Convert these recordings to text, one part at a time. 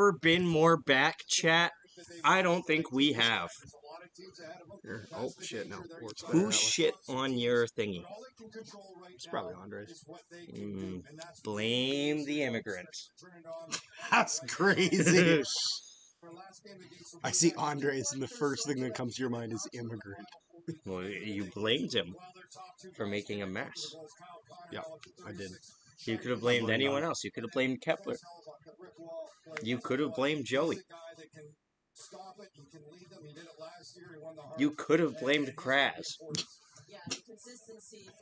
ever been more back, chat? I don't think we have. Here. Oh, shit, no. Works better Who that way. shit on your thingy? It's probably Andres. Blame the immigrant. That's crazy. I see Andres, and the first thing that comes to your mind is immigrant. Well, you blamed him for making a mess. Yeah, I did. You could have blamed anyone else. You could have blamed Kepler. You could have blamed Joey. You could have blamed Kraz.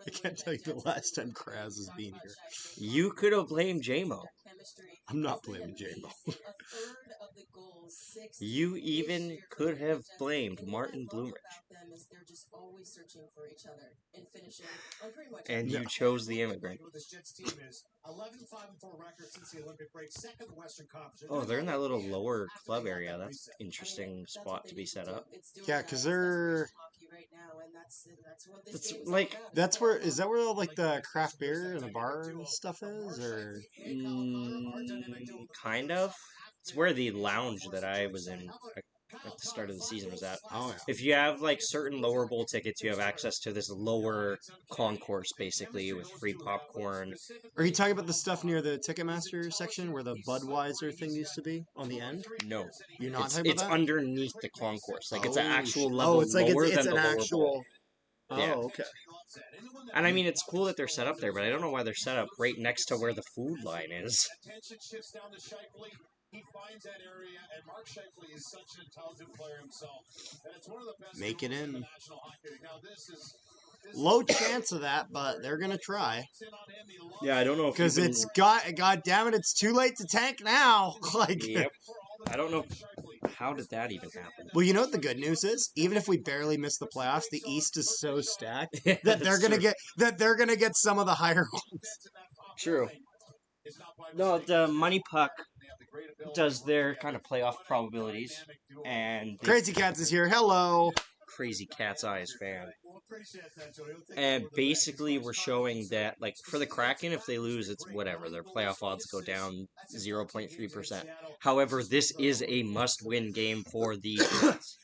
I can't tell you the last time Kraz has been here. You could have blamed J-Mo. I'm not blaming J-Mo. You even could have blamed Martin Blumrich. And you chose the immigrant. Oh, they're in that little lower club area. That's an interesting spot to be set up. Yeah, because they're... It's like... Is that where like the craft beer and the bar and stuff is? Or kind of. It's where the lounge that I was in at the start of the season was at. Oh, yeah. If you have like certain lower bowl tickets, you have access to this lower concourse basically with free popcorn. Are you talking about the stuff near the Ticketmaster section where the Budweiser thing used to be on the end? No, you're not talking about it's that? underneath the concourse. Like it's an actual level it's like lower it's than an the lower actual. bowl. Oh, Yeah. Okay. And I mean, it's cool that they're set up there, but I don't know why they're set up right next to where the food line is. He finds that area, and Mark Scheifele is such an intelligent player himself. And it's one of the best. Make it in. Now, this is low chance of that, but they're gonna try. Yeah, I don't know if because it's God damn it, it's too late to tank now. Like, yep. I don't know. How did that even happen? Well, you know what the good news is? Even if we barely miss the playoffs, the East is so stacked that they're gonna get some of the higher ones. True. No, the Money Puck does their kind of playoff probabilities, and Crazy Cats is here. Hello. Crazy Cat's Eyes fan. And basically we're showing that, like, for the Kraken, if they lose, it's whatever. Their playoff odds go down 0.3%. However, this is a must-win game for the Jets.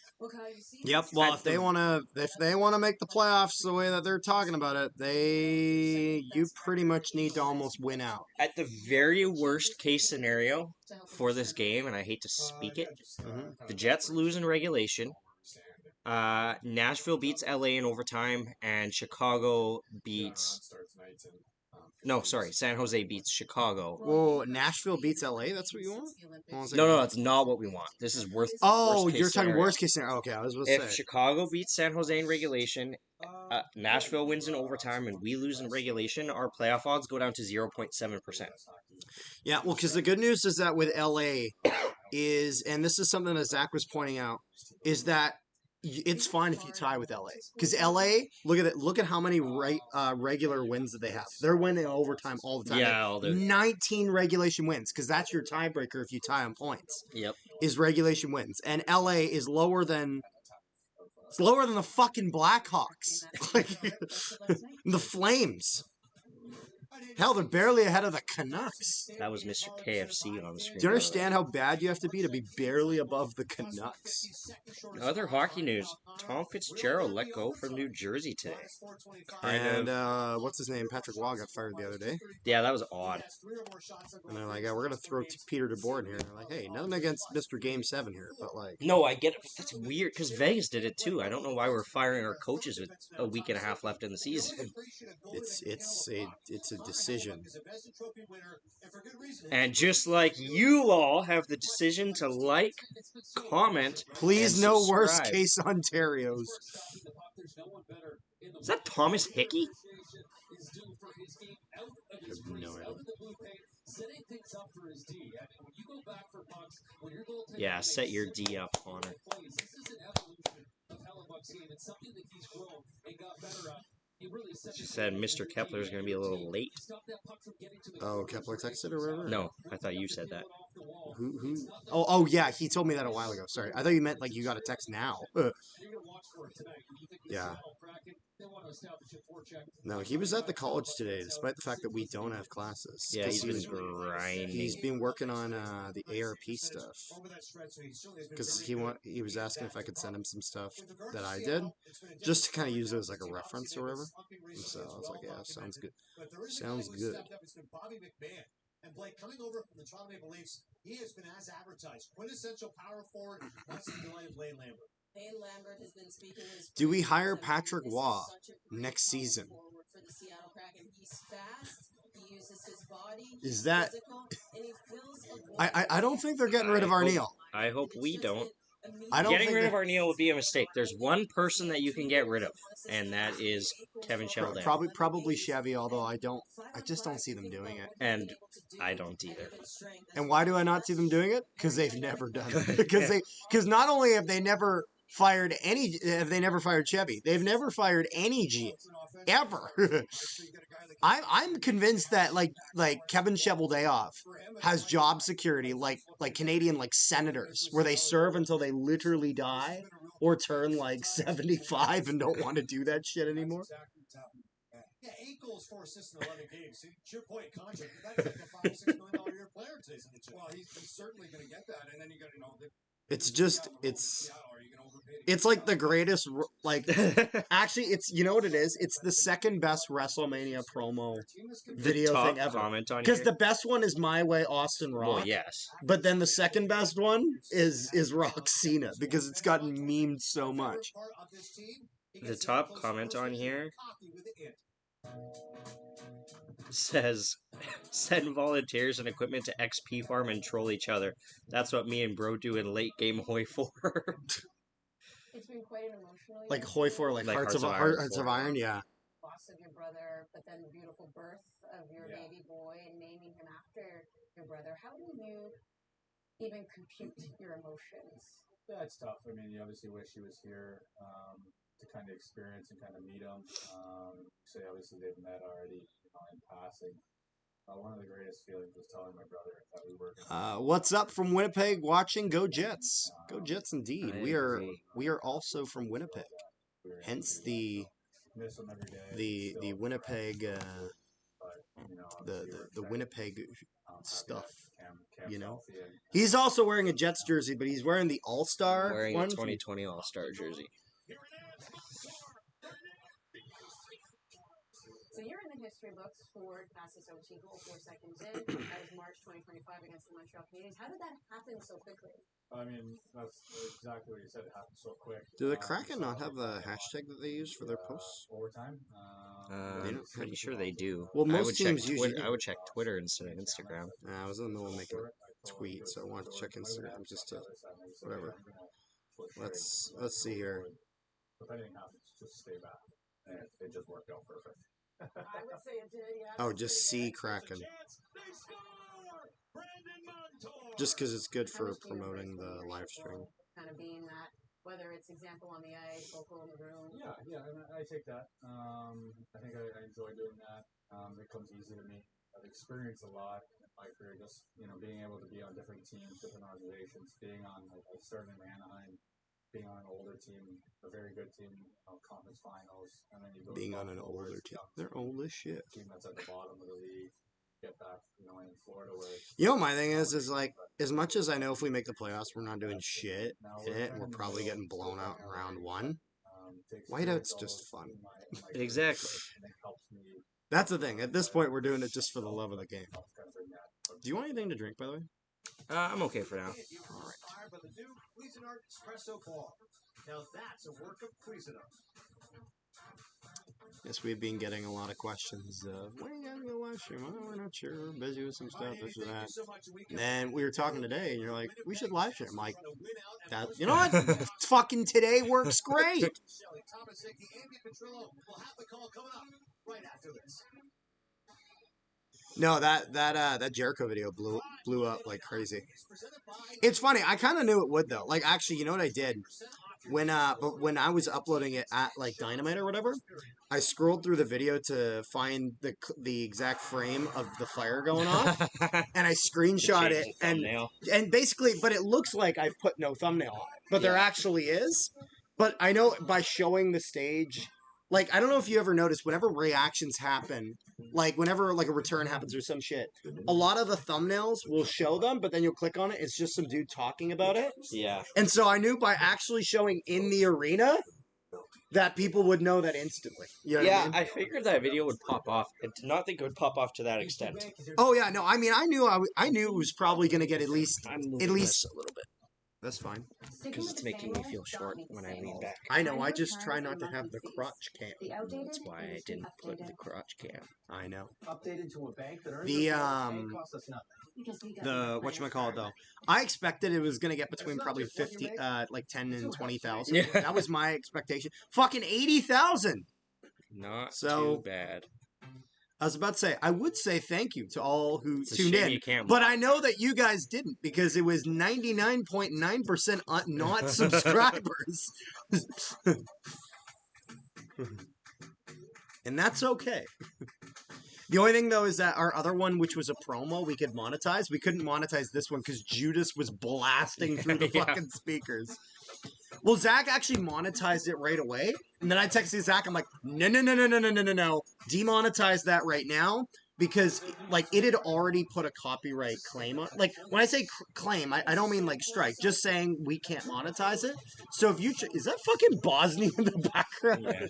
Yep. Well, if they want to make the playoffs the way that they're talking about it, you pretty much need to almost win out. At the very worst case scenario for this game, and I hate to speak it, the Jets lose in regulation. Nashville beats LA in overtime, and Chicago beats... No, sorry, San Jose beats Chicago. Whoa, Nashville beats LA? That's what you want? No, that's not what we want. This is worst you're talking worst case scenario. Okay, I was about to say. If Chicago beats San Jose in regulation, Nashville wins in overtime, and we lose in regulation, our playoff odds go down to 0.7%. Yeah, well, because the good news is that with LA is, and this is something that Zach was pointing out, is that it's fine if you tie with LA. Because LA, look at how many regular wins that they have. They're winning overtime all the time. Yeah, 19 regulation wins, because that's your tiebreaker if you tie on points. Yep. Is regulation wins. And LA is lower than the fucking Blackhawks. Like, the Flames. Hell, they're barely ahead of the Canucks. That was Mr. KFC on the screen. Do you understand how bad you have to be barely above the Canucks? Other hockey news. Tom Fitzgerald let go from New Jersey today. What's his name? Patrick Waugh got fired the other day. Yeah, that was odd. And they're like, we're going to throw Peter DeBoer in here. And they're like, hey, nothing against Mr. Game 7 here, but like... No, I get it. That's weird, because Vegas did it too. I don't know why we're firing our coaches with a week and a half left in the season. It's a decision. And just like you all have the decision to like, comment, please no worst case Ontario's. Is that Thomas Hickey? I have no idea. Yeah, set your D up, Connor. She said Mr. Kepler is going to be a little late. Oh, Kepler texted or whatever? No, I thought you said that. Who? Oh, yeah, he told me that a while ago. Sorry. I thought you meant like you got a text now. Yeah. No, he was at the college today, despite the fact that we don't have classes. Yeah, 'Cause he's been grinding. he's been working on the ARP stuff. Because he was asking if I could send him some stuff that I did, just to kind of use it as like a reference or whatever. And so I was like, yeah, sounds good. Sounds good. And Blake coming over from the Toronto Maple Leafs, he has been as advertised. Quintessential power forward. That's the delight of Lane Lambert. Lane Lambert has been speaking his Do we hire Patrick Waugh next season? For the Seattle Kraken. He's fast. He uses his body. Is that? Physical, and he fills I don't think they're getting rid of Arneal. I hope we don't. I don't Getting think rid of Arneal would be a mistake. There's one person that you can get rid of, and that is Kevin Sheldon. Probably Chevy, although I just don't see them doing it. And I don't either. And why do I not see them doing it? Because they've never done it. Because not only have they never fired Chevy, they've never fired any GM ever. I'm convinced that like Kevin Cheveldayoff has job security like Canadian like senators, where they serve until they literally die or turn like 75 and don't want to do that shit anymore. Yeah, 8 goals, 4 assists in 11 games. See, to your point, contract, that's like a $5-6 million a year player today. Well, he's certainly going to get that, and then you got to know that. It's like the greatest, like, actually, it's, you know what it is? It's the second best WrestleMania promo video thing ever. Because the best one is My Way, Austin Rock. Well, yes. But then the second best one is Rock Cena, because it's gotten memed so much. The top comment on here says, send volunteers and equipment to XP Farm and troll each other. That's what me and bro do in late game Hoi 4. It's been quite an emotional year. Like Hoi 4, like Hearts of Iron, yeah. Loss of your brother, but then the beautiful birth of your baby boy and naming him after your brother. How do you even compute your emotions? Yeah, it's tough. I mean, you obviously wish he was here to kind of experience and kind of meet him. So obviously they've met already, in passing. One of the greatest feelings was telling my brother that we were. What's up from Winnipeg? Watching Go Jets. Go Jets, indeed. We are also from Winnipeg. Hence the Winnipeg the Winnipeg stuff. He's also wearing a Jets jersey, but he's wearing the All-Star wearing one. A 2020 All-Star jersey. So you're in the history books for fastest OT goal 4 seconds in. That was March 2025 against the Montreal Canadiens. How did that happen so quickly? I mean, that's exactly what you said. It happened so quick. Do the Kraken not have the hashtag that they use for their posts? Overtime? I'm pretty sure they do. Well, most teams usually. I would check Twitter instead of Instagram. I was in the middle of making a tweet, so I wanted to check Instagram just to whatever. Let's see here. If anything happens, just stay back. And it just worked out perfect. I would say it did, yeah. Oh, just see Kraken. Just because it's good for promoting the live stream. Kind of being that, whether it's example on the ice, vocal in the room. Yeah, and I take that. I think I enjoy doing that. It comes easy to me. I've experienced a lot in my career, just being able to be on different teams, different organizations, being on, like, I started in Anaheim, being on an older team, a very good team, conference finals, and then you go being on an older team. They're old as shit. Team that's at the bottom of the league. Get back, in Florida where. My thing is like, as much as I know if we make the playoffs, we're not doing shit in it, and we're probably getting blown out in round 1. Whiteout's just fun. Exactly. That's the thing. At this point, we're doing it just for the love of the game. Do you want anything to drink, by the way? I'm okay for now. All right. Now that's a work of Cuisinart. Yes, we've been getting a lot of questions of, when are you guys going to live stream? Oh, we're not sure. We're busy with some stuff, this or that. And we were talking today, and you're like, we should live stream. I'm like, you know what? Fucking today works great. No, that Jericho video blew up like crazy. It's funny. I kind of knew it would, though. Like, actually, you know what I did? When I was uploading it at like Dynamite or whatever, I scrolled through the video to find the exact frame of the fire going off, and I screenshot it, and basically, but it looks like I've put no thumbnail on it, but there actually is. But I know by showing the stage like, I don't know if you ever noticed, whenever reactions happen, like whenever like a return happens or some shit, a lot of the thumbnails will show them, but then you'll click on it, it's just some dude talking about it. Yeah. And so I knew by actually showing in the arena that people would know that instantly. You know what I Yeah, mean? I figured that video would pop off. I did not think it would pop off to that extent. Oh yeah, no, I mean, I knew it was probably going to get at least I'm moving this a little bit That's fine. because it's making me feel short when I lean back. I know, I just try not to have the crotch cam. That's why I didn't put the crotch cam. I know. Updated to a bank that earns The costs us nothing. the whatchamacallit though. I expected it was gonna get between probably 50 like 10 and 20,000. Yeah. That was my expectation. Fucking 80,000. Not So- too bad. I was about to say, I would say thank you to all who It's a tuned shame in, you can't but I know that you guys didn't because it was 99.9% not subscribers. And that's okay. The only thing, though, is that our other one, which was a promo, we could monetize. We couldn't monetize this one because Judas was blasting through the Yeah. fucking speakers. Well, Zach actually monetized it right away. And then I texted Zach, I'm like, no. Demonetize that right now. Because, like, it had already put a copyright claim on. Like, when I say claim, I don't mean, like, strike. Just saying we can't monetize it. So if you... is that fucking Bosnia in the background? Yes.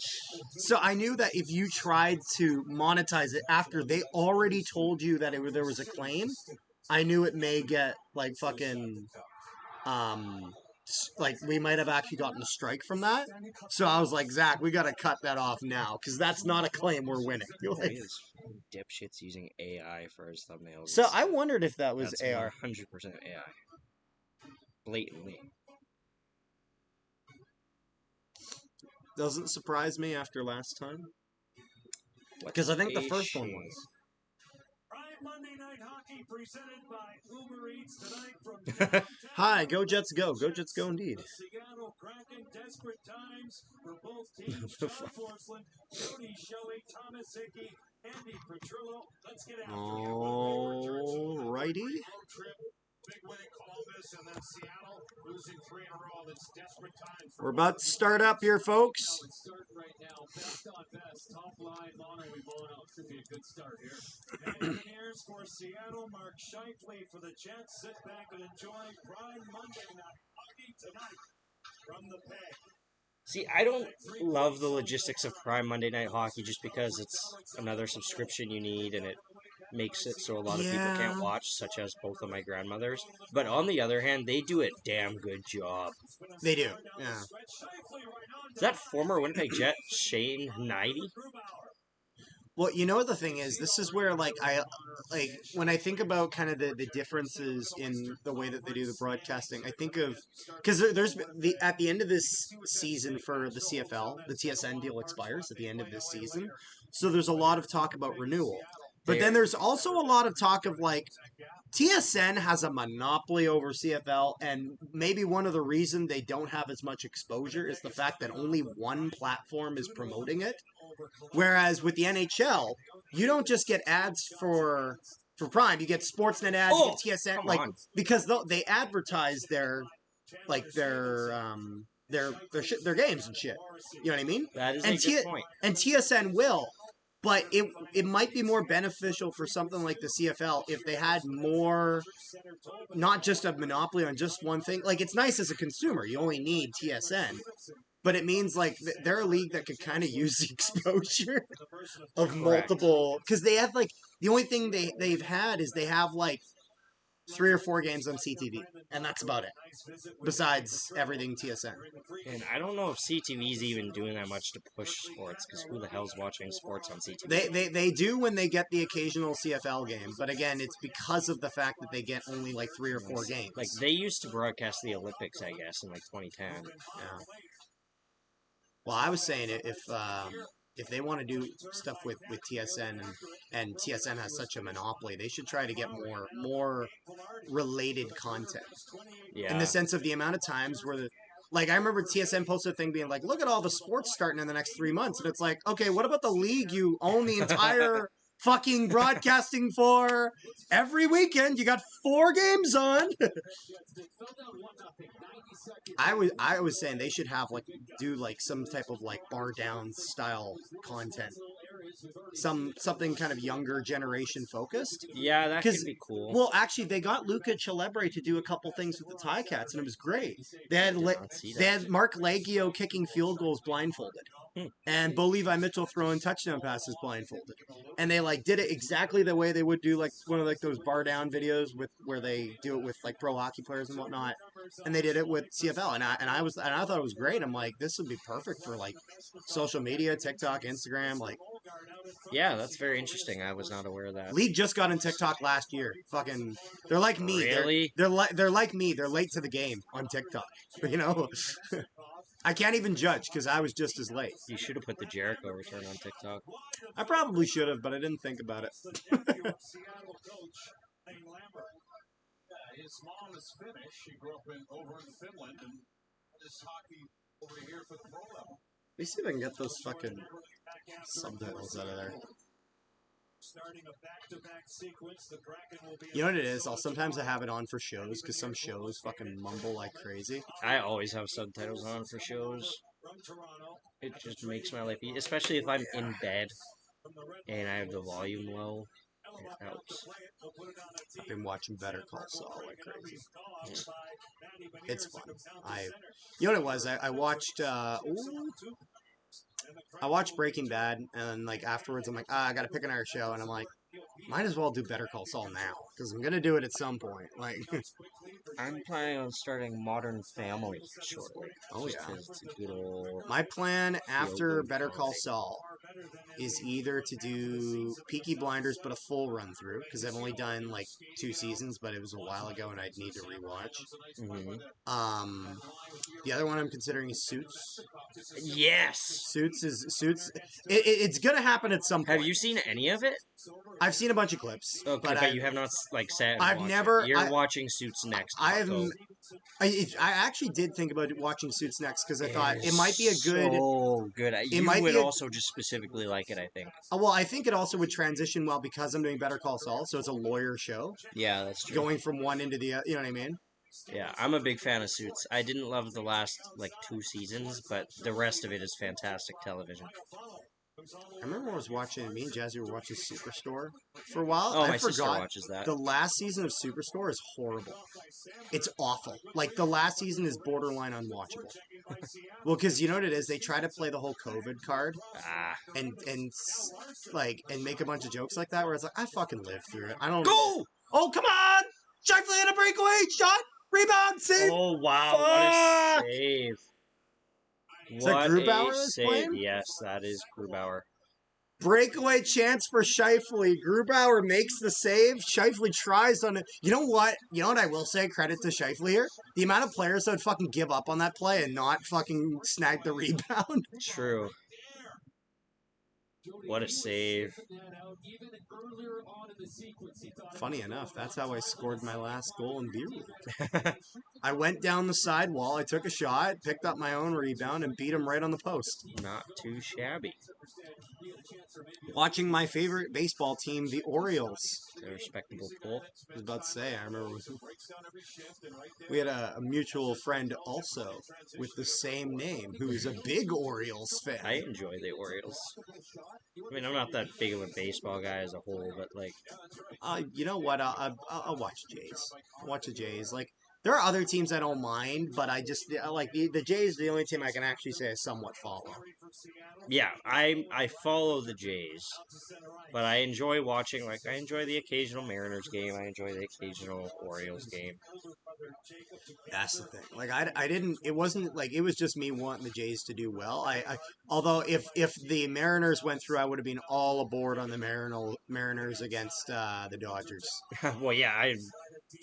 So I knew that if you tried to monetize it after they already told you that there was a claim, I knew it may get, like, fucking... like, we might have actually gotten a strike from that. So I was like, Zach, we gotta cut that off now, because that's not a claim we're winning. Like, These dipshits using AI for his thumbnails. so I wondered if that was That's AR. 100% AI. Blatantly. Doesn't surprise me after last time. What Because I think the a first one shame. was. Prime Monday Night Hockey presented by Uber Eats tonight from downtown. Hi, go Jets go. Go Jets go indeed. The Seattle Kraken, desperate times for both teams. John Forsland, Tony Shelley, Thomas Hickey, Andy Petrillo. Let's get after it. Alrighty. Road trip. Big win in Columbus and then Seattle losing 3 in a row. That's desperate times. We're about to start up here, folks. It's starting right now. Best on best. Top line, mono and mono. Should be a good start here. And engineers for Seattle, Mark Scheifele for the Jets. Sit back and enjoy Prime Monday Night Hockey tonight from the Peg. See, I don't love the logistics of Prime Monday Night Hockey just because it's another subscription you need and it makes it so a lot of people can't Yeah. watch, such as both of my grandmothers. But on the other hand, they do a damn good job. They do. Yeah. Is that former Winnipeg Jet Shane Knighty? Well, you know what the thing is? This is where, like, when I think about kind of the differences in the way that they do the broadcasting, I think of, because at the end of this season for the CFL, the TSN deal expires at the end of this season. So there's a lot of talk about renewal. But then there's also a lot of talk of, like, TSN has a monopoly over CFL, and maybe one of the reasons they don't have as much exposure is the fact that only one platform is promoting it. Whereas with the NHL, you don't just get ads for Prime, you get Sportsnet ads, you get TSN, come like, on. because they advertise their games and shit. You know what I mean? That is And a good point. And TSN will. But it might be more beneficial for something like the CFL if they had more, not just a monopoly on just one thing. Like, it's nice as a consumer. You only need TSN. But it means, like, they're a league that could kind of use the exposure of multiple... Because they have, like... The only thing they've had is they have, like, 3 or 4 games on CTV. And that's about it. Besides everything TSN. And I don't know if CTV's even doing that much to push sports, because who the hell's watching sports on CTV? They do when they get the occasional CFL game, but again, it's because of the fact that they get only like 3 or 4 games. Like, they used to broadcast the Olympics, I guess, in, like, 2010. Yeah. Well, I was saying if they want to do stuff with TSN and TSN has such a monopoly, they should try to get more related content. Yeah. In the sense of the amount of times where like, I remember TSN posted a thing being like, look at all the sports starting in the next 3 months. And it's like, okay, what about the league? You own the entire fucking broadcasting for every weekend. You got 4 games on. I was saying they should have do some type of bar down style content, something kind of younger generation focused. Yeah, that could be cool. Well, actually, they got Luca Celebre to do a couple things with the Ticats, and it was great. They had Mark Leggio kicking field goals blindfolded, and Bo Levi Mitchell throwing touchdown passes blindfolded, and they did it exactly the way they would do one of those bar down videos where they do it with pro hockey players and whatnot, and they did it with CFL, and I thought it was great. I'm like, this would be perfect for social media, TikTok, Instagram, Yeah, that's very interesting. I was not aware of that. League just got on TikTok last year. Fucking, they're like me. Really? They're like me. They're late to the game on TikTok. I can't even judge because I was just as late. You should have put the Jericho return on TikTok. I probably should have, but I didn't think about it. His mom is Finnish. She grew up over in Finland and this hockey over here for the pro level. Let me see if I can get those fucking subtitles out of there. Starting a back-to-back sequence, the Kraken will be. You know what it is? Sometimes I have it on for shows because some shows fucking mumble like crazy. I always have subtitles on for shows. It just makes my life easy, especially if I'm in bed and I have the volume low. It helps. I've been watching Better Call Saul like crazy. It's fun. You know what it was? I watched. I watched Breaking Bad, and afterwards, I'm like, I gotta pick another show, and I'm like, might as well do Better Call Saul now because I'm gonna do it at some point. I'm planning on starting Modern Family shortly. Oh yeah, it's a good old. My plan after Better Call Saul is either to do Peaky Blinders, but a full run through because I've only done 2 seasons, but it was a while ago, and I'd need to rewatch. Mm-hmm. The other one I'm considering is Suits. Yes, Suits. It's gonna happen at some point. Have you seen any of it? I've seen a bunch of clips. Okay, but you have not sat. I've never. You're watching Suits next. I actually did think about watching Suits next because I thought it might be a good. So good. You would also just specifically like it, I think. Well, I think it also would transition well because I'm doing Better Call Saul, so it's a lawyer show. Yeah, that's true. Going from one into the other, you know what I mean? Yeah, I'm a big fan of Suits. I didn't love the last 2 seasons, but the rest of it is fantastic television. I remember I was watching, me and Jazzy were watching Superstore for a while. Oh, I my forgot sister watches that. The last season of Superstore is horrible. It's awful. The last season is borderline unwatchable. Well, because you know what it is? They try to play the whole COVID card and make a bunch of jokes like that where it's I fucking lived through it. I don't Go! Oh, come on! Shifley had a breakaway shot! Rebound! Save! Oh, wow. What a save. Is that Grubauer that's playing? Yes, that is Grubauer. Breakaway chance for Shifley. Grubauer makes the save. Shifley tries on it. You know what? I will say? Credit to Shifley here. The amount of players that would fucking give up on that play and not fucking snag the rebound. True. What a save. Funny enough, that's how I scored my last goal in beer league. I went down the sidewall, I took a shot, picked up my own rebound, and beat him right on the post. Not too shabby. Watching my favorite baseball team, the Orioles. A respectable pull. I was about to say, I remember we had a mutual friend also with the same name who is a big Orioles fan. I enjoy the Orioles. I mean, I'm not that big of a baseball guy as a whole, but you know what? I'll watch Jays. I'll watch the Jays. There are other teams I don't mind, but I just the Jays. The only team I can actually say I somewhat follow. Yeah, I follow the Jays, but I enjoy watching. I enjoy the occasional Mariners game. I enjoy the occasional Orioles game. That's the thing. I didn't. It wasn't it was just me wanting the Jays to do well. Although if the Mariners went through, I would have been all aboard on the Mariners against the Dodgers. Well, yeah,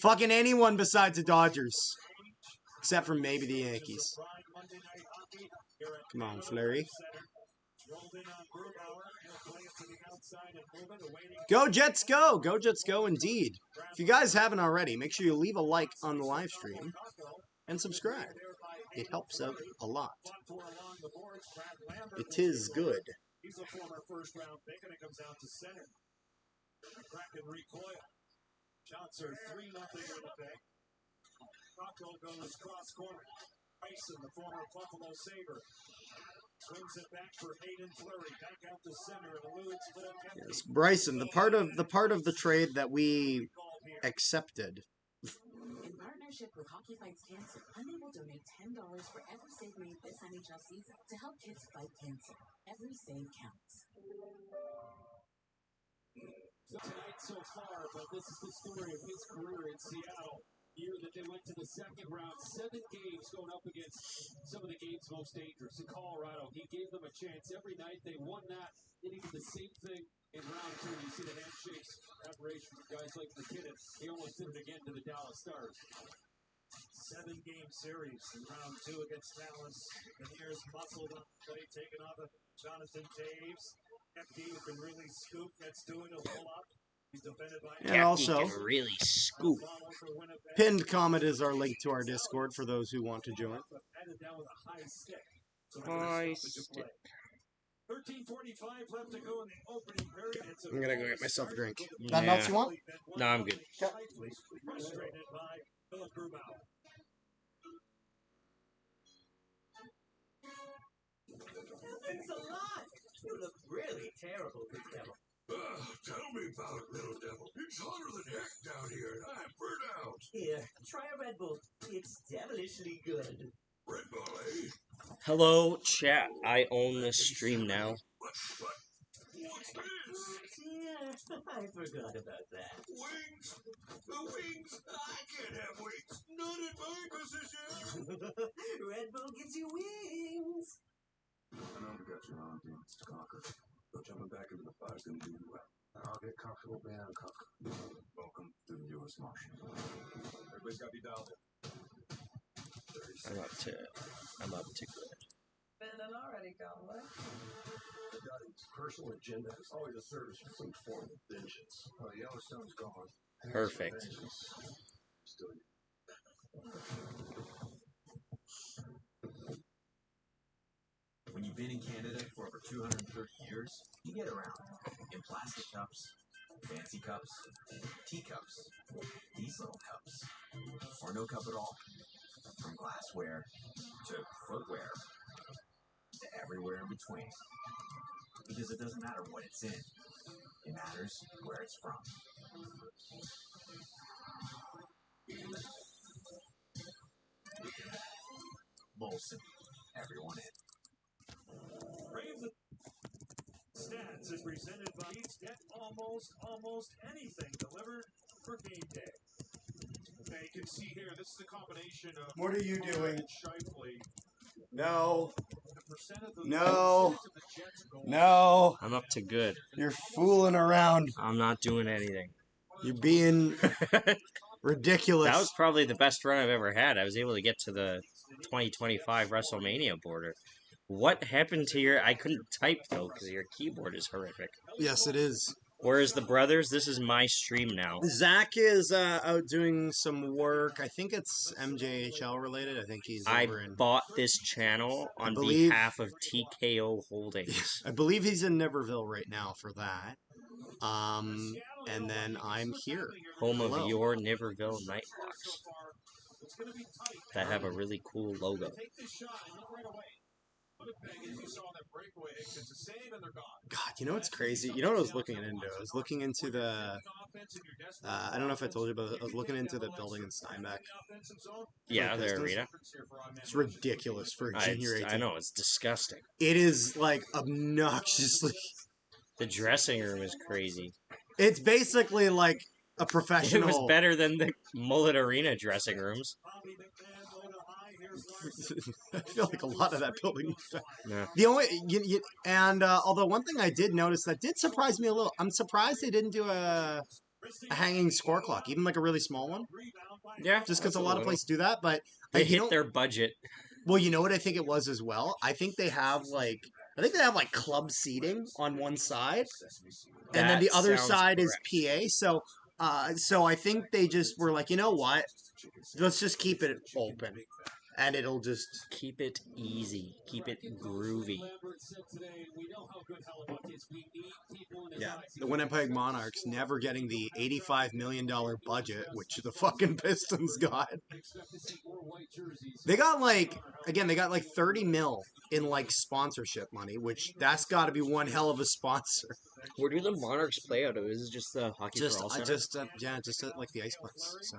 fucking anyone besides the Dodgers, except for maybe the Yankees. Come on, Fleury. Go Jets go! Go Jets go indeed. If you guys haven't already, make sure you leave a like on the live stream and subscribe. It helps out a lot. It is good. He's a former first-round pick, and it comes out to center. Kraken recoil. Shots are 3-0 Winnipeg. Rocco goes cross corner. Bryson, the former Buffalo Sabre, swings it back for Hayden Fleury. Back out the center and eludes Phil Kennedy. Yes, Bryson, the part of the trade that we accepted. In partnership with Hockey Fights Cancer, Honey will donate $10 for every save made this NHL season to help kids fight cancer. Every save counts. Tonight so far, but this is the story of his career in Seattle. Year that they went to the second round, 7 games going up against some of the game's most dangerous. In Colorado, he gave them a chance every night. They won that. Then he did the same thing in round 2. You see the handshakes, admiration for guys like McKinnon. He almost did it again to the Dallas Stars. 7-game series in round 2 against Dallas. The Nears muscled up play, taken off of Jonathan Taves. FD who can really scoop. That's doing a pull up. He's defended by And also, can really scoop. pinned comment is our link to our Discord for those who want to join. Batted down with a high stick. So High there's stoppage of play. 13:45 left to go in the opening period. It's I'm gonna go get myself a drink. Yeah. Nothing else you want? No, I'm good. Frustrated by Philip Grubauer. Thanks a lot. You look really terrible, Big Devil. Tell me about it, little devil. It's hotter than heck down here, and I'm burnt out. Here, try a Red Bull. It's devilishly good. Red Bull, eh? Hello, chat. I own this stream now. What's this? Yeah, I forgot about that. Wings? The wings? I can't have wings. Not in my position. Red Bull gives you wings. I know we got your own demons to conquer, but jumping back into the fire's gonna do you well. I'll get comfortable being uncomfortable. Welcome to the U.S. Marshal. Everybody's got to be dialed in. I'm up to good. Been already, Goblin. The guy's personal agenda is always a service for some form of vengeance. Yellowstone's gone. Perfect. Still. When you've been in Canada for over 230 years, you get around in plastic cups, fancy cups, teacups, these little cups, or no cup at all. From glassware to footwear to everywhere in between. Because it doesn't matter what it's in, it matters where it's from. Molson, everyone in. Braves Stats is presented by Eats. Get almost anything delivered for game day. Now you can see here, this is the combination of. What are you doing? Shifley. No. The percent of the No. percentage of the Jets goals. No. I'm up to good. You're fooling around. I'm not doing anything. You're being That ridiculous. was probably the best run I've ever had. I was able to get to the 2025 Wrestlemania border. What happened to your... I couldn't type, though, because your keyboard is horrific. Yes, it is. Where's the brothers? This is my stream now. Zach is out doing some work. I think it's MJHL related. I think he's I over in... bought this channel on believe- behalf of TKO Holdings. I believe he's in Niverville right now for that. And then I'm here. Home of Hello. your Niverville Nighthawks. That have a really cool logo. Take this shot and look right away. Winnipeg, as you saw that breakaway, it's a save and they're gone. God, you know what's crazy? You know what I was looking into? I was looking into the... I don't know if I told you, but I was looking into the building in Steinbeck. Yeah, For the Pistons. arena. It's ridiculous for a junior 18. I know, it's disgusting. It is, like, obnoxiously... The dressing room is crazy. It's basically like a It professional... was better than the Mullet Arena dressing rooms. I feel like a lot of that building was better. Yeah. The only... although one thing I did notice that did surprise me a little, I'm surprised they didn't do a hanging score clock, even like a really small one. Yeah, Just because that's a lot of little. places do that, but... They you hit know- their budget. Well, you know what I think it was as well? I think they have club seating on one side, and then the That other sounds side correct. is PA. So I think they just were like, you know what? Let's just keep it open. and it'll just... Keep it easy. Keep it groovy. Yeah, the Winnipeg Monarchs never getting the $85 million budget, which the fucking Pistons got. They got like, again, they got like 30 mil in like sponsorship money, which that's got to be one hell of a sponsor. Where do the Monarchs play out of? Is it just the Hockey for All Center? Just at, like the Iceplex. So.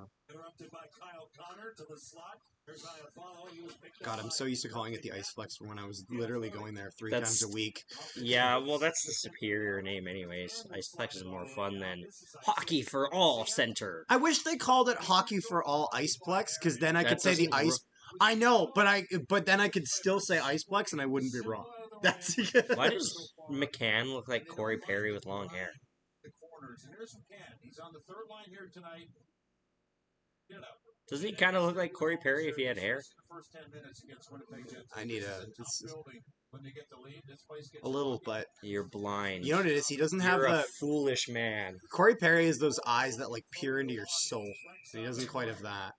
God, I'm so used to calling it the Iceplex from when I was literally going there three times a week. Yeah, well, that's the superior name anyways. Iceplex is more fun than Hockey for All Center. I wish they called it Hockey for All Iceplex, because then I could say the ice... I know, but then I could still say Iceplex and I wouldn't be wrong. That's Why does McCann look like Corey Perry with long hair? He's on the third line here tonight. Doesn't he kind of look like Corey Perry if he had hair? I need a little, but you're blind. You know what it is? He doesn't have a foolish man. Corey Perry has those eyes that like peer into your soul. So he doesn't quite have that.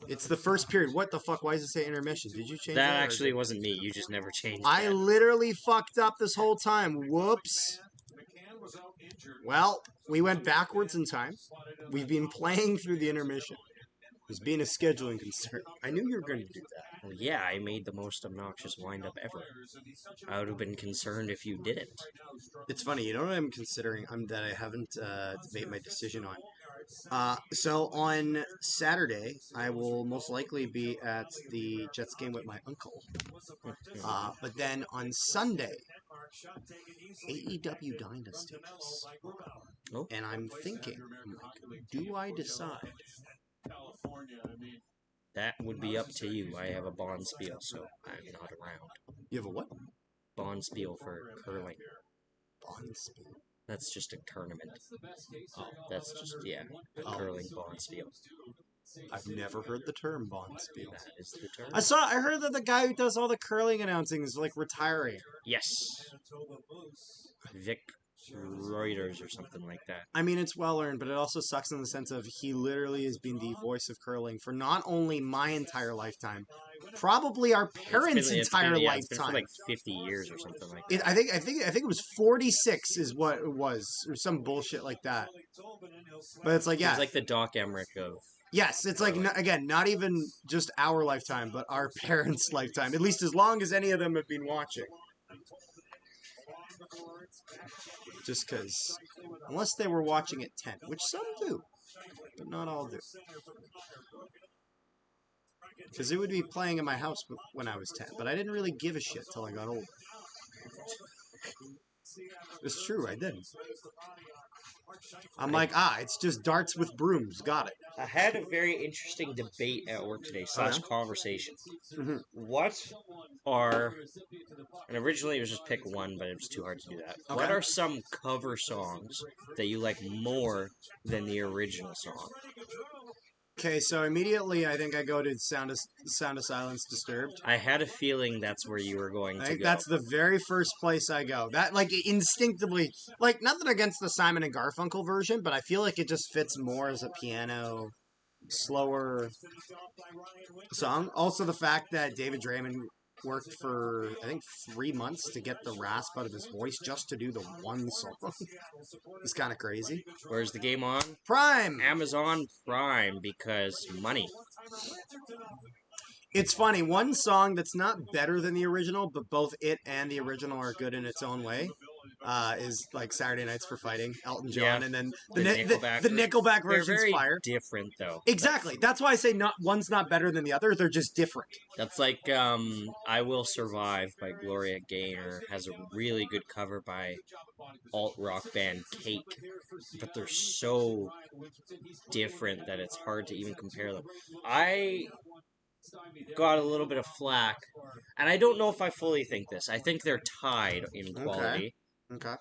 It's the first period. What the fuck? Why does it say intermission? Did you change that? That actually wasn't me. You just never changed I literally fucked up this whole time. Whoops. Well, we went backwards in time. We've been playing through the intermission. There's being a scheduling concern. I knew you were going to do that. Well, yeah, I made the most obnoxious wind-up ever. I would have been concerned if you didn't. It's funny, you know what I'm considering that I haven't made my decision on? So on Saturday, I will most likely be at the Jets game with my uncle. But then on Sunday, AEW Dynasty is. Oh. And I'm thinking, do I decide? That would be up to you. I have a bond spiel, so I'm not around. You have a what? Bond spiel for curling. Bond spiel? That's just a tournament. Oh, that's just, a curling bond spiel. I've never heard the term bond spiel. That is the term. I heard that the guy who does all the curling announcing is like retiring. Yes. Vic Reuters or something like that. I mean, it's well earned, but it also sucks in the sense of he literally has been the voice of curling for not only my entire lifetime, probably our parents' entire lifetime. It's been for like 50 years or something like that. I think it was 46 is what it was, or some bullshit like that. But it's like, yeah, it's like the Doc Emmerich of. Yes, it's like, again, not even just our lifetime, but our parents' lifetime, at least as long as any of them have been watching. Just because, unless they were watching at 10, which some do, but not all do. Because it would be playing in my house when I was 10, but I didn't really give a shit till I got older. It's true, I didn't. I'm like, it's just darts with brooms. Got it. I had a very interesting debate at work today, / conversation. Mm-hmm. What are, and originally it was just pick one, but it was too hard to do that. Okay. What are some cover songs that you like more than the original song? Okay, so immediately I think I go to Sound of Silence, Disturbed. I had a feeling that's where you were going to go. That's the very first place I go. That, like, instinctively, like, nothing against the Simon and Garfunkel version, but I feel like it just fits more as a piano, slower song. Also, the fact that David Draymond worked for, I think, 3 months to get the rasp out of his voice just to do the one song. It's kind of crazy. Where's the game on? Prime! Amazon Prime, because money. It's funny, one song that's not better than the original, but both it and the original are good in its own way, is like Saturday Nights for Fighting, Elton John, and then the Nickelback version's They're very fire. Different, though. Exactly. That's why I say one's not better than the other. They're just different. That's like I Will Survive by Gloria Gaynor has a really good cover by alt-rock band Cake, but they're so different that it's hard to even compare them. I got a little bit of flack, and I don't know if I fully think this. I think they're tied in quality. Okay.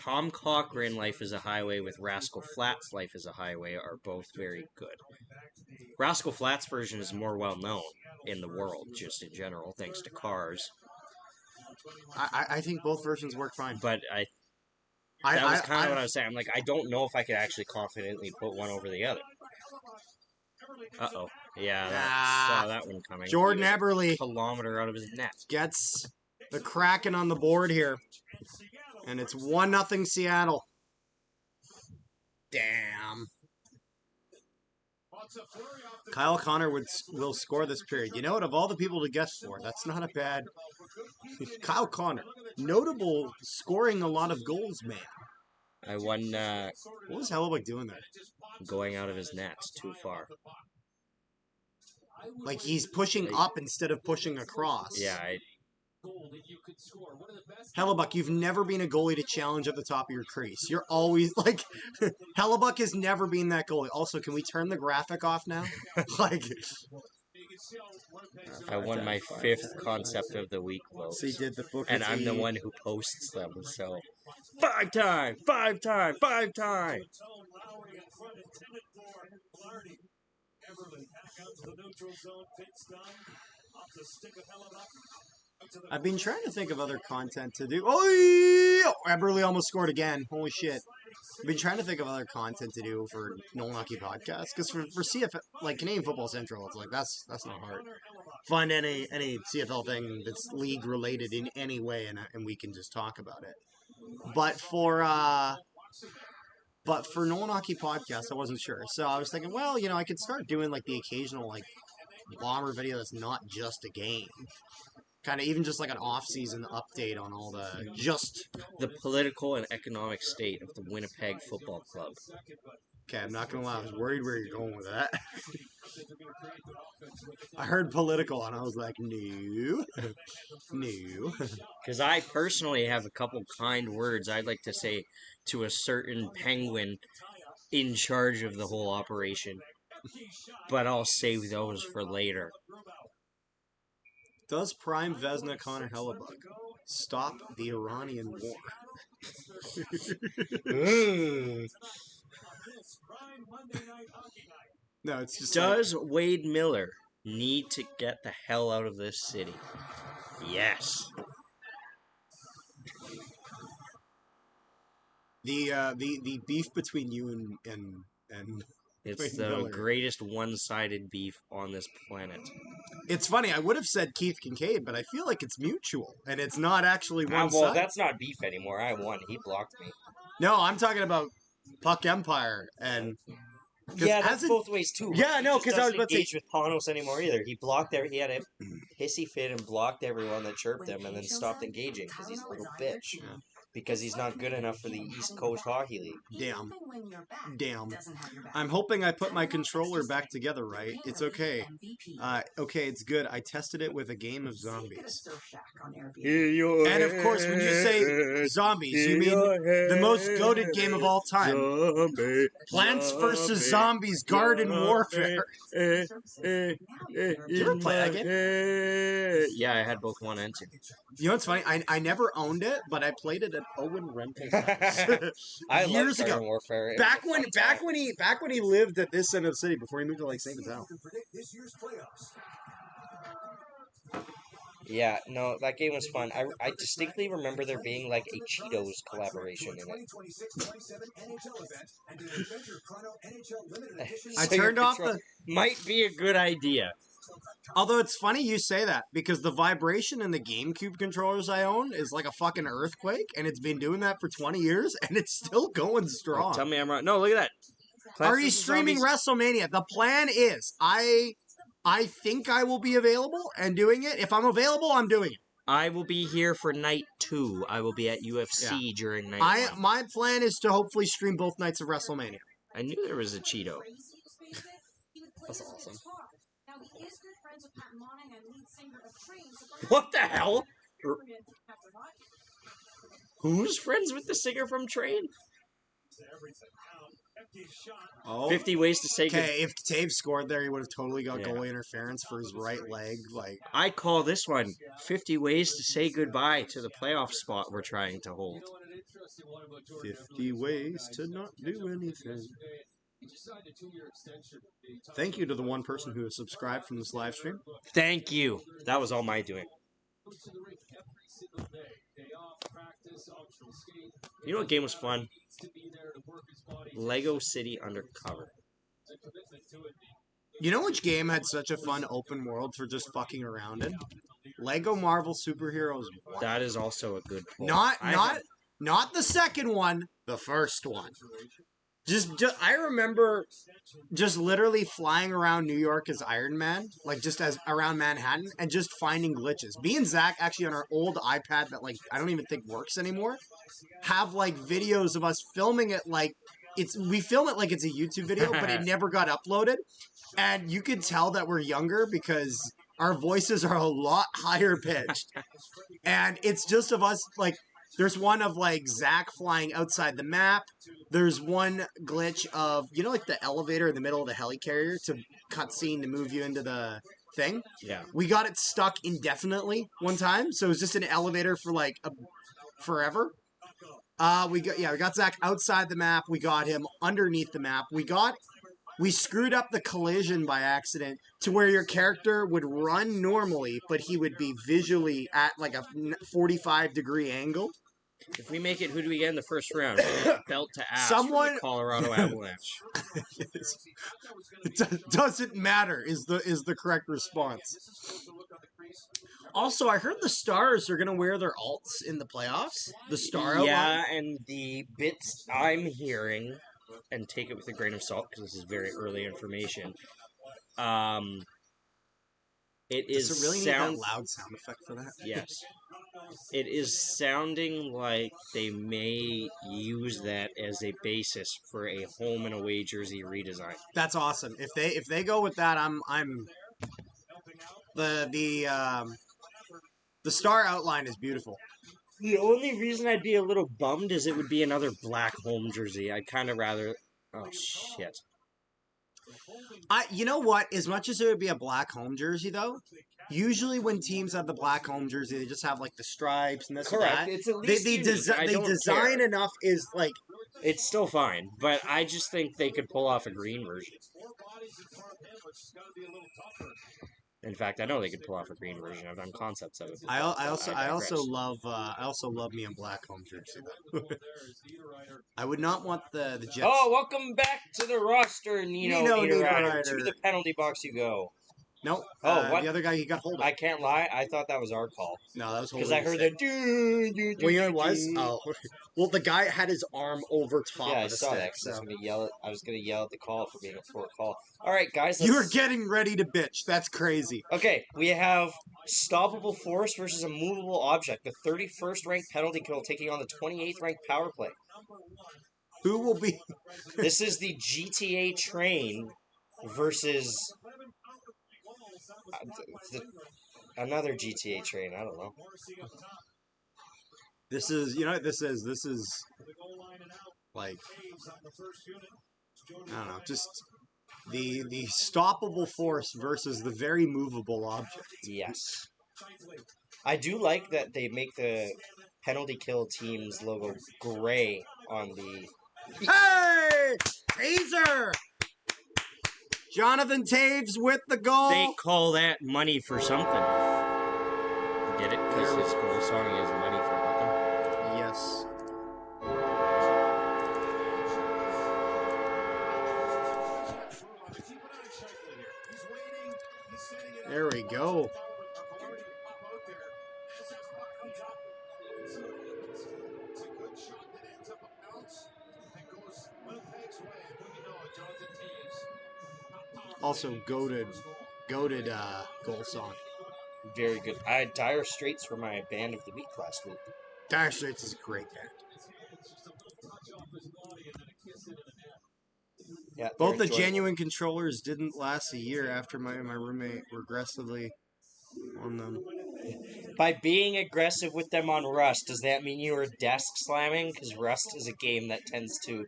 Tom Cochrane, Life is a Highway, with Rascal Flatts, Life is a Highway, are both very good. Rascal Flatts' version is more well-known in the world, just in general, thanks to Cars. I think both versions work fine. But that was kind of what I was saying. I'm like, I don't know if I could actually confidently put one over the other. Uh-oh. Yeah, saw that one coming. Jordan He was Eberle a kilometer out of his net. gets the Kraken on the board here. And it's 1-0 Seattle. Damn. Kyle Connor will score this period. You know what? Of all the people to guess for, that's not a bad... Kyle Connor. Notable scoring a lot of goals, man. I won What was Hellebuck doing there? going out of his net too far. Like he's pushing up instead of pushing across. Yeah, Hellebuck, you've never been a goalie to challenge at the top of your crease. You're always like Hellebuck has never been that goalie. Also, can we turn the graphic off now? Like I won my 5th concept of the week vote. so he did the Booker And I'm the one who posts them, so 5 time, 5 time, 5 time. I've been trying to think of other content to do. Oh, Eberle almost scored again. Holy shit. I've been trying to think of other content to do for Nolan Hockey Podcast. Because for CFL, like Canadian Football Central, it's like, that's not hard. Find any CFL thing that's league related in any way and we can just talk about it. But for Nolan Hockey Podcast, I wasn't sure. So I was thinking, well, you know, I could start doing like the occasional like bomber video that's not just a game. Kind of even just like an off-season update on all the political and economic state of the Winnipeg Football Club. Okay, I'm not gonna lie, I was worried where you're going with that. I heard political and I was like, no. No. Because I personally have a couple kind words I'd like to say to a certain penguin in charge of the whole operation. But I'll save those for later. Does Prime Vesna Connor Hellebuck stop the Iranian war? No, it's just Does Wade Miller need to get the hell out of this city? Yes. The beef between you and It's Wade the Miller. greatest one-sided beef on this planet. It's funny, I would have said Keith Kincaid, but I feel like it's mutual, and it's not actually one Well, side. that's not beef anymore. I won. He blocked me. No, I'm talking about Puck Empire, and... Yeah, that's both ways, too. Yeah, no, because I was about to say... engage with Panos anymore either. He blocked he had a hissy fit and blocked everyone that chirped him and then stopped engaging because he's a little bitch. Yeah. Because he's not good enough for the East Coast Hockey League. Damn. I'm hoping I put my controller back together right. It's okay. Okay, it's good. I tested it with a game of zombies. And of course, when you say zombies, you mean the most goated game of all time. Plants vs. Zombies Garden Warfare. Did you ever play that game? Yeah, I had both 1 and 2. You know what's funny? I never owned it, but I played it at Owen Rempe's house I years love ago. Garden Warfare. Back when he lived at this end of the city before he moved to like St. Vincent. Yeah, no, that game was fun. I distinctly remember there being like a Cheetos collaboration in it. I turned off the... Might be a good idea. Although it's funny you say that, because the vibration in the GameCube controllers I own is like a fucking earthquake, and it's been doing that for 20 years, and it's still going strong. Tell me I'm wrong. No, look at that. Are you streaming WrestleMania? The plan is, I think I will be available and doing it. If I'm available, I'm doing it. I will be here for night 2. I will be at UFC during night 1. My plan is to hopefully stream both nights of WrestleMania. I knew there was a Cheeto. That's awesome. What the hell? Who's friends with the singer from Train? Oh. 50 ways to say good. Okay, if Tave scored there, he would have totally got goalie interference for his right leg. Like, I call this one 50 ways to say goodbye to the playoff spot we're trying to hold. 50 ways to not do anything. Thank you to the one person who has subscribed from this live stream. Thank you. That was all my doing. You know what game was fun? Lego City Undercover. You know which game had such a fun open world for just fucking around in? Lego Marvel Superheroes 1. That is also a good point. Not the second one, the first one. Just I remember just literally flying around New York as Iron Man, like just as around Manhattan, and just finding glitches. Me and Zach actually on our old iPad that like I don't even think works anymore, have like videos of us filming it like we film it like it's a YouTube video, but it never got uploaded. And you could tell that we're younger because our voices are a lot higher pitched. And it's just of us, like, there's one of, like, Zach flying outside the map. There's one glitch of, you know, like the elevator in the middle of the helicarrier to cutscene to move you into the thing? Yeah. We got it stuck indefinitely one time. So it was just an elevator for, like, forever. We got Zach outside the map. We got him underneath the map. We screwed up the collision by accident to where your character would run normally, but he would be visually at like a 45-degree angle. If we make it, who do we get in the first round? Belt to ass. Someone Colorado Avalanche. It doesn't matter is the correct response. Also, I heard the Stars are going to wear their alts in the playoffs. The Star outline. Yeah, and the bits I'm hearing, and take it with a grain of salt because this is very early information. It is Does it really need that loud sound effect for that? Yes. It is sounding like they may use that as a basis for a home and away jersey redesign. That's awesome. If they go with that, I'm the Star outline is beautiful. The only reason I'd be a little bummed is it would be another black home jersey. I'd kind of rather... Oh, shit. You know what? As much as it would be a black home jersey, though, usually when teams have the black home jersey, they just have, like, the stripes and this Correct. and that. It's at least they design care. enough is, like... It's still fine, but I just think they could pull off a green version. In fact, I know they could pull off a green version. I've done concepts of it. I also love me a black home jersey. I would not want the Jets. Oh, welcome back to the roster, Nino Niederreiter. To the penalty box you go. Nope. What? The other guy, he got hold of. I can't lie. I thought that was our call. No, that was because I heard the do. Well, you know what it was? Oh, well, the guy had his arm over top yeah, of the I saw stick. that. So. I was gonna yell at the call for being a poor call. All right, guys. You were getting ready to bitch. That's crazy. Okay, we have stoppable force versus a movable object. The 31st ranked penalty kill taking on the 28th ranked power play. Who will be? This is the GTA train versus another GTA train. I don't know. This is, you know what this is? This is like, I don't know, just the stoppable force versus the very movable object. Yes. I do like that they make the penalty kill team's logo gray on the... Hey! Taser! Jonathan Taves with the goal. They call that money for something. Get it? Because his goal song is money for nothing. Yes. There we go. Also, goated goal song. Very good. I had Dire Straits for my band of the week last week. Dire Straits is a great band. Yeah, both the Genuine Controllers didn't last a year after my roommate regressively on them. By being aggressive with them on Rust, does that mean you were desk slamming? Because Rust is a game that tends to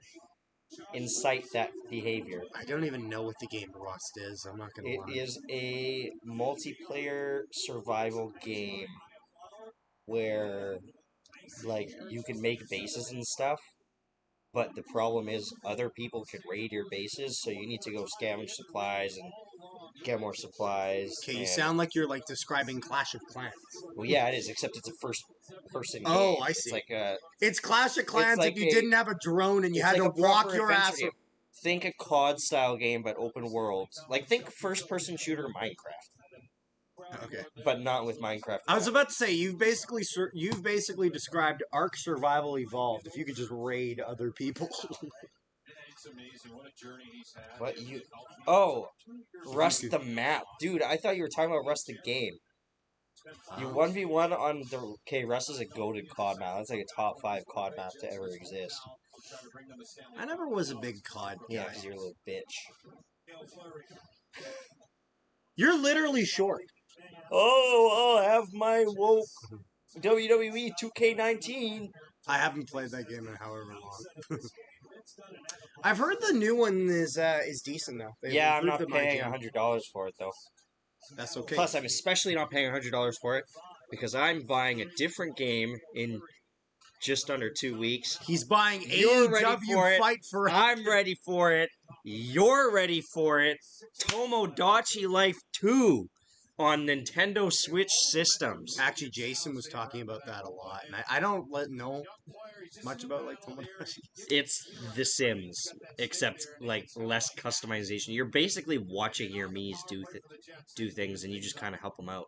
incite that behavior. I don't even know what the game Rust is. I'm not going to lie. It is a multiplayer survival game where, like, you can make bases and stuff, but the problem is other people can raid your bases, so you need to go scavenge supplies and get more supplies. Okay, you sound like you're, like, describing Clash of Clans. Well, yeah, it is, except it's a first-person game. Oh, I see. It's like a... It's Clash of Clans like if you didn't have a drone and you had to walk your ass... think a COD style game but open world. Like think first person shooter Minecraft, Okay. but not with Minecraft. I was about to say you've basically described Ark Survival Evolved. If you could just raid other people. It's amazing what a journey he's had. What you? Oh, Rust the map, dude. I thought you were talking about Rust the game. You 1v1 on the... Okay, Rust is a goated COD map. That's like a top 5 COD map to ever exist. I never was a big COD guy. Yeah, because you're a little bitch. You're literally short. Oh, I'll have my woke WWE 2K19. I haven't played that game in however long. I've heard the new one is decent though. They've Yeah, I'm not improved my paying game. $100 for it, though. That's okay. Plus, I'm especially not paying $100 for it because I'm buying a different game in just under 2 weeks. He's buying You're ready AEW for it. Fight for. I'm ready for it. You're ready for it. Tomodachi Life 2 on Nintendo Switch systems. Actually, Jason was talking about that a lot, and I don't know much about like Tomodachi. It's The Sims, except like less customization. You're basically watching your Miis do things, and you just kind of help them out.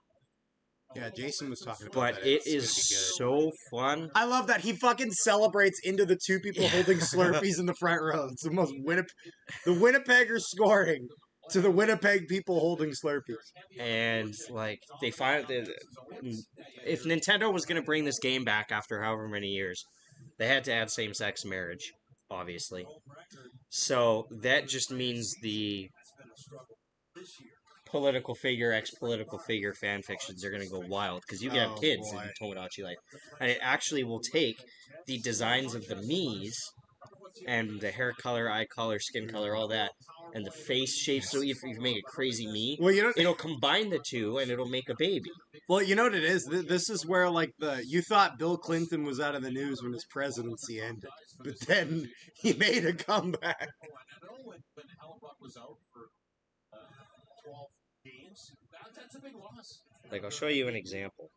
Yeah, Jason was talking about But that. it It's is gonna be good. so fun. I love that he fucking celebrates into the two people holding Slurpees in the front row. It's the most the Winnipeggers scoring to the Winnipeg people holding Slurpees. And like they find that if Nintendo was going to bring this game back after however many years, they had to add same-sex marriage, obviously. So that just means the political figure, ex-political figure fan fictions are going to go wild because you can have kids in Tomodachi Life. And it actually will take the designs of the Miis and the hair color, eye color, skin color, all that, and the face shape. So if you make a crazy Mii, Well, it'll combine the two and it'll make a baby. Well, you know what it is? This is where like you thought Bill Clinton was out of the news when his presidency ended, but then he made a comeback. When Hellebuck was out for 12 games, that's a big loss. Like, I'll show you an example.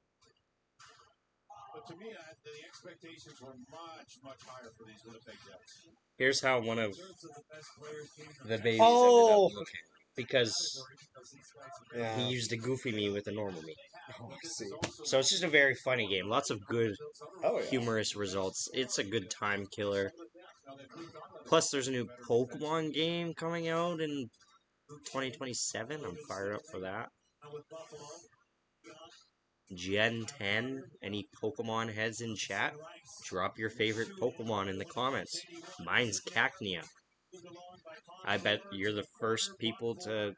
But to me, the expectations were much, much higher for these Winnipeg Jets. Here's how one of the babies ended Oh! up looking. Because he used a goofy Mii with a normal Mii. Oh, I see. So it's just a very funny game. Lots of good, humorous results. It's a good time killer. Plus, there's a new Pokemon game coming out in 2027. I'm fired up for that. Gen 10, any Pokemon heads in chat? Drop your favorite Pokemon in the comments. Mine's Cacnea. I bet you're the first people to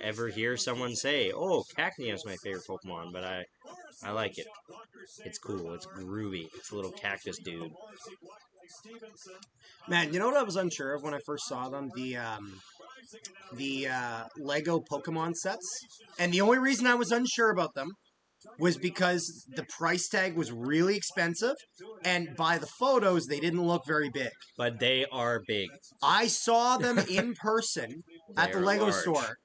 ever hear someone say, oh, Cacnea is my favorite Pokemon, but I like it. It's cool. It's groovy. It's a little cactus dude. Man, you know what I was unsure of when I first saw them? The Lego Pokemon sets. And the only reason I was unsure about them was because the price tag was really expensive, and by the photos, they didn't look very big. But they are big. I saw them in person at the Lego store.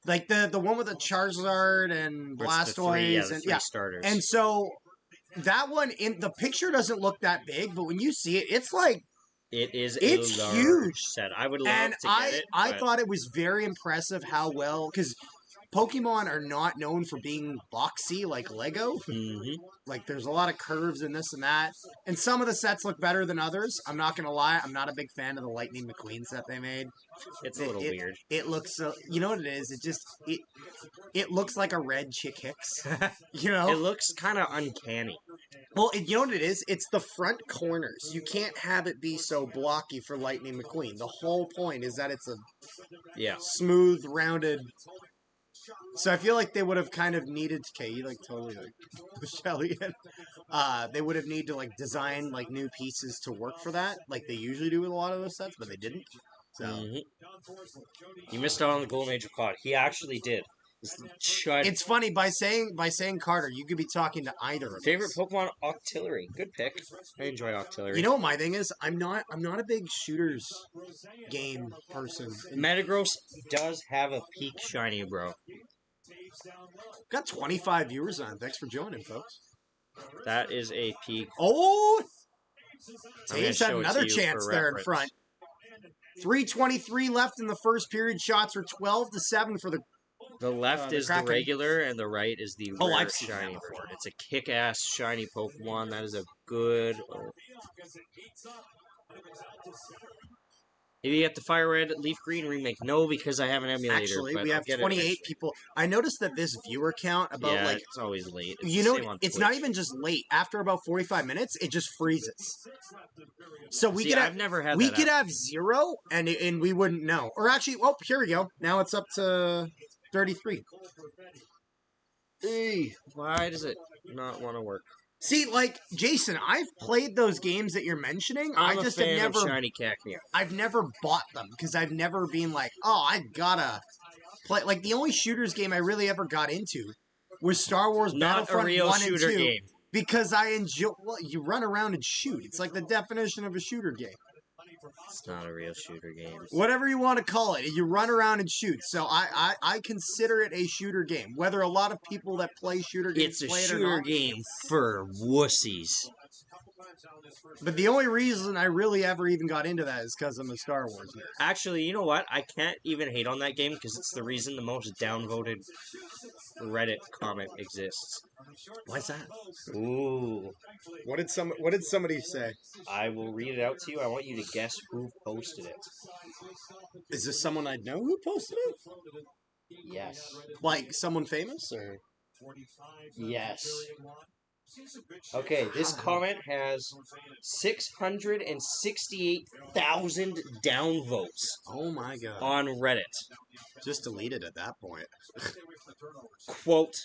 Like the one with the Charizard and Blastoise and starters. And so that one in the picture doesn't look that big, but when you see it, it's like it's a huge large set. I would love to get it. I thought it was very impressive how well, because Pokemon are not known for being boxy like Lego. Mm-hmm. Like, there's a lot of curves and this and that. And some of the sets look better than others. I'm not going to lie. I'm not a big fan of the Lightning McQueen set they made. It's a little weird. It looks so... You know what it is? It looks like a red Chick Hicks. You know? It looks kind of uncanny. Well, you know what it is? It's the front corners. You can't have it be so blocky for Lightning McQueen. The whole point is that it's a smooth, rounded... So I feel like they would have kind of needed... Okay, you like totally like Shelly. They would have needed to like design like new pieces to work for that, like they usually do with a lot of those sets, but they didn't. So You missed out on the Golden Age of COD. He actually did. It's funny, by saying Carter, you could be talking to either of us. Favorite Pokemon, Octillery. Good pick. I enjoy Octillery. You know what my thing is? I'm not a big shooters game person. Metagross does have a peak shiny, bro. Got 25 viewers on. Thanks for joining, folks. That is a peak. Oh! Taves had another chance there in front. 3:23 left in the first period. Shots are 12-7 for the. The left The is the Kraken. regular, and the right is the Oh, rare I've seen shiny that before. version. It's a kick-ass shiny Pokemon. That is a good. Maybe you get the Fire Red Leaf Green remake. No, because I have an emulator. Actually, but we I'll have get it 28 eventually. people. I noticed that this viewer count about Yeah, like. it's always late. It's You the know, same on it's Twitch. not even just late. After about 45 minutes, it just freezes. So we See, could have, I've never had we that could happen. have 0 and we wouldn't know. Or actually, oh, here we go. Now it's up to 33. Hey, why does it not want to work? See, like Jason, I've played those games that you're mentioning. I'm I a just fan have of never, shiny Cacnea. I've never bought them because I've never been like, oh, I gotta play. Like the only shooters game I really ever got into was Star Wars Not a Battlefront real 1 and shooter 2 game. because I enjoy. Well, you run around and shoot. It's like the definition of a shooter game. It's not a real shooter game. Whatever you want to call it, you run around and shoot. So I consider it a shooter game. Whether a lot of people that play shooter games It's a play it or shooter not. game for wussies. But the only reason I really ever even got into that is because I'm a Star Wars nerd. Actually, you know what? I can't even hate on that game because it's the reason the most downvoted Reddit comment exists. Why's that? Ooh. What did somebody say? I will read it out to you. I want you to guess who posted it. Is this someone I know who posted it? Yes. Like someone famous or? Yes. Okay, this comment has 668,000 downvotes Oh my god. on Reddit. Just delete it at that point. Quote,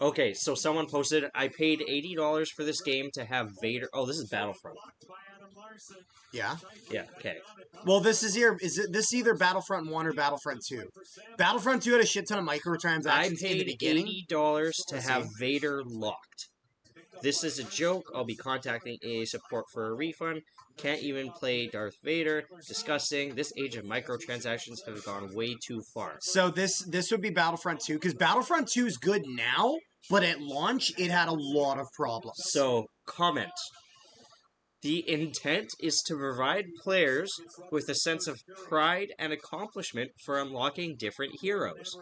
okay, so someone posted, I paid $80 for this game to have Vader. Oh, this is Battlefront. Yeah. Yeah, okay. Well, this is this either Battlefront 1 or Battlefront 2? Battlefront 2 had a shit ton of microtransactions I in the paid beginning. $80 to have Vader locked. This is a joke. I'll be contacting EA support for a refund. Can't even play Darth Vader. Disgusting. This age of microtransactions have gone way too far. So this would be Battlefront 2 because Battlefront 2 is good now, but at launch it had a lot of problems. So, comment. The intent is to provide players with a sense of pride and accomplishment for unlocking different heroes.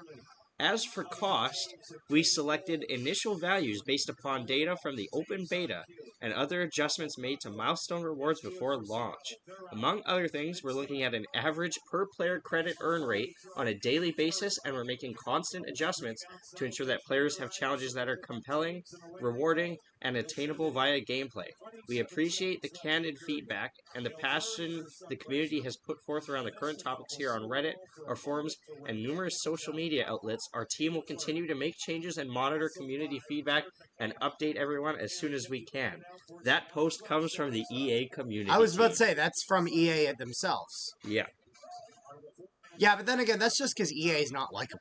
As for cost, we selected initial values based upon data from the open beta and other adjustments made to milestone rewards before launch. Among other things, we're looking at an average per player credit earn rate on a daily basis, and we're making constant adjustments to ensure that players have challenges that are compelling, rewarding, and attainable via gameplay. We appreciate the candid feedback and the passion the community has put forth around the current topics here on Reddit, our forums, and numerous social media outlets. Our team will continue to make changes and monitor community feedback and update everyone as soon as we can. That post comes from the EA community. I was about to team. say, that's from EA themselves. Yeah. Yeah, but then again, that's just because EA is not likable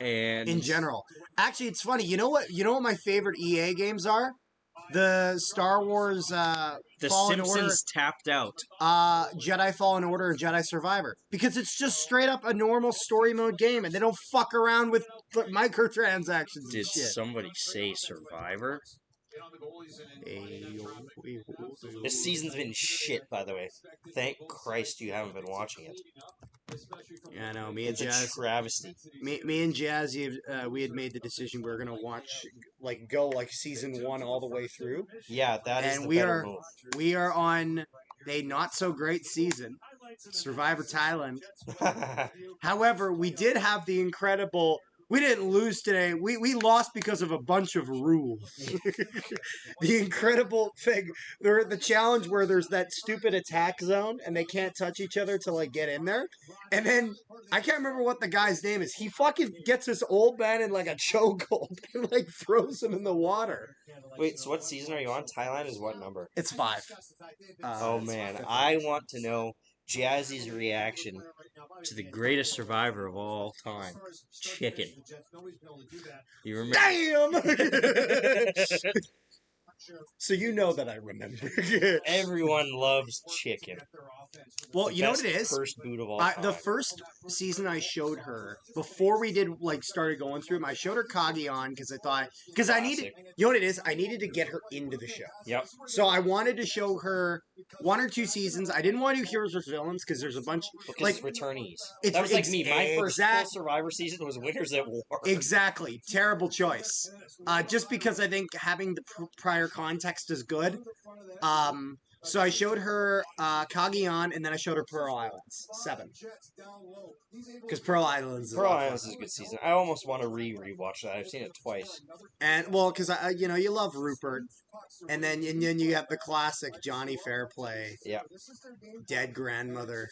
And in general. Actually, it's funny. You know what my favorite EA games are? The Star Wars The Fallen Simpsons tapped out. Order, Jedi Fallen Order, and Jedi Survivor. Because it's just straight up a normal story mode game, and they don't fuck around with microtransactions Did and shit. somebody say Survivor? This season's been shit, by the way. Thank Christ you haven't been watching it. Yeah, I know. Me and It's a Jazz, travesty. me and Jazzy, we had made the decision we were gonna watch, go season 1 all the way through. Yeah, that is And the we better are move. we are on a not so great season, Survivor Thailand. However, we did have the incredible. We didn't lose today. We lost because of a bunch of rules. The incredible thing, the challenge where there's that stupid attack zone and they can't touch each other to get in there. And then I can't remember what the guy's name is. He fucking gets this old man in a chokehold and throws him in the water. Wait, so what season are you on? Thailand is what number? It's 5. Oh man, I want to know Jazzy's reaction to the greatest survivor of all time, Chicken. You remember? Damn! So you know that I remember. Everyone loves chicken. Well, The you know what best it is? cursed boot of all The time. first season I showed her, before we did, like, started going through them, I showed her Kageon because I needed, Classic. you know what it is? I needed to get her into the show. Yep. So I wanted to show her 1 or 2 seasons. I didn't want to do Heroes vs. Villains because there's a bunch, Because like, returnees. it's That was like me. My first full exact- Survivor season was Winners at War. Exactly. Terrible choice. Just because I think having the prior context is good. So I showed her Kageon, and then I showed her Pearl Islands 7. Because Pearl Islands is Pearl a lot of Islands fun. is a good season. I almost want to rewatch that. I've seen it twice. And well, because you know, you love Rupert, and then you have the classic Johnny Fairplay, Yeah. dead grandmother.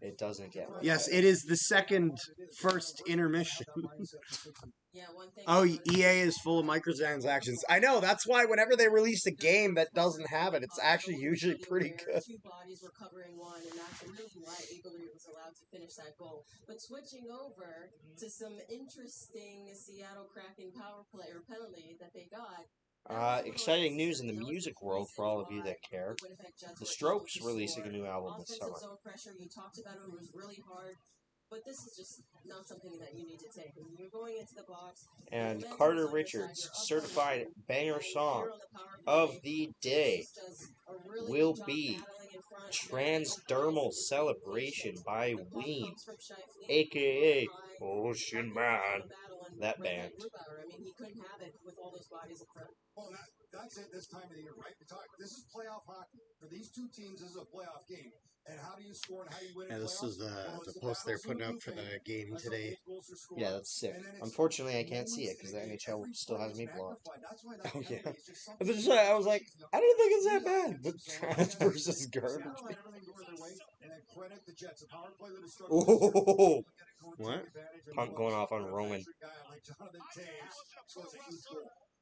It doesn't get much Yes, better. it is the first intermission. Oh, EA is full of microtransactions. I know, that's why whenever they release a game that doesn't have it, it's actually usually pretty good. Two bodies were covering one, and that's the reason why Eagley was allowed to finish that goal. But switching over to some interesting Seattle Kraken power play or penalty that they got. Exciting news in the music world for all of you that care. The Strokes releasing a new album this summer. Zone pressure, you talked about it was really hard, but this is just not something that you need to take. When you're going into the box. And Carter Richards, certified banger song of the day, will be Transdermal Celebration by Ween, aka Ocean Man. That band. I mean, he couldn't have it with all those bodies in front. Well, that's it this time of the year, right? This is playoff hockey. For these two teams, this is a playoff game. And how do you score and how do you win? Yeah, this is the post they're putting up for the game today. Yeah, that's sick. Unfortunately, I can't see it because the NHL still has me blocked. Oh yeah, I was like, I don't think it's that bad. But transfers is garbage. Oh, What? Punk going off on Roman.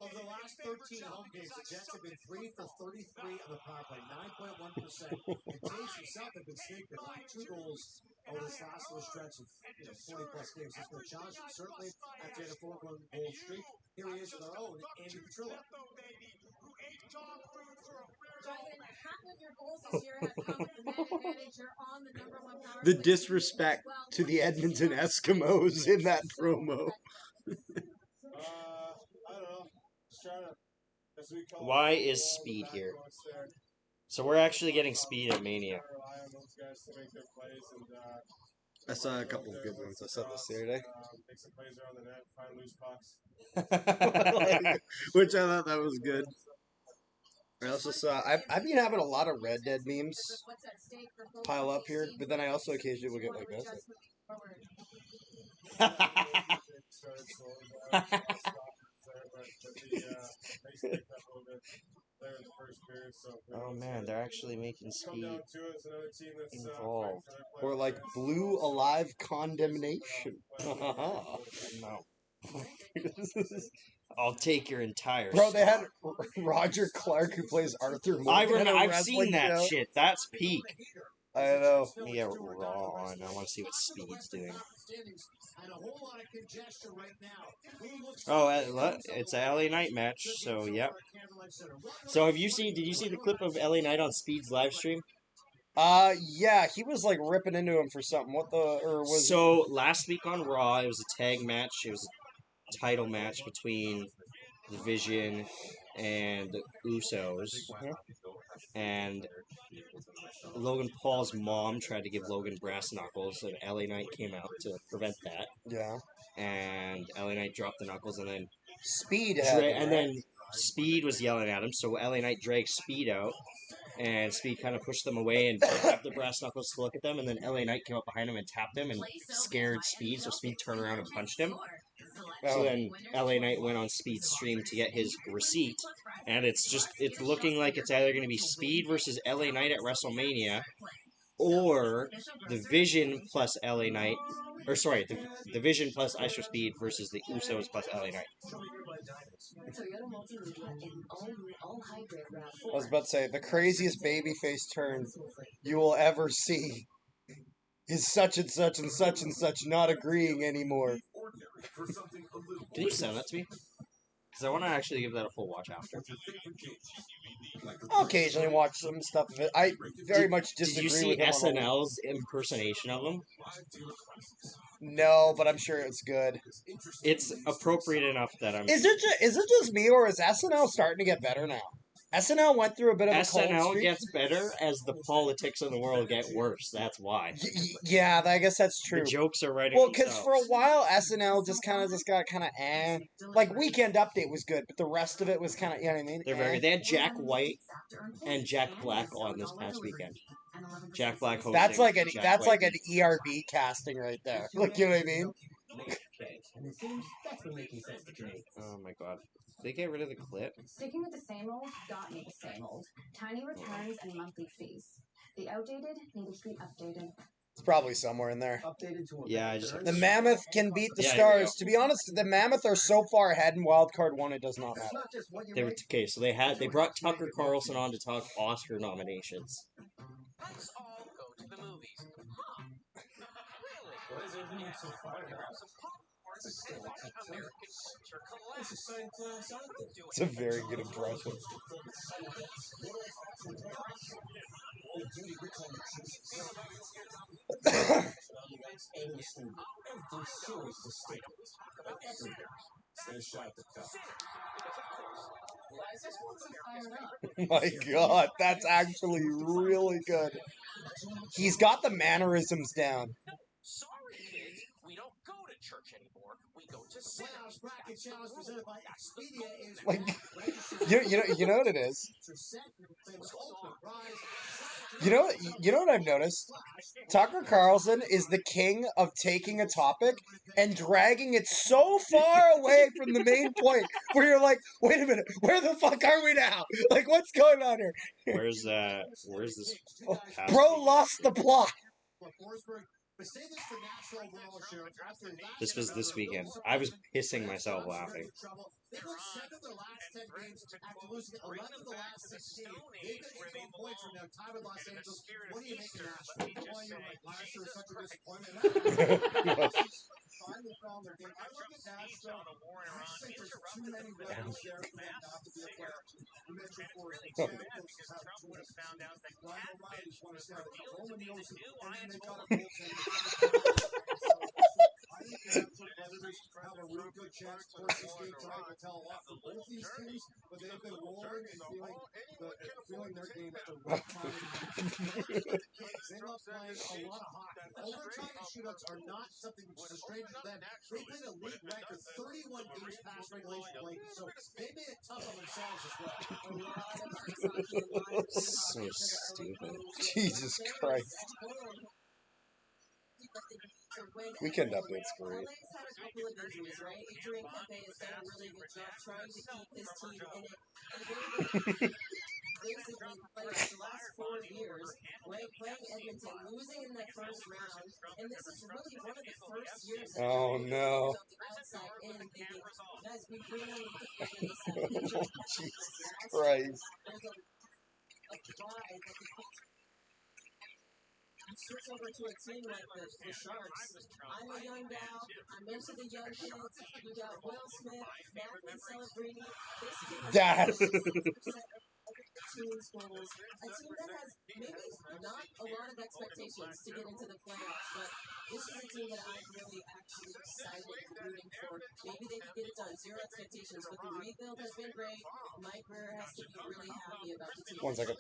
Of the last 13 home games, the Jets have been 3 for 33 on the power play, 9.1%. And Taves himself have been sneaking 2 goals over this last little stretch of 40-plus games. He's been challenged, certainly after a 4-goal streak. Here he is with our own Andy Petrillo. The disrespect to the Edmonton Eskimos in that promo. I don't know. Just trying to, as we call Why is Speed here? So we're actually getting Speed at Mania. I saw a couple of good ones. I saw this the other day. Make some plays around the net, find loose pucks. Which I thought that was good. I also saw, I've been having a lot of Red Dead memes pile up here, but then I also occasionally will get like this. Oh man, they're actually making Speed involved. Or like Blue Alive Condemnation. No. I'll take your entire Bro, they stock. had Roger Clark who plays Arthur Morgan. I've seen that show. shit. That's peak. I know. Yeah, Raw on. I want to see what Speed's doing. Oh, it's a LA Knight match, so yep. So did you see the clip of LA Knight on Speed's live stream? Yeah, he was like ripping into him for something. So last week on Raw, it was a tag match. It was a title match between the Vision and the Usos. And Logan Paul's mom tried to give Logan brass knuckles, and LA Knight came out to prevent that. Yeah. And LA Knight dropped the knuckles, and then Speed then Speed was yelling at him, so LA Knight dragged Speed out, and Speed kind of pushed them away and grabbed the brass knuckles to look at them, and then LA Knight came up behind him and tapped him and scared Speed, so Speed turned around and punched him. So then LA Knight went on Speed's stream to get his receipt, and it's looking like it's either going to be Speed versus LA Knight at WrestleMania, or the Vision plus LA Knight, or sorry, the Vision plus Ice Speed versus the Usos plus LA Knight. I was about to say, the craziest babyface turn you will ever see is such and such and such and such not agreeing anymore. Can you send that to me? Because I want to actually give that a full watch after. I'll occasionally watch some stuff of it. I very much Did disagree you see with him on SNL's impersonation of him? No, but I'm sure it's good. It's appropriate enough that I'm. Is it just me, or is SNL starting to get better now? SNL went through a bit of a cold SNL streak. gets better as the politics of the world get worse. That's why. Yeah, I guess that's true. The jokes are writing Well, because for a themselves. while SNL just got kind of eh. Like Weekend Update was good, but the rest of it was kind of, you know what I mean? They're very. They had Jack White and Jack Black on this past weekend. Jack Black hosting. That's like an Jack White. ERB casting right there. Like, you know what I mean? That's been making sense to me. Oh my god. They get rid of the clip? Sticking with the same old got me the same old. Tiny returns and monthly fees. The outdated needed to be updated. It's probably somewhere in there. Updated to Yeah, I just. The Mammoth can beat the Yeah, here we Stars. To be honest, the Mammoth are so far ahead in Wild Card 1, it does not matter. not just what you They were okay, so they brought Tucker Carlson on to talk Oscar nominations. Let's all go to the movies. Huh. Really? Why is everything so fired up? Some popcorn and American culture It's the collapse. same class out there. It's a very good impression. Every series is statement. Stay shot the cup. Why is this one so fired up? My God, that's actually really good. He's got the mannerisms down. Sorry, kids. We don't go to church anymore. We go to Playoffs cinemas. bracket challenge presented by Expedia is Like, you know what it is? You know what I've noticed? Tucker Carlson is the king of taking a topic and dragging it so far away from the main point where you're like, wait a minute, where the fuck are we now? Like, what's going on here? Where's this? Bro lost the plot. This was this weekend. I was pissing myself laughing. They went second their last 10 games after losing 11 of the last 16. They've been 8 points from now, tied with Los Angeles. What do you make of Nashville? Why you like last year was such a disappointment? Finally found their game. I look at Nashville. I think there's too many rebels there for them not to be a player. You mentioned for example, have twins. Ryan O'Reilly's one of the Roman Neal's and they got a goaltender. I think the Nashville Predators have a really good chance. Of course, this game tonight will tell a lot for both these teams, but they've been rolling and feeling their game at the right time. They love playing a lot of hockey. Overtime and shootouts are not something which is a stranger to them. They played a league record 31 games past regulation play, so they made it tough on themselves as well. So stupid. Jesus Christ. Weekend Update's great. LA's had a couple of injuries, right? Adrian Pepe has done a really good job trying to keep this team in it. And they've basically played the last 4 years, right? Playing Edmonton, losing in that first round. And this is really one of the first years that Oh, no. on the outside in thinking, guys, we really need to figure this out. Jesus Christ. There's a pride that the kids switch over to a team like the Sharks. I'm a young gal. I'm into the young kids. You got Will Smith, Matthew Celebrini. This kid Dad. team's goals. A team that has maybe not a lot of expectations to get into the playoffs, but this is a team that I'm really actually excited and rooting for. Maybe they can get it done. Zero expectations, but the rebuild has been great. Mike Brewer has to be really happy about the team. 1 second.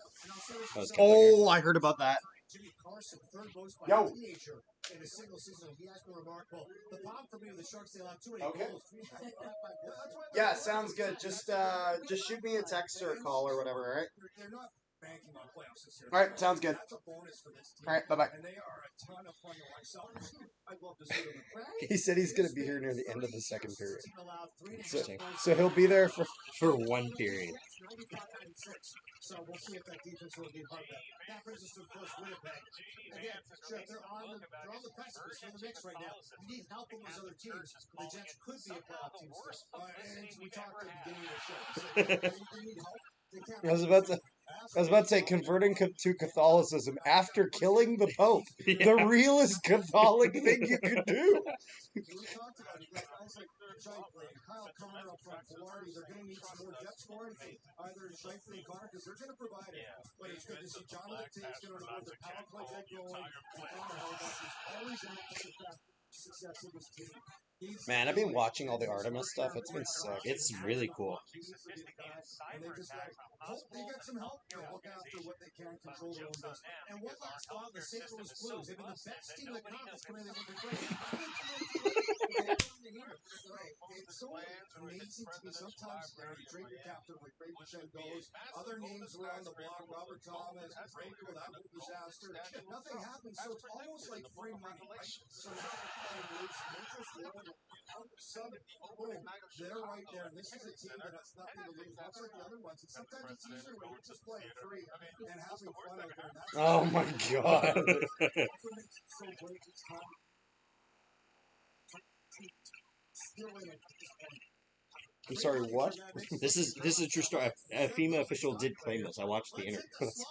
Oh, I heard about that. Jimmy Carson, third most by Yo. a teenager in a single season. He has been remarkable. The problem for me with the Sharks, they allowed too many Okay. goals. Yeah, sounds good. Just shoot me a text or a call or whatever, all right? They're not banking on playoffs this year. All right, sounds good. That's a bonus for this team. All right, bye-bye. And they are a ton of fun to watch. Selfishly, I'd love to see them. He said he's going to be here near the end of the second period. Allowed 3 So, to so he'll be there for... for 1 period. 95-96. So we'll see if that defense will be part of that. That brings us to, of course, Winnipeg. Again, sure, they're on the precipice in the mix right now. You need help from those other teams. The Jets could be a playoff team still. And we talked at the beginning of the show. So, they need help. They can't I was about to say converting to Catholicism after killing the Pope. The realest Catholic thing you could do. we talked about it. I was like, Shifley and Kyle Connor up front, Velarde. They're going to need some more depth scoring from either Shifley and Connor because they're going to provide it. But it's good to see Jonathan Tate's going to report the power play get going. And Connor Hellebuyck is always a massive factor in the success of this team. Man, I've been watching all the Artemis stuff. It's been sick. It's really cool. And they just they got some help to look after what they can control their own business. And one last thought, the St. Louis Blues, they've been the best team in the conference coming in with the great. It's so amazing to me. Sometimes you drink your captain like Ray Boucher goes. Other names were on the block, Robert Thomas, Franco, that was a disaster. Nothing happens, so it's almost like free money, right? So now they're right there. This is a team that has nothing to lose, much like the other ones. And sometimes it's easier when you're just playing free and having fun out there. Oh my god. So great each time. I'm sorry, what? This is a true story. A FEMA official did claim this. I watched the interview. We'll keep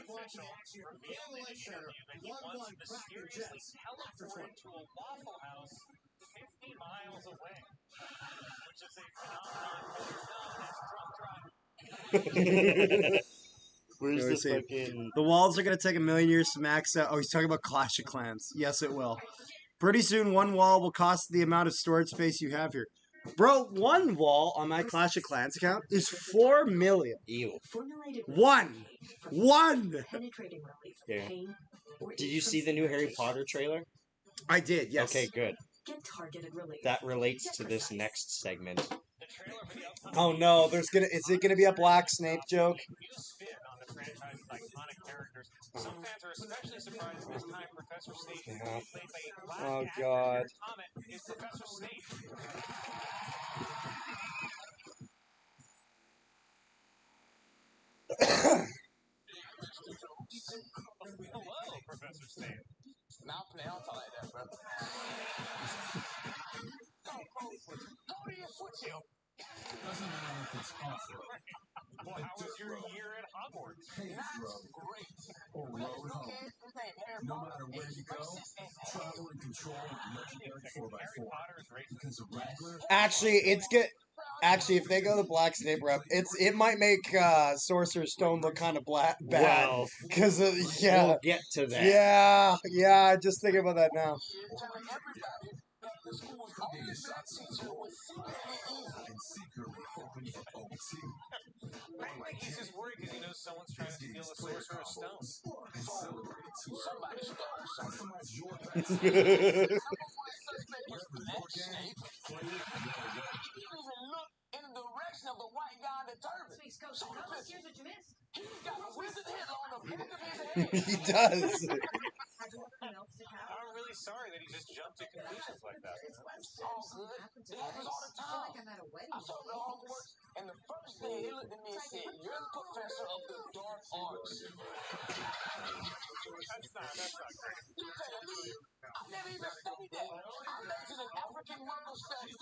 watching action. The Light Center, 1-1 Kraken Jets. Teleport to a Waffle House 50 miles away, which is a phenomenon known as drunk driving. Where's Let's the see. fucking... The walls are going to take 1,000,000 years to max out. Oh, he's talking about Clash of Clans. Yes, it will. Pretty soon, one wall will cost the amount of storage space you have here. Bro, one wall on my Clash of Clans account is 4 million. Ew. One! Yeah. Did you see the new Harry Potter trailer? I did, yes. Okay, good. That relates to this next segment. Oh no, is it gonna be a Black Snape joke? Spin on the franchise's iconic characters. Some fans are especially surprised this time Professor Snape is being played by a black Oh actor. god. Comet is Professor Snape. Hello, Professor Snape. Now play out like that, brother. Go to your foot hill. Doesn't matter if it's off-road. Well, how was your year at Hogwarts? That's great. Or road home. No matter where you go, travel and control legendary 4x4. Because a Wrangler... Actually, it's good. Actually, if they go the Black Snape rep, it might make Sorcerer's Stone look kind of bad. Well, Because, yeah. We'll get to that. Yeah, just thinking about that now. Telling everybody that the school's only bad teacher was secretly evil. And secretly hoping for OT. I think he's just worried because he knows someone's trying to steal the Sorcerer's Stone. And celebrate too. Somebody stole something. Customize your Number one suspect is Black Snape. He didn't even look in the direction of the white guy in the turban. So Here's what you missed. he's got a wizard hit on the back of his head. He does. I'm really sorry that he just jumped to conclusions like that. It's all good. It happens all the time. I saw the Hogwarts, and the first thing he looked at me and said, "You're the professor of the dark arts." That's not great. I've never even studied that. I majored in African Muggle studies.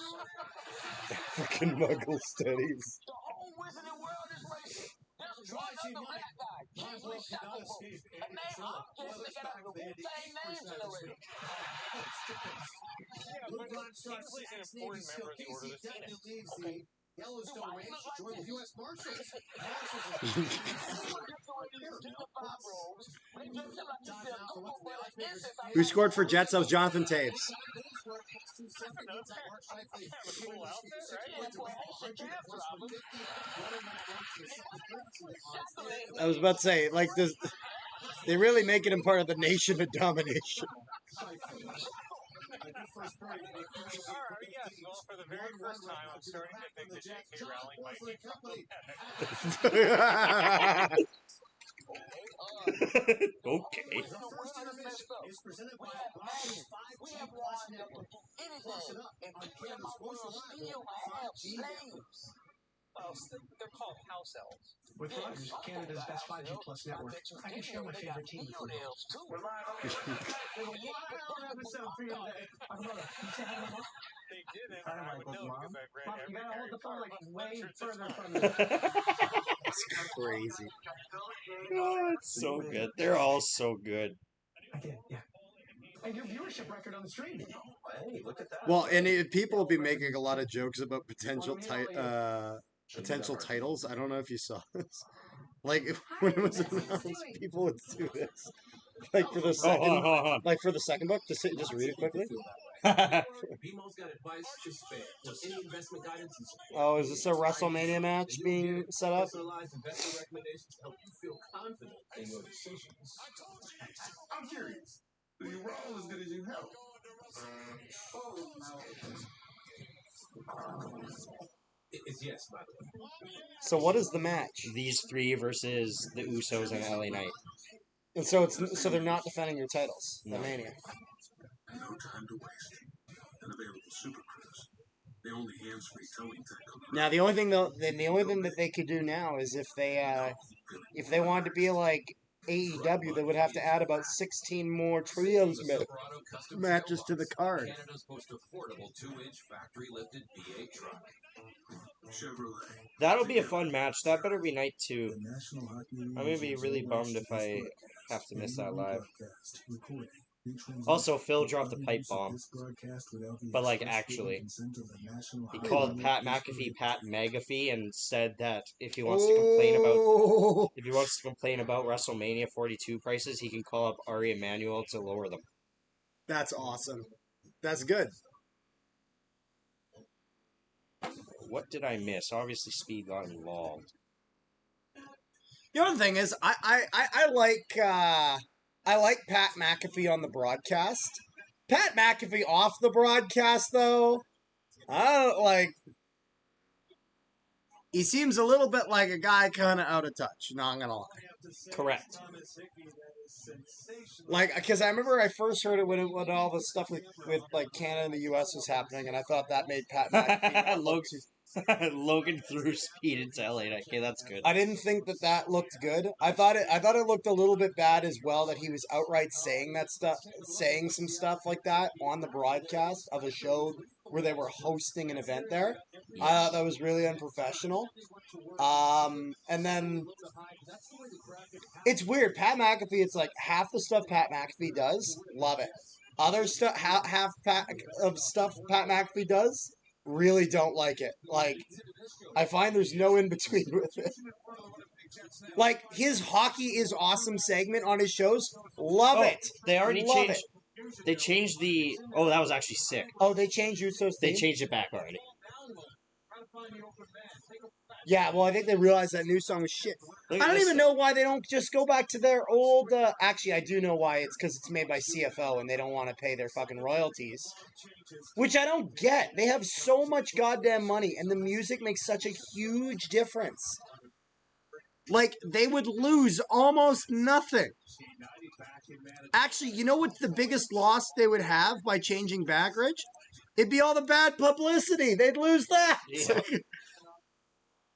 African Muggle studies. The whole wizarding world is racist. There's one other black guy, Kingsley Shacklebolt. A name I'm guessing they got out of the Wu-Tang name generator. Yeah, but Kingsley's an important member of the Order of the Phoenix. Okay. Yellowstone Range joined the U.S. Marshals. Who scored for Jets? That was Jonathan Taves. Cool outfit, right? I was about to say, like, this, they really making him part of the Nation of Domination. Alright, yes, well, for the very first time, I'm starting to think the JK Rowling might be Okay. We have won anything, and Grandma will still have slaves. Well, they're called house elves. With Rogers, Canada's best 5G plus network, I can share my favorite team with you. They did, and Hi, I would Michael's know mom. because I've read Mom, every you gotta Harry hold the phone Potter like book way hundreds of further times. from you. It's crazy. Oh, it's so good. They're all so good. I did, yeah. And your viewership record on the stream. Hey, look at that. Well, and people will be making a lot of jokes about potential titles. I don't know if you saw this. Like when it was announced, people would do this. Like for the second, hold on. like for the second book, just read it quickly. BMO's got advice to spare. Any investment guidance and support. Oh, is this a WrestleMania match being set up? Personalized investment recommendations to help you feel confident in your decisions. I'm curious. Do you roll as good as you help? It's yes, by the way. So what is the match? These three versus the Usos and LA Knight. And so they're not defending your titles. The Mania. No time to waste. Unavailable super crews. The only hands-free towing tech. Now the only thing that they could do now is if they wanted to be like AEW, they would have to add about 16 more trios matches to the card. Canada's most affordable 2-inch factory-lifted V8 truck. Chevrolet. That'll be a fun match. That better be night 2. I'm gonna be really bummed if I have to miss that live. Also, Phil dropped a pipe bomb. But, like, actually. He called Pat McAfee Pat Megafee and said that if he wants to complain about WrestleMania 42 prices, he can call up Ari Emanuel to lower them. That's awesome. That's good. What did I miss? Obviously, Speed got involved. The other thing is, I like Pat McAfee on the broadcast. Pat McAfee off the broadcast, though, I don't like. He seems a little bit like a guy kind of out of touch. Not gonna lie. Correct. Like, because I remember I first heard it when all the stuff with like Canada and the U.S. was happening, and I thought that made Pat McAfee Logan threw Speed into LA. Okay, that's good. I didn't think that looked good. I thought it looked a little bit bad as well that he was outright saying some stuff like that on the broadcast of a show where they were hosting an event there. I thought that was really unprofessional. And then it's weird. Pat McAfee, it's like half the stuff Pat McAfee does, love it. Other stuff, half of stuff Pat McAfee does, really don't like it. Like, I find there's no in between with it. Like, his Hockey is Awesome segment on his shows, love it. They already love changed. It. They changed the. Oh, that was actually sick. Oh, they changed Uso's theme? They changed it back already. Yeah, well, I think they realized that new song was shit. I don't even know why they don't just go back to their old... actually, I do know why. It's because it's made by CFO and they don't want to pay their fucking royalties. Which I don't get. They have so much goddamn money and the music makes such a huge difference. Like, they would lose almost nothing. Actually, you know what the biggest loss they would have by changing Backridge? It'd be all the bad publicity. They'd lose that. Yeah.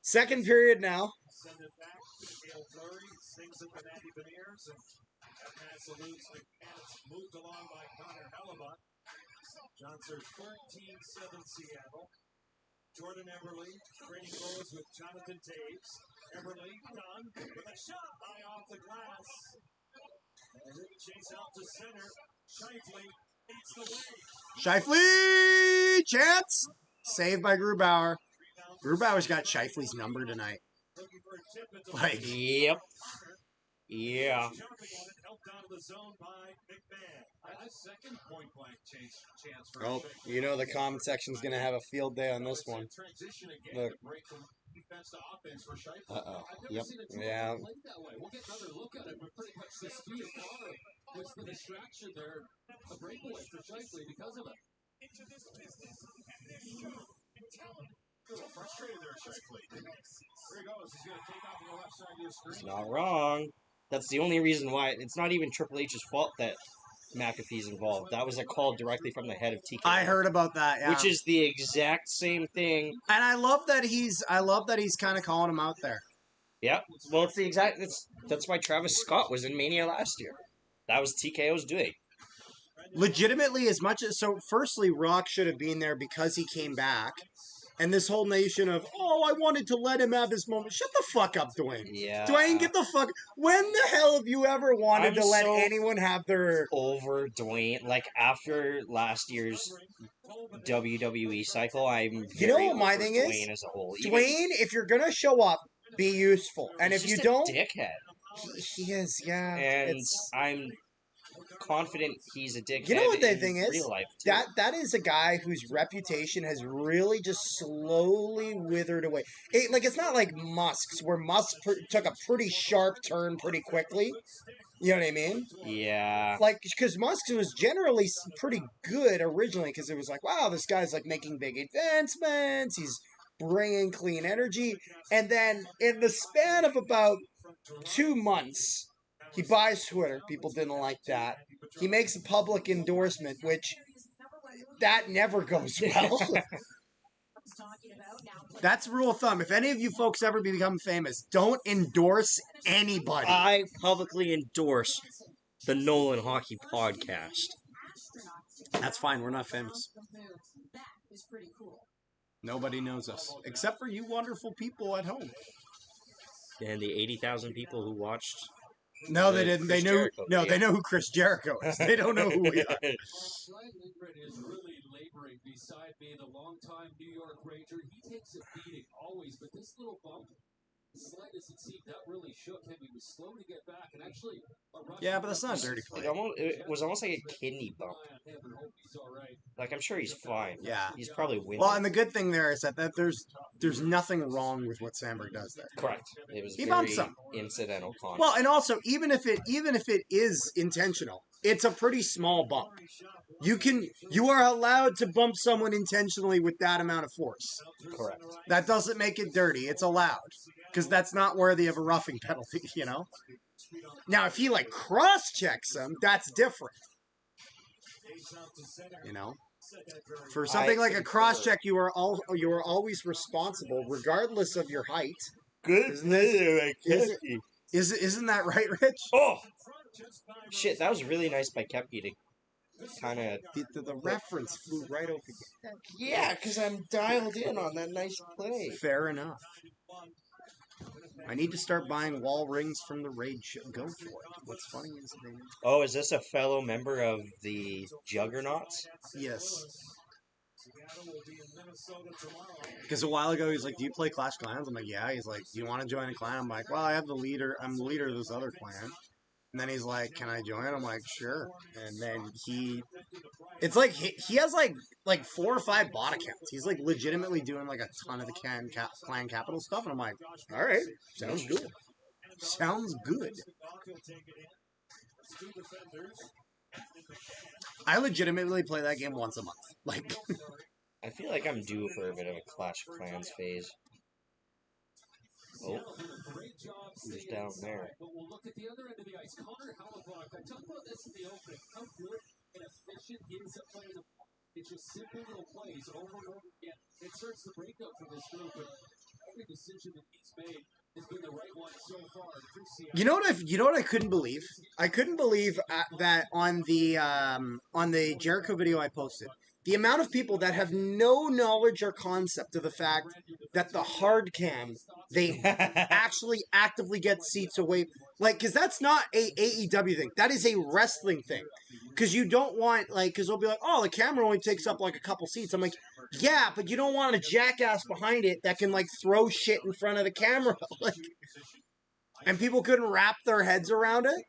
Second period now. Send it back. Gail Fleury sings it to Matty Beniers, and that pass eludes McManus, moved along by Connor Hellebuck. Johnson 13-7 Seattle. Jordan Eberle trading goals with Jonathan Taves. Eberle done with a shot high off the glass. And it chase out to center. Shifley leads the way. Shifley! Chance! Saved by Grubauer. Grubauer's got Shifley's number tonight. Like, yep. Yeah. Oh, you know the comment section's going to have a field day on this one. Look. Uh-oh. Yep. Yeah. We'll get another look at it, but pretty much the speed of water was the distraction there. A breakaway for Shifley because of it. Into this business and this show and talent. A little frustrated there, Shifley. Here he goes. He's going to take off on the left side of your screen. It's not wrong. That's the only reason why. It's not even Triple H's fault that McAfee's involved. That was a call directly from the head of TK. I heard about that, yeah. Which is the exact same thing. And I love that he's kind of calling him out there. Yep. Well, it's the exact. That's why Travis Scott was in Mania last year. That was TKO's doing. Legitimately, as much as... So, firstly, Rock should have been there because he came back. And this whole nation of, I wanted to let him have his moment. Shut the fuck up, Dwayne. Yeah. Dwayne, get the fuck. When the hell have you ever wanted I'm to let so anyone have their. over Dwayne? Like, after last year's WWE cycle, I'm You know very what my over thing Dwayne is? as a whole. Dwayne, if you're going to show up, be useful. And He's if you just a don't. dickhead. He is, yeah. And I'm confident he's a dickhead. You know what the in thing is? real life too. That is a guy whose reputation has really just slowly withered away. It's not like Musk's, where Musk took a pretty sharp turn pretty quickly. You know what I mean? Yeah. Like, because Musk was generally pretty good originally, because it was like, wow, this guy's like making big advancements. He's bringing clean energy. And then in the span of about 2 months, he buys Twitter. People didn't like that. He makes a public endorsement, which that never goes well. That's rule of thumb. If any of you folks ever become famous, don't endorse anybody. I publicly endorse the Nolan Hockey Podcast. That's fine. We're not famous. Nobody knows us, except for you wonderful people at home. And the 80,000 people who watched. No, they didn't. Chris They knew. Jericho No, video. they know who Chris Jericho is. They don't know who we are. Slide Lindgren is really laboring beside me, the longtime New York Ranger. He takes a beating always, but this little bump, slight as it seemed, that really shook him. He was slow to get back, and actually, Yeah, but that's not a dirty play. It was almost like a kidney bump. Like, I'm sure he's fine. Yeah. He's probably winning. Well, and the good thing there is that there's nothing wrong with what Sandberg does there. Correct. It was He very bumps him. incidental contact. Well, and also even if it is intentional, it's a pretty small bump. You are allowed to bump someone intentionally with that amount of force. Correct. That doesn't make it dirty. It's allowed. Because that's not worthy of a roughing penalty, you know? Now, if he, cross-checks him, that's different. You know? For something like a cross-check, you are always responsible, regardless of your height. Good. Isn't that right, Rich? Oh! Shit, that was really nice by Kepke to kind of... The reference flew right over you. Yeah, because I'm dialed in on that nice play. Fair enough. I need to start buying wall rings from the Raid show. Go for it. What's funny is they... Oh, is this a fellow member of the Juggernauts? Yes. Because a while ago, he's like, do you play Clash Clans? I'm like, yeah. He's like, do you want to join a clan? I'm like, well, I'm the leader of this other clan. And then he's like, can I join? I'm like, sure. And then it's like, he has like 4 or 5 bot accounts. He's like legitimately doing like a ton of the clan capital stuff. And I'm like, all right, sounds good. Sounds good. I legitimately play that game once a month. Like, I feel like I'm due for a bit of a Clash of Clans phase. Oh, who's down there? But we'll look at the other end of the ice. Connor Hellebuyck. I talked about this in the opening. How good and efficient he is at playing the ball. It's just simple little plays over and over again. It starts the breakup for this group, but every decision that he's made has been the right one so far. You know what I couldn't believe? I couldn't believe that on the Jericho video I posted, the amount of people that have no knowledge or concept of the fact that the hard cam, they actually actively get seats away. Like, because that's not a AEW thing. That is a wrestling thing. Because you don't want, because they'll be like, oh, the camera only takes up like a couple seats. I'm like, yeah, but you don't want a jackass behind it that can throw shit in front of the camera. And people couldn't wrap their heads around it.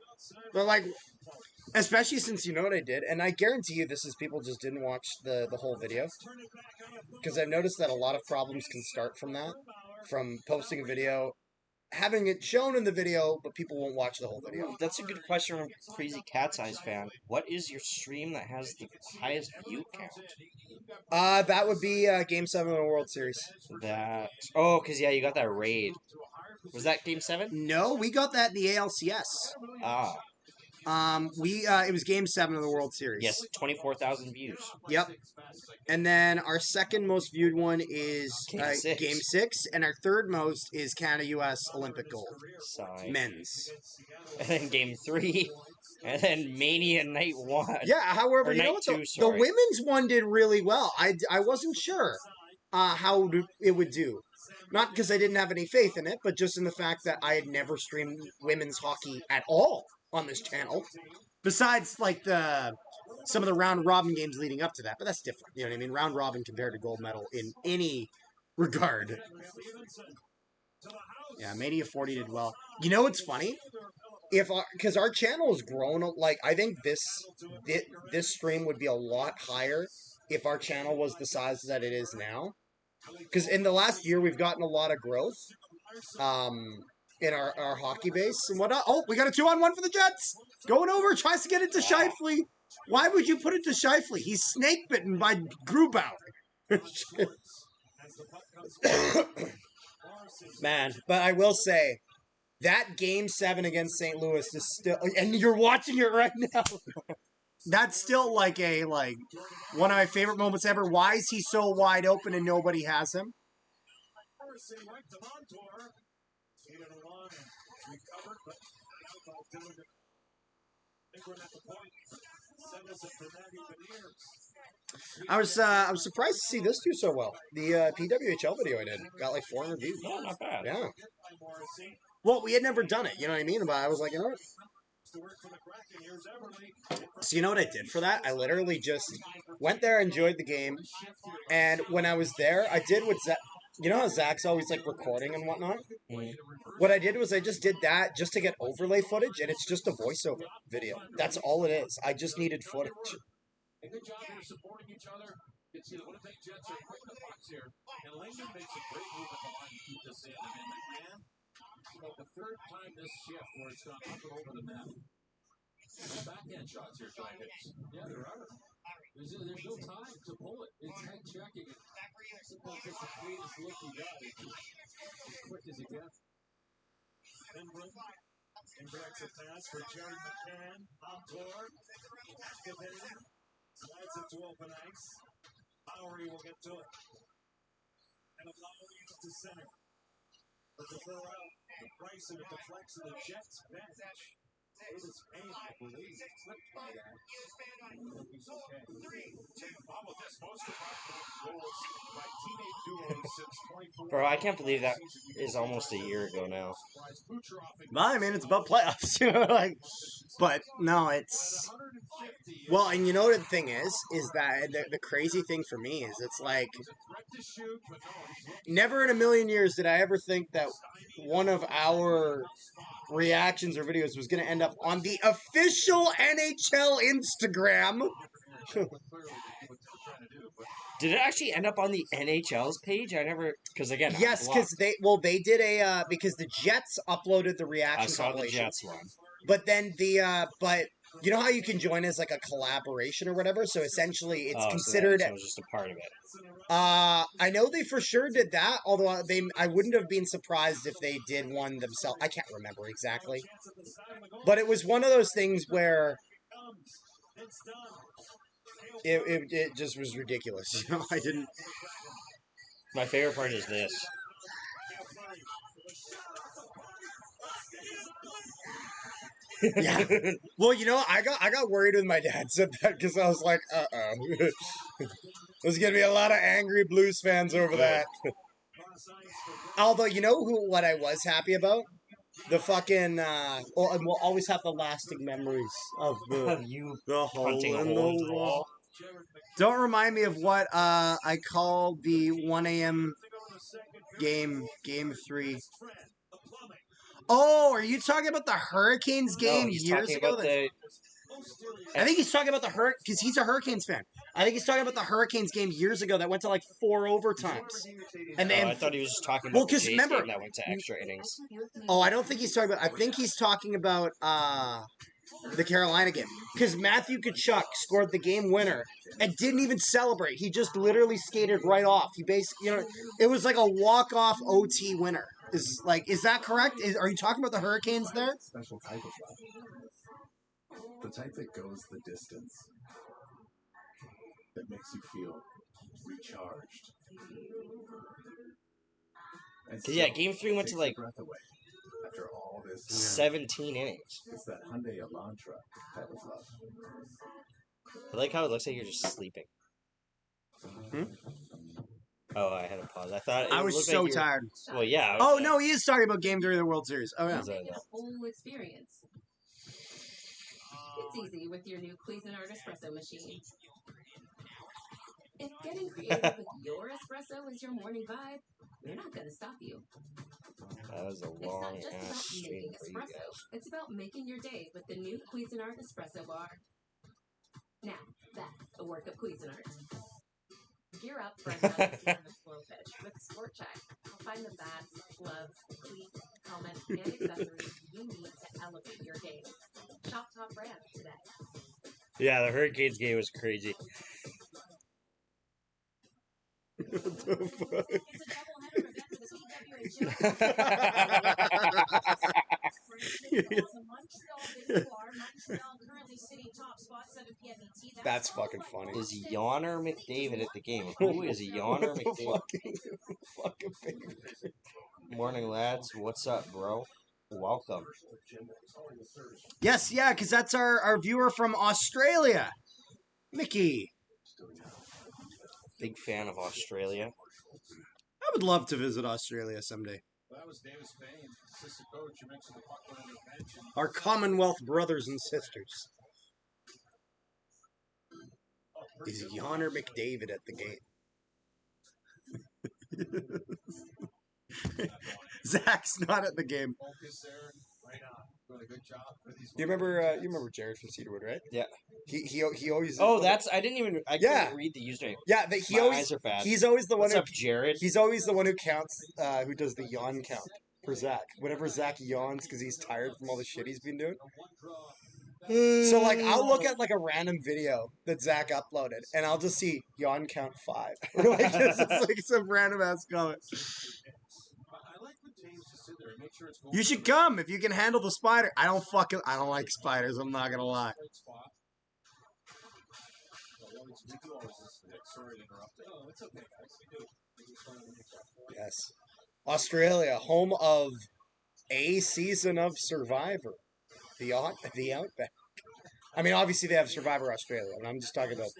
They're like, especially since you know what I did, and I guarantee you this is people just didn't watch the whole video. Because I've noticed that a lot of problems can start from that. From posting a video, having it shown in the video, but people won't watch the whole video. That's a good question from Crazy Cat's Eyes fan. What is your stream that has the highest view count? That would be Game 7 of the World Series. Oh, because you got that raid. Was that Game 7? No, we got that in the ALCS. Ah. It was Game 7 of the World Series. Yes, 24,000 views. Yep. And then our second most viewed one is Game 6, and our third most is Canada-US Olympic Gold. Men's. And then Game 3, and then Mania Night 1. Yeah, however, or you know Night what? 2, The sorry. women's one did really well. I wasn't sure. how it would do. Not because I didn't have any faith in it, but just in the fact that I had never streamed women's hockey at all on this channel. Besides, like, some of the round robin games leading up to that, but that's different. You know what I mean? Round robin compared to gold medal in any regard. Yeah, Mania 40 did well. You know what's funny? Because our channel has grown, like, I think this stream would be a lot higher if our channel was the size that it is now. Because in the last year, we've gotten a lot of growth in our hockey base and whatnot. Oh, we got a 2-on-1 for the Jets. Going over, tries to get it to Scheifele. Why would you put it to Scheifele? He's snake bitten by Grubauer. Man, but I will say, that Game 7 against St. Louis is still... And you're watching it right now. That's still like one of my favorite moments ever. Why is he so wide open and nobody has him? I was surprised to see this do so well. The PWHL video I did got like 400 views. Oh, not bad. Yeah. Well, we had never done it, you know what I mean? But I was like, you know what? So you know what I did for that? I literally just went there, enjoyed the game, and when I was there, I did what Zach... You know how Zach's always like recording and whatnot? Mm. What I did was I just did that just to get overlay footage, and it's just a voiceover video. That's all it is. I just needed footage. A good job here supporting each other. You can see the Winnipeg Jets are quick in the box here. And Langdon makes a great move at the line to keep this in. And then McMahon, about the third time this shift where it's gone up and over the net. Backhand shots here trying to hit. Yeah, there are. There's no time to pull it. It's head checking. Sometimes it's the cleanest look you got. It's as quick as you get. And breaks a pass for Jerry McCann. On tour. Activating. Slides it to open ice. Lowry will get to it. And Lowry to center. But the throw out. The price of it deflects to the Jets bench. It is Payne, I believe. Slipped by that. He's okay. How about this? Most of our goals by teammate duos since 24. Bro, I can't believe that is almost a year ago now. Well, I mean, it's about playoffs, you know, like, but no, it's, well, and you know what the thing is that the crazy thing for me is it's like, never in a million years did I ever think that one of our reactions or videos was going to end up on the official NHL Instagram. Did it actually end up on the NHL's page? I never, because again, yes, because they did because the Jets uploaded the reaction. I saw the Jets one, but then but you know how you can join as like a collaboration or whatever. So essentially, it's considered. So it was just a part of it. I know they for sure did that. Although I wouldn't have been surprised if they did one themselves. I can't remember exactly, but it was one of those things where it just was ridiculous. You know, I didn't. My favorite part is this. Yeah. Well, you know, I got worried when my dad said that because I was like, there's gonna be a lot of angry Blues fans over that. Although, you know what I was happy about? The fucking and we'll always have the lasting memories of the hole in the wall. Don't remind me of what I called the 1 a.m. game 3. Oh, are you talking about the Hurricanes game years ago? I think he's talking about the Hurricanes because he's a Hurricanes fan. I think he's talking about the Hurricanes game years ago that went to like 4 overtimes. And then I thought he was just talking about the Jays game that went to extra innings. Oh, I don't think he's talking about. I think he's talking about the Carolina game because Matthew Tkachuk scored the game winner and didn't even celebrate. He just literally skated right off. He basically, you know, it was like a walk-off OT winner. Is that correct? Are you talking about the Hurricanes there? Special type of love. The type that goes the distance. That makes you feel recharged. Yeah, game 3 went to like after all this 17 innings. It's that Hyundai Elantra type of love. I like how it looks like you're just sleeping. Oh, I had a pause. I thought I it was looked so like you were- tired. Well, yeah. Oh no, he is talking about game during the World Series. Oh yeah. That's what I Make it a thought. whole experience. It's easy with your new Cuisinart espresso machine. If getting creative with your espresso is your morning vibe, we're not going to stop you. That was a It's long not just ass about stream making for you espresso. guys. It's about making your day with the new Cuisinart espresso bar. Now, that's a work of Cuisinart. Gear up for another game of slow pitch with Sport Check. Find the bats, gloves, cleats, helmets, and accessories you need to elevate your game. Shop top brand today. Yeah, the Hurricanes game was crazy. It's a doubleheader event for the PWHL. Montreal currently sitting top spot 7 p.m. ET. That's fucking funny. Is Yonner McDavid at the game? Who is Yonner McDavid? Fucking favorite. Morning, lads. What's up, bro? Welcome. Yes, yeah, because that's our viewer from Australia, Mickey. Big fan of Australia. I would love to visit Australia someday. That was Davis Payne, assistant coach. You mentioned the puck on your bench. Our Commonwealth brothers and sisters. Is Yonner McDavid at the game? Zach's not at the game. Focus there, right on. Doing a good job. You remember Jared from Cedarwood, right? Yeah. He always. Oh, that's I didn't even. I Yeah. couldn't read the username. Yeah, My eyes are bad. He's always the one What's who. up, Jared? He's always the one who counts. Who does the yawn count for Zach? Whenever Zach yawns because he's tired from all the shit he's been doing. So like I'll look at like a random video that Zach uploaded and I'll just see yawn count 5. Or like it's just like some random ass comment. I like when James just sit there and make sure it's going. You should come if you can handle the spider. I don't like spiders, I'm not gonna lie. We do always listen to it. Sorry to interrupt. Oh, it's okay, guys. We do. Yes. Australia, home of a season of Survivor. The Outback. I mean, obviously they have Survivor Australia, and I'm just talking about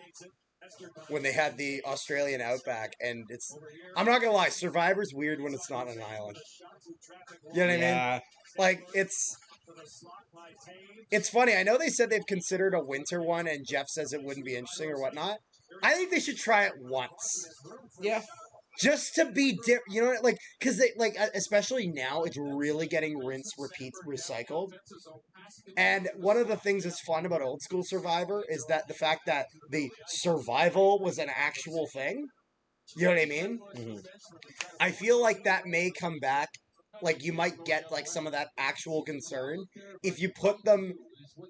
when they had the Australian Outback, and it's... I'm not gonna lie, Survivor's weird when it's not an island. You know what I mean? Like, it's funny. I know they said they've considered a winter one, and Jeff says it wouldn't be interesting or whatnot. I think they should try it once. Yeah. Just to be different, you know, like, because they, like, especially now, it's really getting rinse, repeat, recycled. And one of the things that's fun about old school Survivor is that the fact that the survival was an actual thing. You know what I mean? Mm-hmm. I feel like that may come back. Like, you might get, like, some of that actual concern if you put them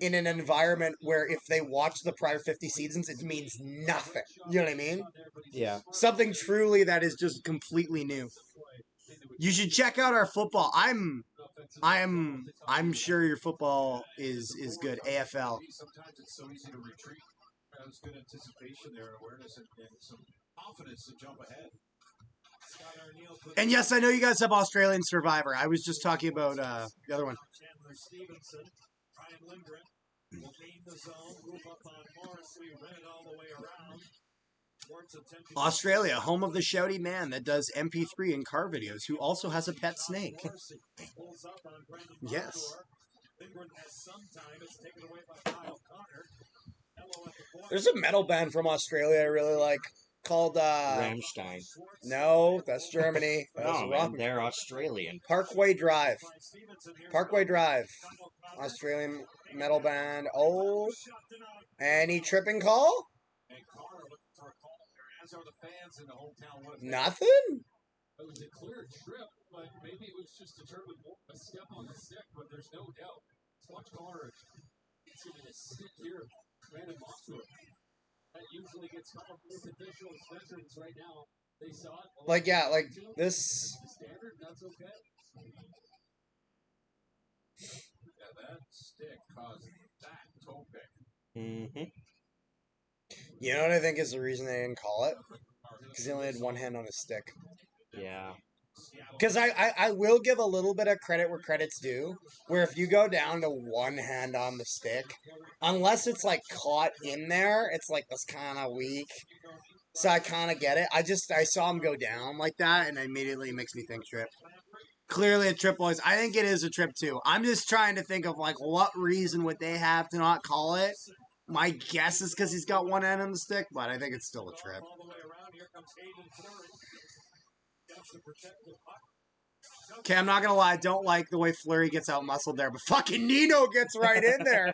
in an environment where if they watch the prior 50 seasons, it means nothing. You know what I mean? Yeah. Something truly that is just completely new. You should check out our football. I'm sure your football is good. AFL. Sometimes it's so easy to retreat. That was good anticipation there, awareness, and some confidence to jump ahead. And yes, I know you guys have Australian Survivor. I was just talking about the other one. Australia, home of the shouty man that does MP3 and car videos, who also has a pet snake. Yes. There's a metal band from Australia I really like called Rammstein. No, that's Germany. That's No, man, they're Australian. Parkway Drive. Parkway Drive. Australian metal band. Oh, any tripping call? Nothing? It was a clear trip, but maybe it was just determined a step on the stick, but there's no doubt. Watch Connor. It's going to stick here. Brandon Mosswood. That usually gets called with officials, veterans right now. They saw it. Like, yeah, like this. Standard, that's okay. Yeah, that stick caused that toe pick. Mm-hmm. You know what I think is the reason they didn't call it? Because he only had one hand on his stick. Yeah. Because I will give a little bit of credit where credit's due, where if you go down to one hand on the stick, unless it's like caught in there, it's like that's kind of weak. So I kind of get it. I saw him go down like that, and immediately it makes me think trip. Clearly a trip, boys. I think it is a trip too. I'm just trying to think of like what reason would they have to not call it. My guess is because he's got one end on the stick, but I think it's still a trip. Okay, I'm not gonna lie. I don't like the way Fleury gets out muscled there, but fucking Nino gets right in there.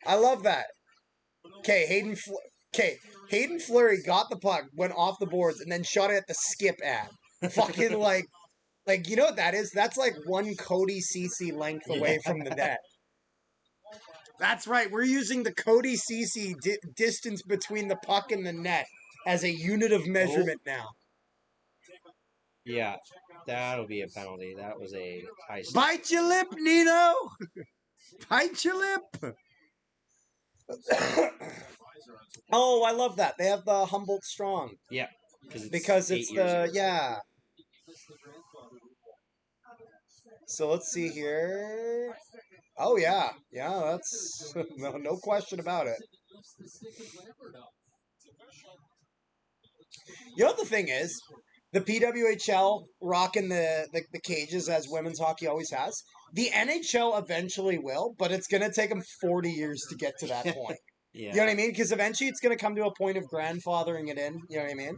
I love that. Okay, Hayden Fleury got the puck, went off the boards, and then shot it at the skip ad. Fucking like you know what that is? That's like one Cody Cece length away from the net. That's right. We're using the Cody Cece distance between the puck and the net as a unit of measurement now. Yeah, that'll be a penalty. That was a high stick. Bite your lip, Nino! Bite your lip! Oh, I love that. They have the Humboldt Strong. Yeah. Because it's the, yeah. So let's see here. Oh, yeah. Yeah, that's no question about it. You know what the thing is? The PWHL rocking the cages as women's hockey always has. The NHL eventually will, but it's going to take them 40 years to get to that point. Yeah. You know what I mean? Because eventually it's going to come to a point of grandfathering it in. You know what I mean?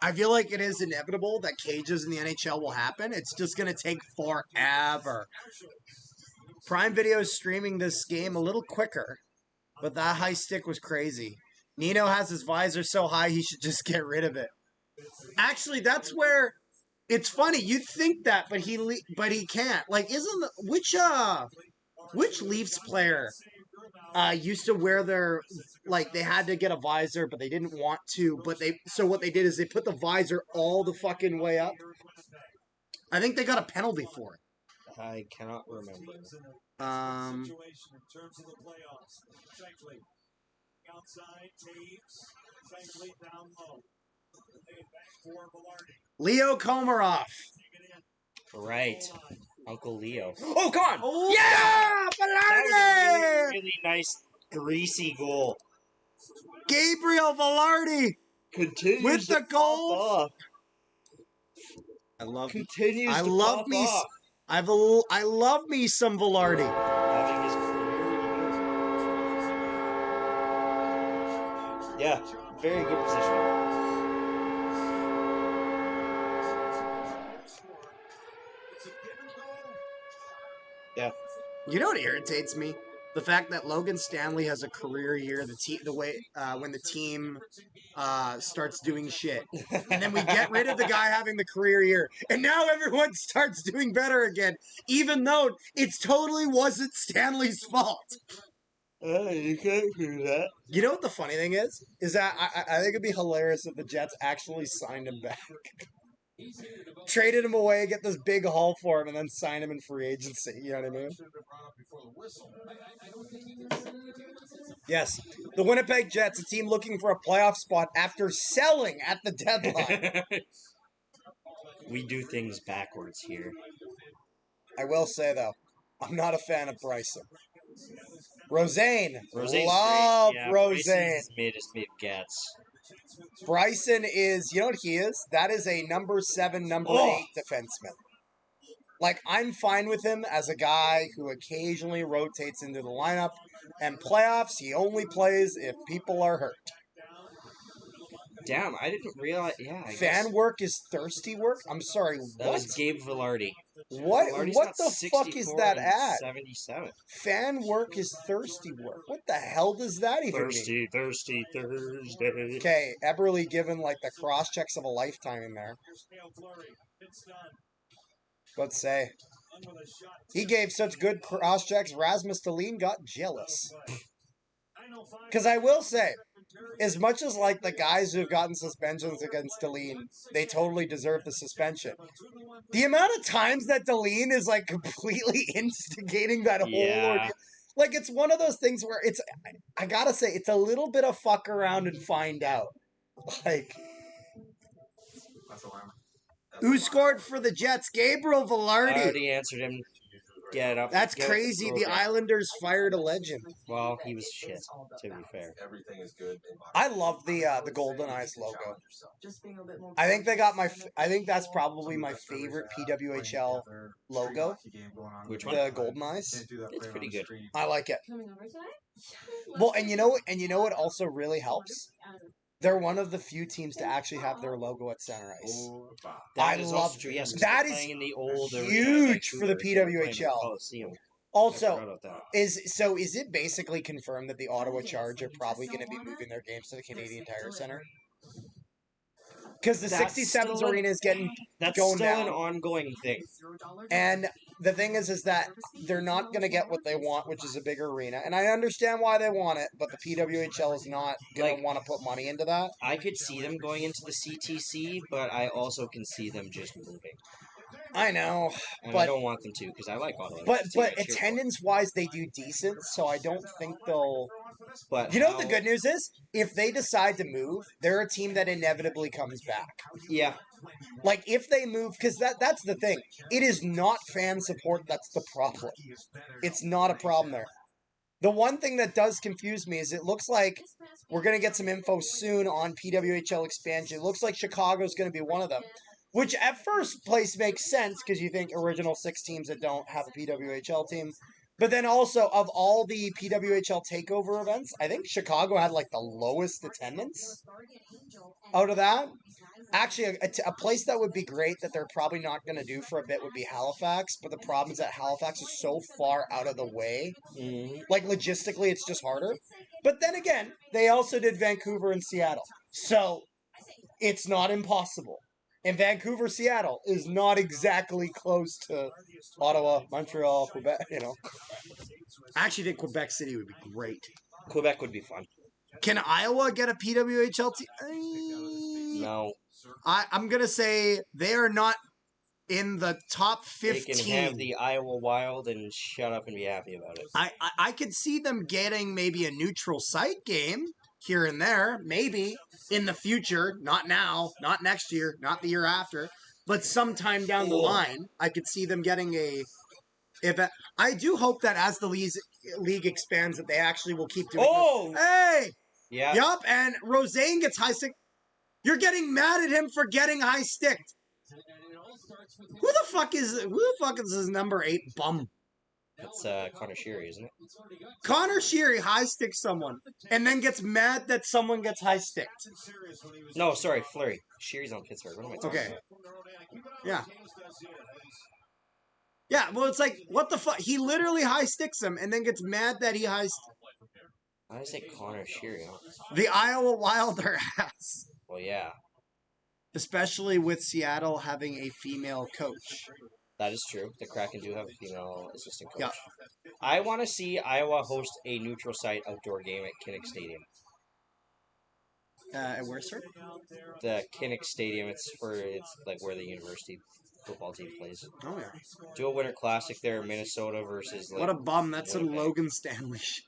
I feel like it is inevitable that cages in the NHL will happen. It's just going to take forever. Prime Video is streaming this game a little quicker, but that high stick was crazy. Nino has his visor so high he should just get rid of it. Actually, that's where it's funny. You'd think that, but he can't. Like, which Leafs player used to wear their, like, they had to get a visor, but they didn't want to. So what they did is they put the visor all the fucking way up. I think they got a penalty for it. I cannot remember. Leo Komarov. Right. Uncle Leo. Oh, come on! Oh, yeah! That was a really nice, greasy goal. Gabriel Velarde continues with the goal. I love me some Velarde. Yeah, very good position. Yeah. You know what irritates me? The fact that Logan Stanley has a career year. When the team starts doing shit, and then we get rid of the guy having the career year, and now everyone starts doing better again, even though it totally wasn't Stanley's fault. You can't do that. You know what the funny thing is? Is that I think it'd be hilarious if the Jets actually signed him back. Traded him away, get this big haul for him, and then sign him in free agency. You know what I mean? Yes. The Winnipeg Jets, a team looking for a playoff spot after selling at the deadline. We do things backwards here. I will say, though, I'm not a fan of Bryson. Rosane. Rosane's Love great. Yeah, Rosane. Made us made gets. Bryson is, you know what he is? That is a number 7, number 8 defenseman. Like, I'm fine with him as a guy who occasionally rotates into the lineup. And playoffs, he only plays if people are hurt. Damn, I didn't realize. Yeah, Fan work is thirsty work? I'm sorry, that was Gabe Velarde. What the fuck is that ad? 77. Fan work is thirsty work. What the hell does that even mean? Thirsty Thursday. Okay, Eberle given like the cross checks of a lifetime in there. Let's say he gave such good cross checks. Rasmus Dahlin got jealous. Because I will say, as much as like the guys who have gotten suspensions against Dahlin, they totally deserve the suspension. The amount of times that Dahlin is like completely instigating that whole ordeal, like it's one of those things where it's, I gotta say, it's a little bit of fuck around and find out. Like, who scored for the Jets? Gabriel Velarde. I already answered him. get up. That's get crazy. The okay. Islanders fired a legend. Well, he was shit, to be fair. Everything is good. I love the Golden Eyes logo. Just being a bit more I think they got I think that's probably my favorite PWHL logo. Which one? The Golden Eyes. It's pretty good. I like it. Coming over tonight? Well, and you know what also really helps? They're one of the few teams to actually have their logo at center ice. That I is love also true. Yes, 'cause that they're is playing in the old arena huge in for the Vancouver, so they're playing in the PWHL. Coliseum. I Also, forgot about that. is it basically confirmed that the Ottawa Charge are probably going to be moving their games to the Canadian Tire Center? Because the That's 67s still arena is getting That's going still down. an ongoing thing. And the thing is that they're not going to get what they want, which is a bigger arena. And I understand why they want it, but the PWHL is not going to want to put money into that. I could see them going into the CTC, but I also can see them just moving. I know, And but I don't want them to because I like Ottawa. but It's a team I cheer for. attendance-wise, they do decent, so I don't think they'll... But You know what the good news is? If they decide to move, they're a team that inevitably comes back. Yeah. Like, if they move... Because that's the thing. It is not fan support that's the problem. It's not a problem there. The one thing that does confuse me is it looks like we're going to get some info soon on PWHL expansion. It looks like Chicago's going to be one of them. Which at first place makes sense because you think original 6 teams that don't have a PWHL team. But then also, of all the PWHL takeover events, I think Chicago had like the lowest attendance out of that. Actually, a place that would be great that they're probably not going to do for a bit would be Halifax. But the problem is that Halifax is so far out of the way. Mm-hmm. Like, logistically, it's just harder. But then again, they also did Vancouver and Seattle. So, it's not impossible. And Vancouver, Seattle is not exactly close to Ottawa, Montreal, Quebec, you know. I actually think Quebec City would be great. Quebec would be fun. Can Iowa get a PWHL team? No. I'm going to say they are not in the top 15. They can have the Iowa Wild and shut up and be happy about it. I could see them getting maybe a neutral site game here and there, maybe in the future, not now, not next year, not the year after, but sometime down the line, I could see them getting I do hope that as the league expands, that they actually will keep doing this. Hey! Yeah. Yup, and Roseanne gets high stick. You're getting mad at him for getting high sticked. Who the fuck is his number 8 bum? That's Connor Sheary, isn't it? Connor Sheary high sticks someone and then gets mad that someone gets high sticked. No, sorry, Fleury. Sheary's on Pittsburgh. What am I talking about? Yeah. Yeah, well, it's like, what the fuck? He literally high sticks him and then gets mad that he high sticks. Why did I say Connor Sheary? Huh? The Iowa Wild are ass. Well, yeah. Especially with Seattle having a female coach. That is true. The Kraken do have a female assistant coach. Yeah. I want to see Iowa host a neutral site outdoor game at Kinnick Stadium. Where, sir? The Kinnick Stadium. It's like where the university football team plays. Oh yeah. Do a Winter Classic there in Minnesota versus. Like, what a bum! That's Winnipeg. some Logan Stanley shit.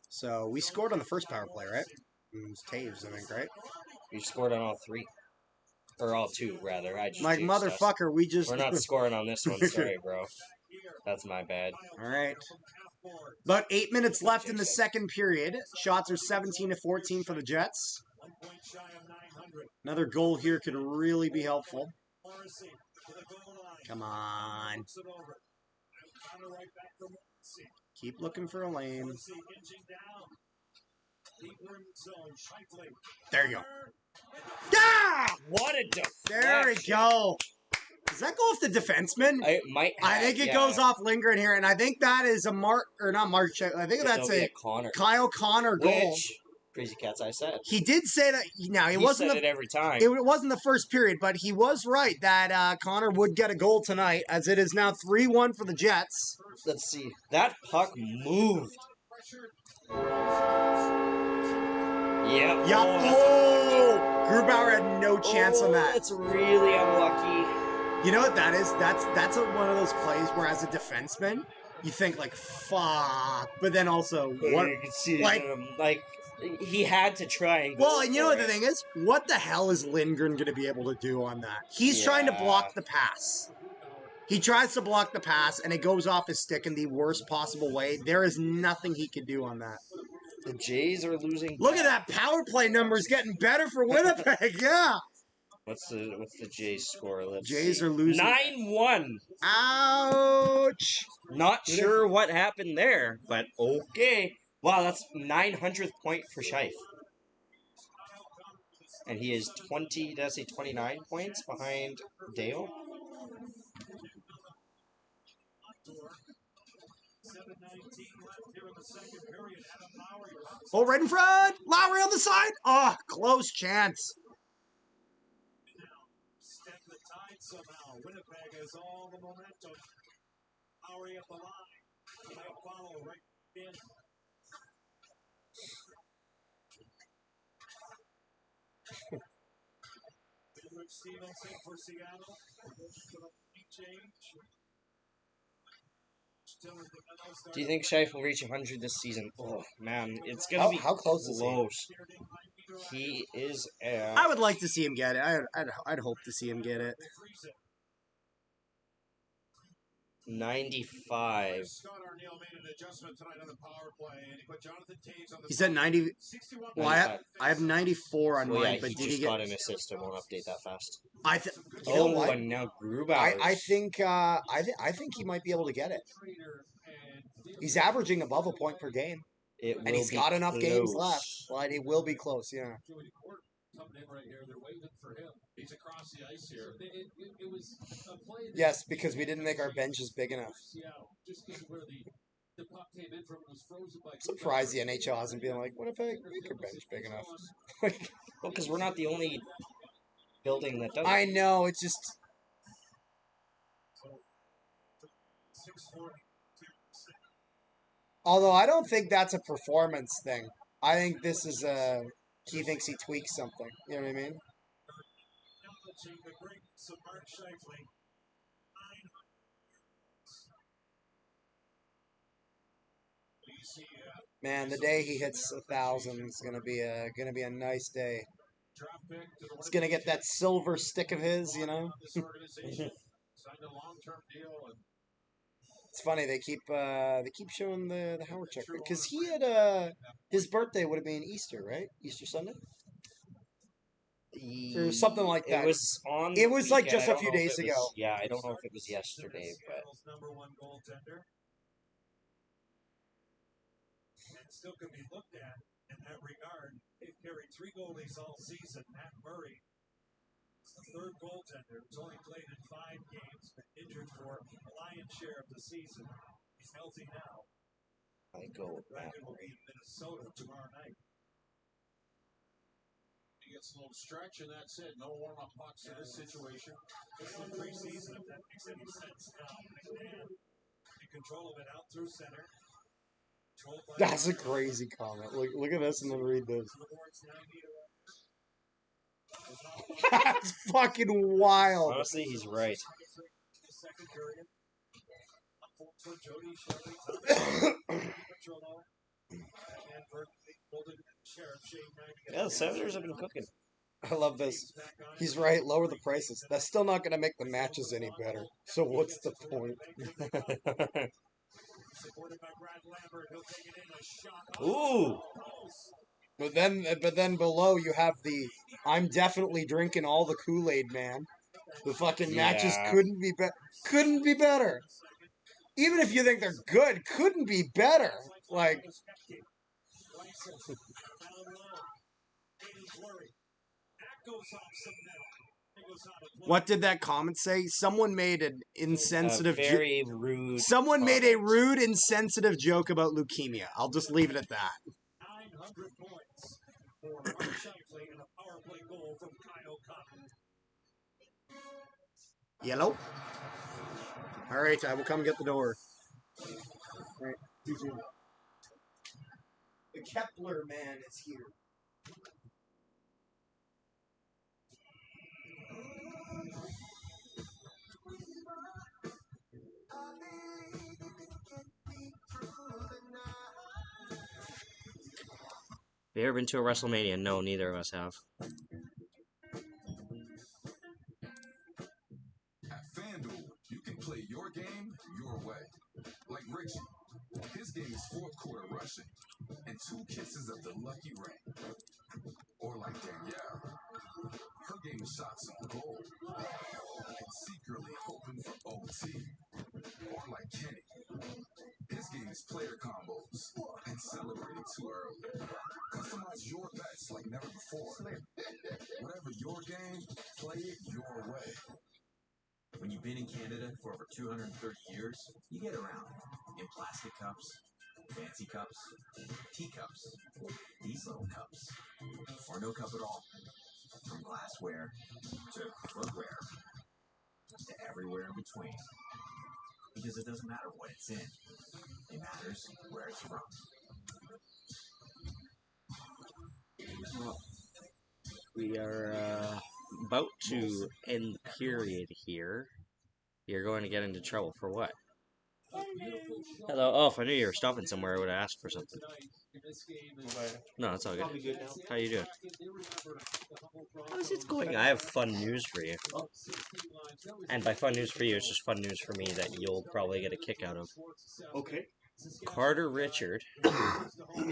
So we scored on the first power play, right? It was Taves, I think, right? We scored on all 3. Or all 2, rather. I just Like, jinxed us. motherfucker, we just... We're not scoring on this one. Sorry, bro. That's my bad. All right. About 8 minutes left in the second period. Shots are 17-14 for the Jets. Another goal here could really be helpful. Come on. Keep looking for a lane. There you go. Yeah! What a deflection. There we go. Does that go off the defenseman? It might have, I think it goes off Lindgren here, and I think that is a not Mark. I think that's a Kyle Connor goal. Which, Crazy Cat's I said. He did say that. Now he wasn't said it every time. It wasn't the first period, but he was right that Connor would get a goal tonight, as it is now 3-1 for the Jets. Let's see. That puck moved. Yep. Yep. Oh, Grubauer had no chance on that. That's really unlucky. You know what that is? That's one of those plays where, as a defenseman, you think like, "Fuck," but then also, what? You can see like, he had to try and go Well, and you know for what the it. thing is? What the hell is Lindgren going to be able to do on that? He's trying to Yeah. block the pass. He tries to block the pass, and it goes off his stick in the worst possible way. There is nothing he can do on that. The Jays are losing. Look at that power play numbers getting better for Winnipeg. Yeah. What's the Jays score? Let's Jays see. are losing. 9-1. Ouch. Not sure what happened there, but okay. Wow, that's 900th point for Scheif. And he is 29 points behind Dale. Oh, right in front. Lowry on the side. Oh, close chance. Step the tide somehow. Winnipeg has all the momentum. Lowry up the line. They follow right in. Stevenson for Seattle. Change. Do you think Scheif will reach 100 this season? Oh, man. It's going to be how close is he? close. He is at... I would like to see him get it. I'd hope to see him get it. 95. He said 90. Well, I have 94 on Well, mine, yeah, but he did just he get? got an assist. I won't update that fast. You know what? And now Grubauer. I think he might be able to get it. He's averaging above a point per game, and he's got enough games left. But it will be close. Yeah. Coming in right here, they're waiting for him. He's across the ice here. It was a play. Yes, because we didn't make our benches big enough. Just where the puck came in from was frozen by. I'm surprised the NHL hasn't been like, what if I make your bench big enough? Well, because we're not the only building that does it. I know, it's just. Although I don't think that's a performance thing. I think this is a. He thinks he tweaks something. You know what I mean? Man, the day he hits 1,000 is gonna be a nice day. He's gonna get that silver stick of his, you know. It's funny they keep showing the Howard check because he had his birthday would have been Easter, right? Easter Sunday. Or something like that. It was on. It was like weekend. just a few days ago. Yeah, I don't know if it was yesterday, but. And still can be looked at in that regard. They've carried 3 goalies all season. Matt Murray, the third goaltender, who's only played in 5 games, been injured for a lion's share of the season. He's healthy now. I go with Matt Kraken will be in Minnesota tomorrow night. He gets a little stretch, and that's it. No warm-up pucks in this situation. This is preseason, if that makes any sense now. McMahon in control of it out through center. That's a crazy comment. Look at this and then read this. That's fucking wild. Honestly, he's right. Yeah, the Senators have been cooking. I love this. He's right. Lower the prices. That's still not going to make the matches any better. So what's the point? Ooh. But then below you have the I'm definitely drinking all the Kool-Aid man. The fucking matches couldn't be better. Even if you think they're good, couldn't be better. Like what did that comment say? Someone made an insensitive very rude. Someone made a rude, insensitive joke about leukemia. I'll just leave it at that. 900 points for Mark Scheifele and a power play goal from Kyle Cotton. Yellow. All right, I will come get the door. All right. The Kepler man is here. you ever been to a WrestleMania? No, neither of us have. At FanDuel, you can play your game your way. Like Richie. His game is fourth quarter rushing and 2 kisses of the lucky ring. Or like Danielle. Her game is shots on goal and secretly hoping for OT. Or like Kenny. His game is player combos and celebrating too early. Customize your bets like never before. Whatever your game, play it your way. When you've been in Canada for over 230 years, you get around in plastic cups, fancy cups, teacups, these little cups, or no cup at all. From glassware to footwear to everywhere in between. Because it doesn't matter what it's in, it matters where it's from. We are about to end the period here. You're going to get into trouble for what? Hello. Oh, if I knew you were stopping somewhere, I would have asked for something. No, it's all good. How you doing? How's it going? I have fun news for you. And by fun news for you, it's just fun news for me that you'll probably get a kick out of. Okay. Carter Richard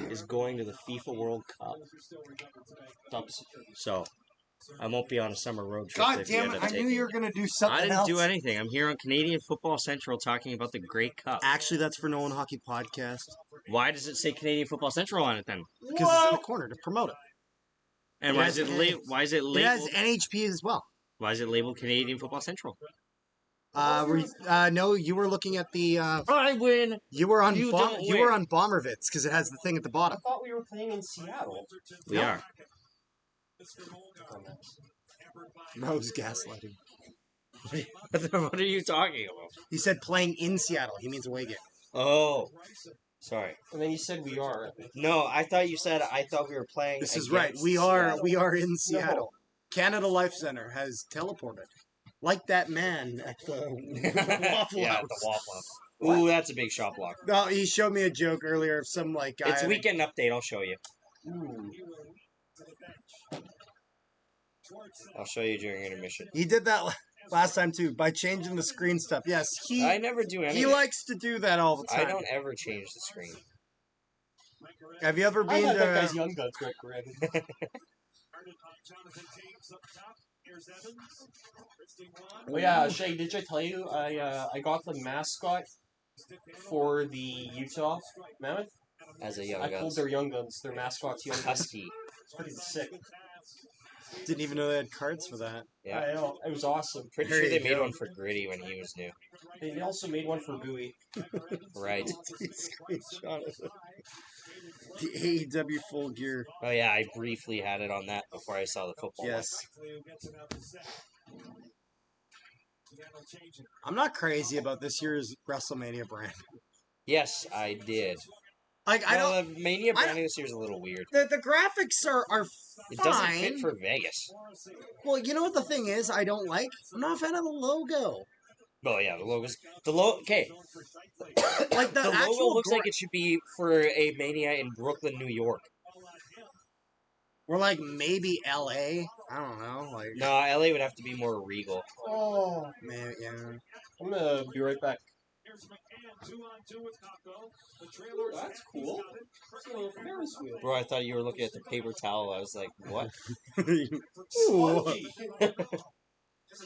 is going to the FIFA World Cup. So, I won't be on a summer road trip. God damn it, I knew you were going to do something else. I didn't do anything. I'm here on Canadian Football Central talking about the Grey Cup. Actually, that's for No One Hockey Podcast. Why does it say Canadian Football Central on it then? Because it's in the corner to promote it. And why is it labeled? It has NHP as well. Why is it labeled Canadian Football Central? No, you were looking at the. I win. You were on. You were on Bombervits because it has the thing at the bottom. I thought we were playing in Seattle. We are. No, it was gaslighting. What are you talking about? He said playing in Seattle. He means away game. Oh, sorry. And then you said we are. No, I thought you said I thought we were playing. This is right. We are. We are in Seattle. No. Canada Life Center has teleported, like that man at the Waffle House. At the Waffle House. Ooh, that's a big shot block. No, he showed me a joke earlier of some like guy. It's weekend update. I'll show you. Ooh. I'll show you during intermission. He did that last time too by changing the screen stuff. Yes, I never do anything. He likes to do that all the time. I don't ever change the screen. Have you ever been I to that guy's Young Guns got corrected. Oh yeah, Shay, did I tell you I got the mascot for the Utah Mammoth? As a Young I Guns. pulled their Young Guns, their mascot's Young Guns. Husky. It's pretty sick. Didn't even know they had cards for that. Yeah, I know. It was awesome. Pretty sure they made one for Gritty when he was new. They also made one for Bowie. Right. The AEW full gear. Oh yeah, I briefly had it on that before I saw the football. Yes. I'm not crazy about this year's WrestleMania brand. Yes, I did. Like the Mania branding this year is a little weird. The graphics are fine. It doesn't fit for Vegas. Well, you know what the thing is I don't like? I'm not a fan of the logo. Oh yeah, the logo's okay. Like the logo looks like it should be for a Mania in Brooklyn, New York. Or like maybe LA. I don't know. Like no, LA would have to be more regal. Oh man, yeah. I'm gonna be right back. Ooh, that's cool. Bro, I thought you were looking at the paper towel. I was like, what?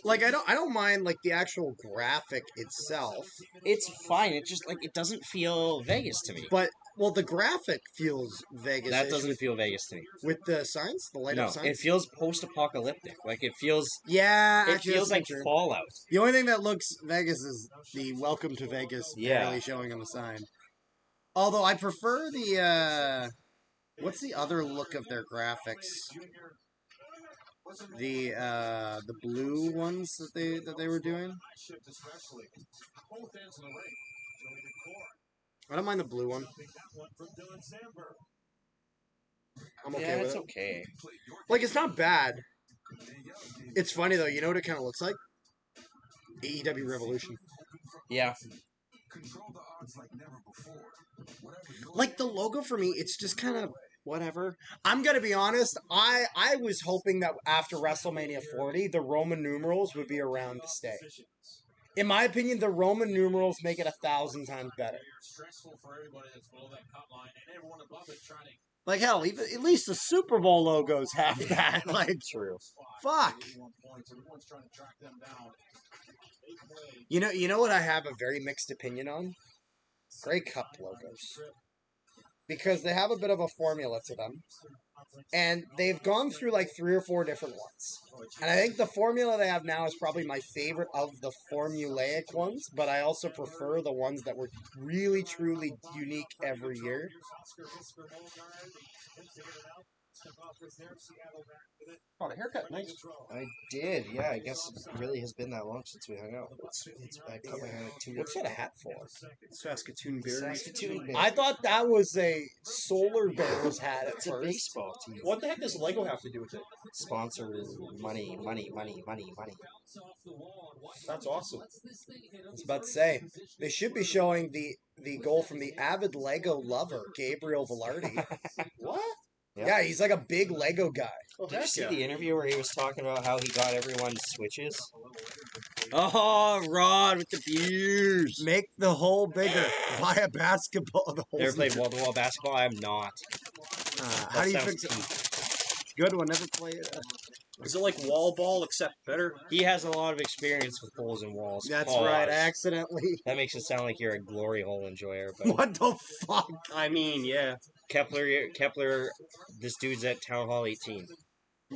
Like I don't mind like the actual graphic itself. It's fine. It just like it doesn't feel Vegas to me. But well, the graphic feels Vegas. That doesn't feel Vegas to me. With the signs, the light up signs. No, it feels post-apocalyptic. Like it feels. Yeah, it feels like Fallout. The only thing that looks Vegas is the "Welcome to Vegas" barely showing on the sign. Although I prefer the what's the other look of their graphics? The blue ones that they were doing. I don't mind the blue one. I'm okay with it. It's okay. Like it's not bad. It's funny though. You know what it kind of looks like? AEW Revolution. Yeah. Like the logo for me, it's just kind of whatever. I'm gonna be honest. I was hoping that after WrestleMania 40, the Roman numerals would be around to stay. In my opinion, the Roman numerals make it 1,000 times better. Stressful for everybody that's below that cut line, and everyone above it trying to. Like hell, even at least the Super Bowl logos have that. Like, True. fuck. Everyone's trying to track them down. You know what I have a very mixed opinion on? Grey Cup logos. Because they have a bit of a formula to them. And they've gone through like 3 or 4 different ones. And I think the formula they have now is probably my favorite of the formulaic ones, but I also prefer the ones that were really, truly unique every year. Oh, the haircut, nice. I did, yeah. I guess it really has been that long since we hung out. I cut my hair like 2 What's weeks that a hat for? Saskatoon Bears. Saskatoon Bears. I thought that was a Solar Bears hat at It's a first. baseball team. What the heck does Lego have to do with it? Sponsors, money. That's awesome. I was about to say, they should be showing the goal from the avid Lego lover, Gabriel Velarde. What? Yeah, he's like a big Lego guy. Oh, Did you heck see yeah. the interview where he was talking about how he got everyone switches? Oh, Rod with the views. Make the hole bigger. Buy a basketball. The Never played wall-to-wall basketball? I'm not. How do you sounds fix it? Good one. Never played it. Is it like wall ball except better? He has a lot of experience with holes and walls. That's Pause. right. Accidentally. That makes it sound like you're a glory hole enjoyer. But What the fuck? I mean, yeah. Kepler, this dude's at Town Hall 18.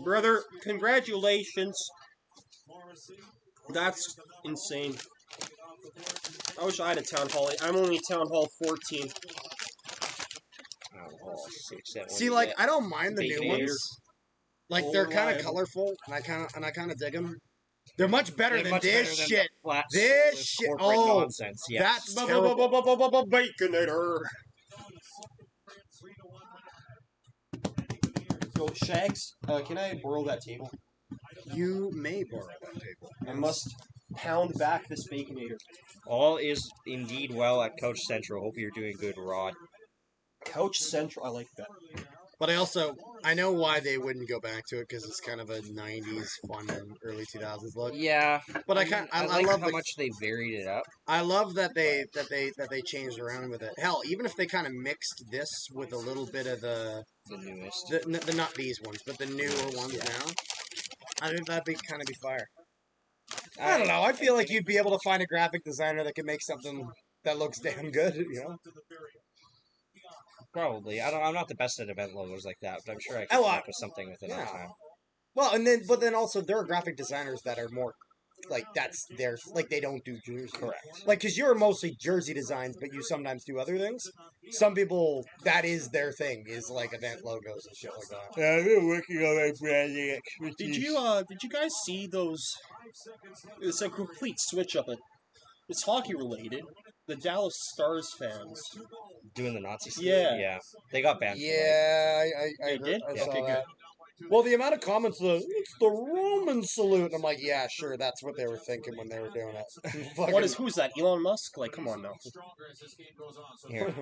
Brother, congratulations. That's insane. I wish I had a Town Hall. I'm only Town Hall 14. Town Hall 6, 7, See, like, I don't mind the new Baconator. ones. Like, they're kind of colorful, and I kind of dig them. They're much better They're than much this better than shit. the flat This shit. corporate Oh, nonsense. Yes. that's terrible. Baconator. Yo, Shags, can I borrow that table? You may borrow that table. I must pound back this Baconator. All is indeed well at Couch Central. Hope you're doing good, Rod. Couch Central, I like that. But I know why they wouldn't go back to it, because it's kind of a 90s fun and early 2000s look. Yeah, But I like love how much they varied it up. I love that they changed around with it. Hell, even if they kind of mixed this with a little bit of the newest, the not these ones, but the newer ones now, I think that'd be kind of be fire. I don't know. I feel like you'd be able to find a graphic designer that can make something that looks damn good. You know. Probably. I'm not the best at event logos like that, but I'm sure I can come up with something within that time. Well, but then also there are graphic designers that are more like that's their like they don't do jersey. Correct. Like because you're mostly jersey designs, but you sometimes do other things. Some people that is their thing is like event logos and shit like that. I've been working on my branding expertise. Did you guys see those? It's a complete switch up. It's hockey related. The Dallas Stars fans doing the Nazi stuff? Yeah. They got banned. Yeah, I did. I saw Okay, that. Well, the amount of comments, it's the Roman salute. And I'm like, yeah, sure, that's what they were thinking when they were doing it. Who's that? Elon Musk? Like, come on now. Here.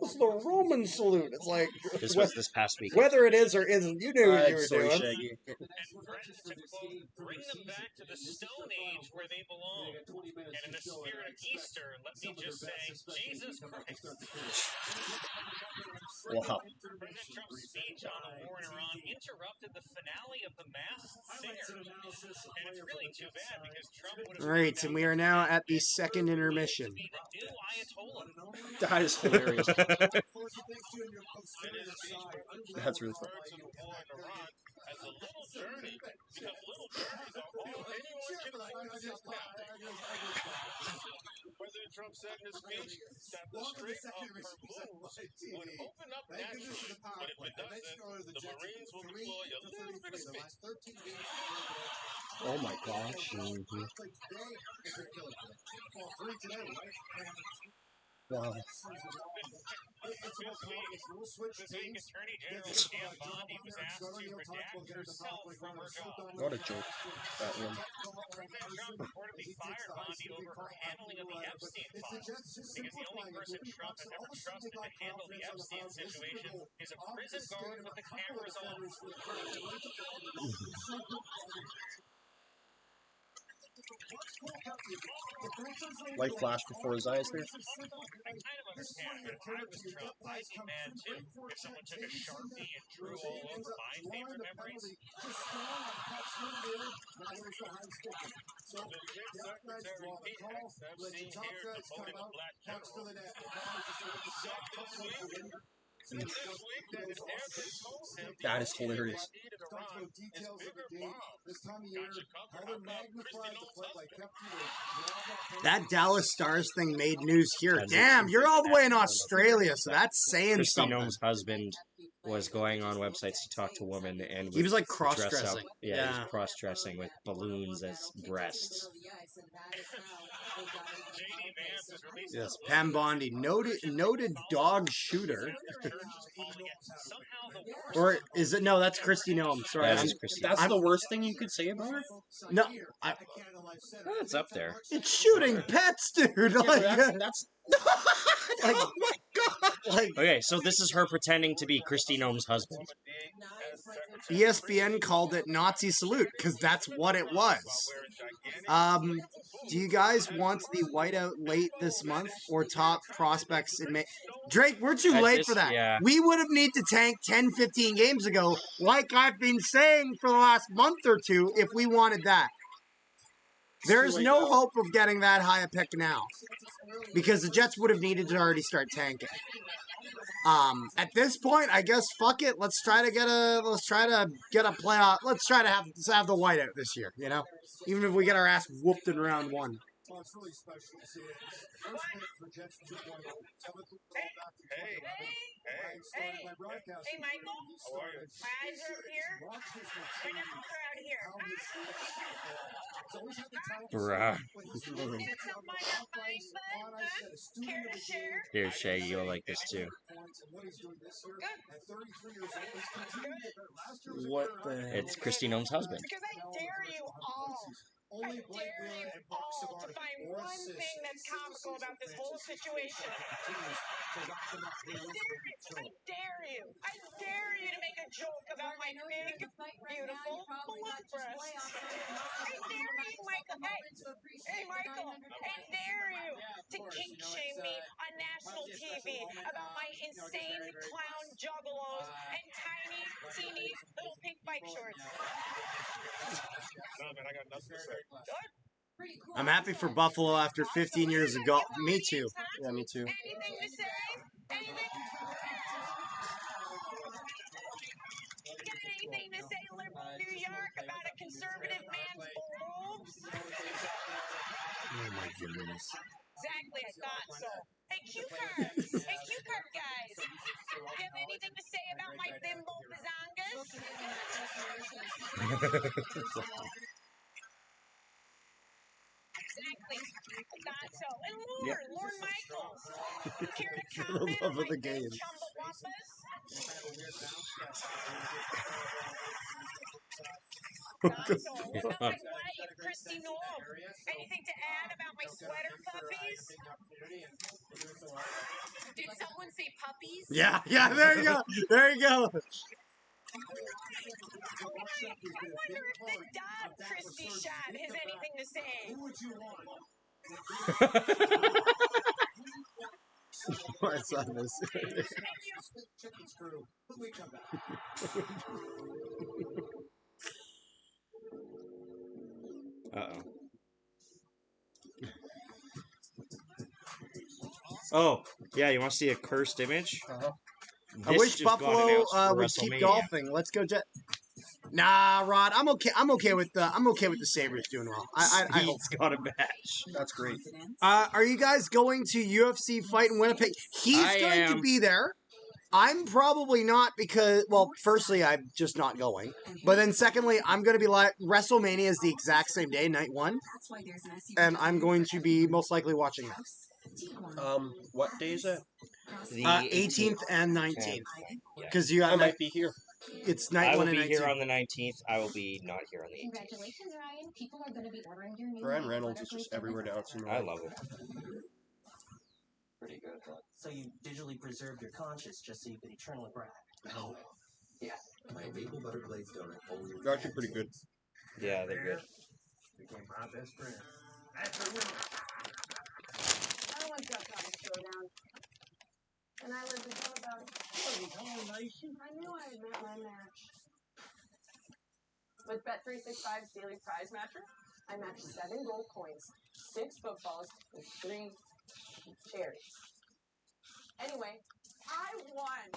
It's the Roman salute. It's like This was this past week. Whether it is or isn't, you knew what you were doing. Shaggy. Bring them back to the Stone Age where they belong. And in the spirit of Easter, let me just say, Jesus Christ. Wow. President Trump's speech on the war in Iran interrupted the finale of The Masked Singer. And it's really too bad because Trump would have... Right, and we are now at the second intermission. That is hilarious. That's really funny. As a little journey, because little journeys are all anyone can President Trump said in his speech that the Strait of Hormuz would open up naturally, but if it doesn't, the Marines will deploy a little bit of speed. Oh my gosh. Wow. This week, Attorney General Pam Bondi was asked to redact herself from her job. What a joke. That one. President Trump reportedly fired Bondi over her handling of the Epstein files because the only person Trump has ever trusted to handle the Epstein situation is a prison guard with the cameras on. Light flashed before his eyes there. I kind of understand. I mean, if I was Trump, I'd be mad too if someone took a Sharpie and drew all over my favorite memories. The big secretary Pete I've seen here demoting a black general. So this week, the Desert told him That is hilarious. needed Iran is bigger bombs. Gotcha covered. How about Christy Nolan's husband? That Dallas Stars thing made news here. That's Damn, it. you're all the way in Australia, so that's saying Christy something. Noem's husband was going on websites to talk to women and He was like would dress up. cross-dressing. Yeah, he Yeah. was cross-dressing with balloons as breasts. JD Vance is releasing Yes, Pam Bondi, noted dog shooter. Or is it? No, that's Christy Noem. Sorry, That is Christy. That's the worst thing you could say about her? No, It's up there. it's shooting pets, dude. Yeah, Like, that's like, oh my god! Like, Okay, so this is her pretending to be Christy Noem's husband. ESPN called it Nazi salute because that's what it was. Do you guys want the whiteout late this month or top prospects in May? Drake, we're too At late this- for that. yeah. We would have needed to tank 10, 15 games ago, like I've been saying for the last month or two, if we wanted that. There's no hope of getting that high a pick now because the Jets would have needed to already start tanking. At this point, I guess fuck it. Let's try to get a playoff. Let's try to have the whiteout this year. You know, even if we get our ass whooped in round one. Well, it's really special to see it. First pick for Jets 2.0. 7th overall back to 2011. Ryan started my broadcast. Hey, Michael. How are you? My eyes are up here. Watch this one. They're not crowd here. How his It's always had the talent. Bruh. But he's Get something on your mind, bud? Huh? Care to share? Here, Shay, you'll like this too. Points and what he's doing this year. At 33 years old, he's continuing to get last year was a What career the It's Christy Noem's husband. Because I dare you all. Only I Blake dare Wheeler you and Mark all to Savard find or one assists. thing that's comical about this whole situation. I dare you. I dare you to make a joke about my big, beautiful balloon breasts. I dare you, Michael. Hey, Michael. I dare you to kink shame me on national TV about my insane clown juggalos and tiny, teeny little pink bike shorts. No, man, I got nothing to say. I'm happy for Buffalo after 15 years of golf. Me too. Yeah, me too. Anything to say? Anything? Got anything to say, liberal New York, about a conservative man's boobs? Oh my goodness. Exactly, I thought so. Hey, cue cards. Hey, cue card guys. You have anything to say about my bimbo bazongas? Exactly. I thought so. And Lorne Michaels. Care to comment love on of my the big game. chumbawampas? Thought so. What about my wife, Christy Noem? Anything to add about my sweater puppies? Did someone say puppies? Yeah, there you go. There you go. I wonder if the dog Christy shot has anything to say. Who would you want? I saw this. Chicken screw. When we come back. Uh-oh. Oh, yeah, you want to see a cursed image? I This wish just got Buffalo announced for would keep WrestleMania. golfing. Let's go Jet. Nah, Rod, I'm okay. I'm okay with the Sabres doing well. I hope. He's got a match. That's great. Are you guys going to UFC fight in Winnipeg? He's I going to am. be there. I'm probably not because, well, firstly, I'm just not going. But then secondly, I'm going to be like, WrestleMania is the exact same day, night one. And I'm going to be most likely watching that. What day is it? The 18th and 19th. Because you got I might be here. It's night I will 1 and be night here 2. on the 19th. I will be not here on the 18th. Congratulations, Ryan. People are going to be ordering your new Ryan nail Reynolds butter is just for everywhere now. Christmas. It's I love him. Pretty good, huh? So you digitally preserved your conscience just so you could eternally brag. No. Yeah. My maple butter glazed donut only. They're actually pretty good. Yeah, they're good. Became my best friend. I once got caught in a showdown, and I lived to tell about it. I knew I had met my match. With Bet365's daily prize matcher, I matched 7 gold coins, 6 footballs, and 3 cherries. Anyway, I won.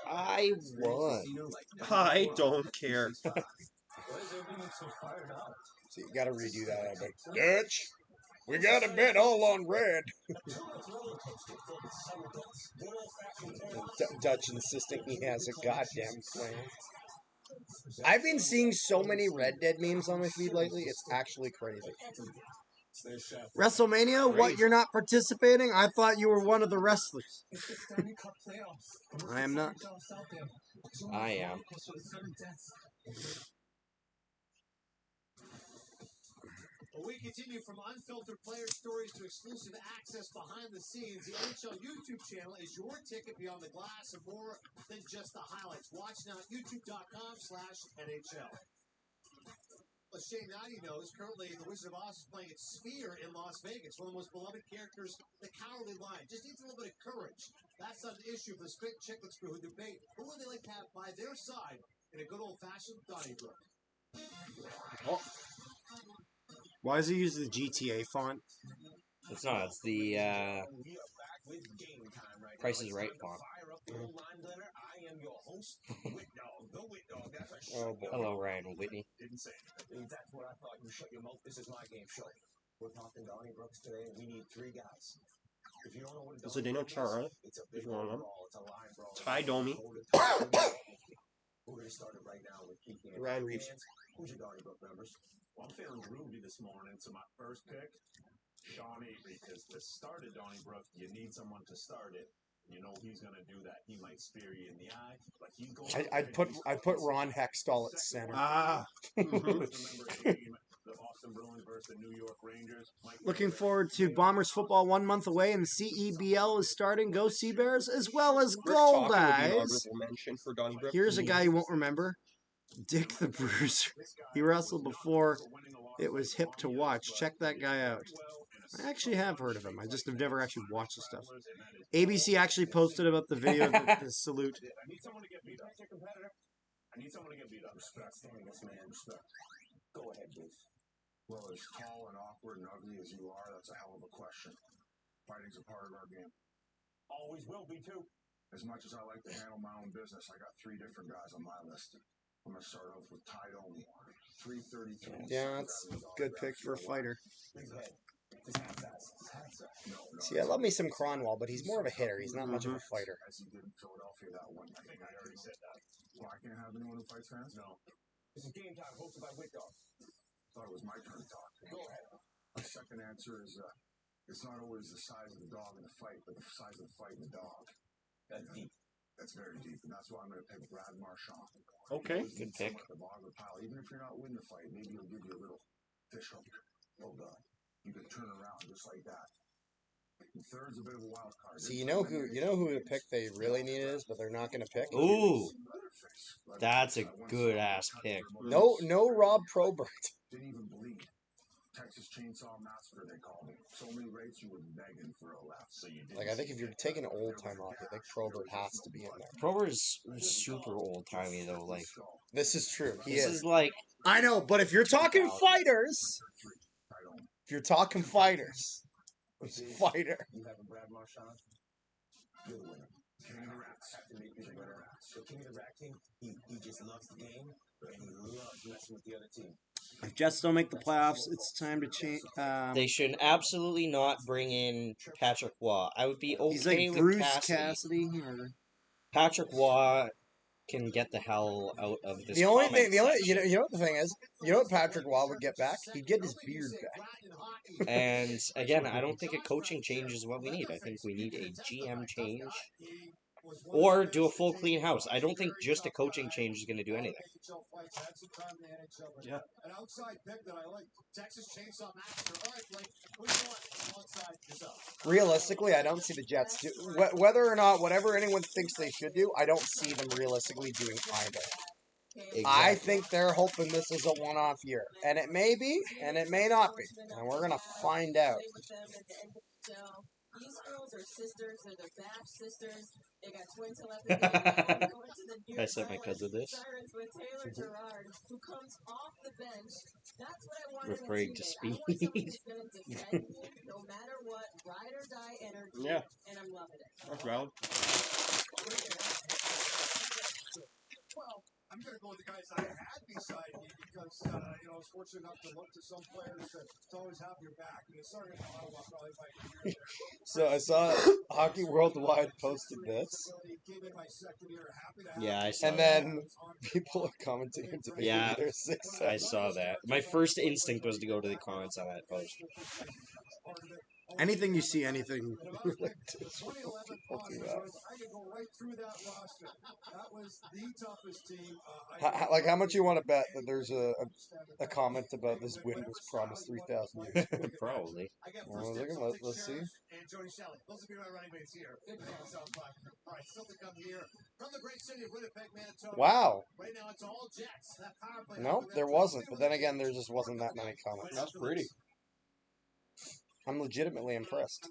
I won. I don't care. Why is everyone so fired up? So you gotta redo that. I'm like, Dutch, we gotta bet all on red. Dutch insisting he has a goddamn plan. I've been seeing so many Red Dead memes on my feed lately. It's actually crazy. WrestleMania? What? You're not participating? I thought you were one of the wrestlers. I am not. I am. Well, we continue from unfiltered player stories to exclusive access behind the scenes. The NHL YouTube channel is your ticket beyond the glass and more than just the highlights. Watch now at youtube.com/NHL. Well, Shane Knighty knows currently the Wizard of Oz is playing its Sphere in Las Vegas. One of the most beloved characters, the Cowardly Lion. Just needs a little bit of courage. That's not an issue for the Spit Chicklets crew who debate who would they like to have by their side in a good old-fashioned Donnybrook. Oh. Why does he use the GTA font? It's not. It's the Price is Right font. Oh, boy. Hello, Ryan and Whitney. That's what I thought. You shut your mouth. This is my game show. We're talking Donnybrooks today, and we need 3 guys. If you don't know what a Zdeno Chara, it's a if big you want them. brawl. It's a line brawl. Ty Domi. We're going to start it right now with Kiki and Ryan Reeves. Who's your Donnybrook members? Well, I'm feeling groovy this morning, so my first pick, Shawnee, because to start at Donnybrook, you need someone to start it. You know he's going to do that. He might spear you in the eye, but he's going. I'd put Ron Hextall at center. Ah. The Boston Bruins versus the New York Rangers. Looking forward to Bombers football 1 month away, and CEBL is starting. Go Sea Bears, as well as Rick Gold Talkin would be an Eyes. honorable mention for Donnybrook. Here's a guy you won't remember. Dick the Bruiser. He wrestled before it was hip to watch. Check that guy out. I actually have heard of him. I just have never actually watched the stuff. ABC actually posted about the video of the salute. I need someone to get beat up. I need someone to get beat up. Respect, standing this man. Respect. Go ahead, Bruce. Well, as tall and awkward and ugly as you are, that's a hell of a question. Fighting's a part of our game. Always will be, too. As much as I like to handle my own business, I got 3 different guys on my list. I'm going to start off with Ty Domi. 333. Yeah, that's a good pick for a fighter. Big head. See, I love me some Cronwall, but he's more of a hitter. He's not much of a fighter. As he did in Philadelphia that one. I think I already said that. Well, I can't have anyone who fights fans? No. This is Game Time, hosted by Wick Dog. Thought it was my turn to talk. Go ahead. My second answer is, it's not always the size of the dog in the fight, but the size of the fight in the dog. That's deep. That's very deep, and that's why I'm going to pick Brad Marchand. Okay. Good pick. The bog of the pile. Even if you're not winning the fight, maybe he'll give you a little fish hook. Oh, God. You can turn around just like that. And third's a bit of a wild card. See, you know who the pick they really need is, but they're not going to pick. Ooh, that's a good ass pick. No Rob Probert. Didn't even bleed. Texas Chainsaw Massacre, they called it. So many rates you were begging for a left, so you did. Like, I think if you're taking old time off, I think Probert has to be in there. Probert's super old timey though. Like, this is true. He this is. is like, I know, but if you're talking fighters, fighter. You have a Brad Marchand. You're the winner. King of the Rats. Have to make you the winner. So King of the Rat King, he just loves the game, and he loves messing with the other team. If Jets don't make the playoffs, it's time to change. they should absolutely not bring in Patrick Waugh. I would be okay He's like with Bruce Cassidy. Cassidy. Or... Patrick Waugh can get the hell out of this. The only comment thing, you know what the thing is, you know what Patrick Waugh would get back? He'd get his beard back. And again, I don't think a coaching change is what we need. I think we need a GM change or do a full clean house. I don't think just a coaching change is going to do anything. Yeah. An outside pick that I like. Texas Chainsaw Massacre. All right, Blake. Who do you want alongside yourself? Realistically, I don't see the Jets do whether or not whatever anyone thinks they should do. I don't see them realistically doing either. Exactly. I think they're hoping this is a one-off year, and it may be, and it may not be, and we're gonna find out. These girls are sisters. They're the Batch sisters. They got twin telepathy. I said my cousin this. Sirens with Taylor Gerard, who comes off the bench. That's what I want. Referring to speed. Who's going to defend me no matter what, ride or die energy. Yeah. And I'm loving it. That's valid. Well, I'm going to go with the guys I had beside me because, I was fortunate enough to look to some players that always have your back. And it's starting to probably by year. So I saw Hockey Worldwide posted this. Yeah, I saw and then people are commenting into the yeah, their 6 I saw that. My first instinct was to go to the comments on that post. Anything you see, anything related to I could go right through that roster. That was the toughest team. Like, how much you want to bet that there's a comment about this win was promised 3,000 years? Probably. Let's see. And Jody Shelley. Those will be my running mates here. All right, still to come here from the great city of Winnipeg, Manitoba. Wow. Right now, it's all Jets. That power play. Nope, there wasn't. But then again, there just wasn't that many comments. That's pretty. I'm legitimately impressed.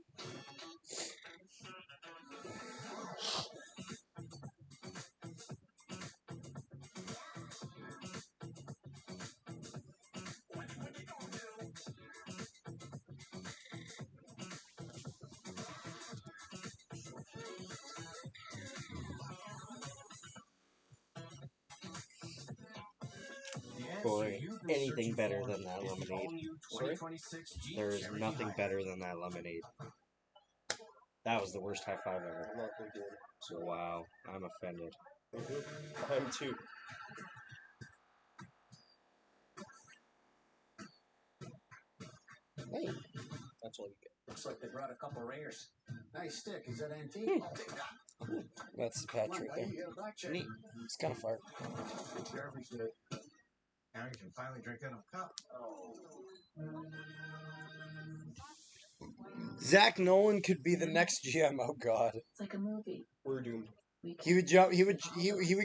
Boy, anything better than that lemonade. Sorry? There is nothing better than that lemonade. That was the worst high five ever. So wow, I'm offended. I'm too. Hey, that's all you get. Looks like they brought a couple ringers. Nice stick. Is that antique? I'll take that. That's Patrick there. Neat. It's kind of fire. Jeremy's good. Now you can finally drink out of a cup. Zach Nolan could be the next GM. Oh God. It's like a movie. We're doomed. He would jump. He would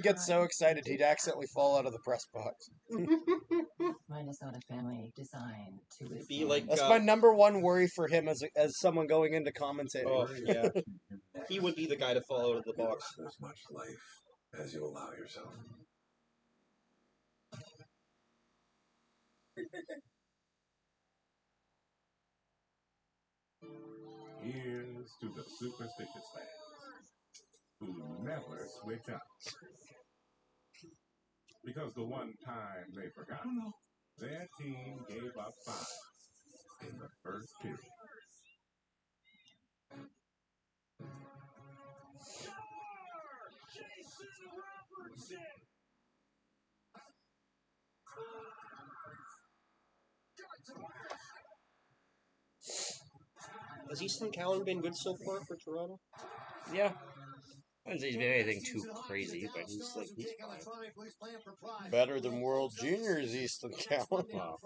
get so excited he'd accidentally fall out of the press box. Mine is not a family designed to Be like That's my number one worry for him as someone going into commentating. Oh yeah. He would be the guy to fall out of the box. As much life as you allow yourself. Here's to the superstitious fans who never switch up. Because the one time they forgot, their team gave up 5 in the first period. Has Easton Keller been good so far for Toronto? Yeah. I wouldn't say he's been anything too crazy, but he's fine. Better than World Juniors, Easton County. Wow.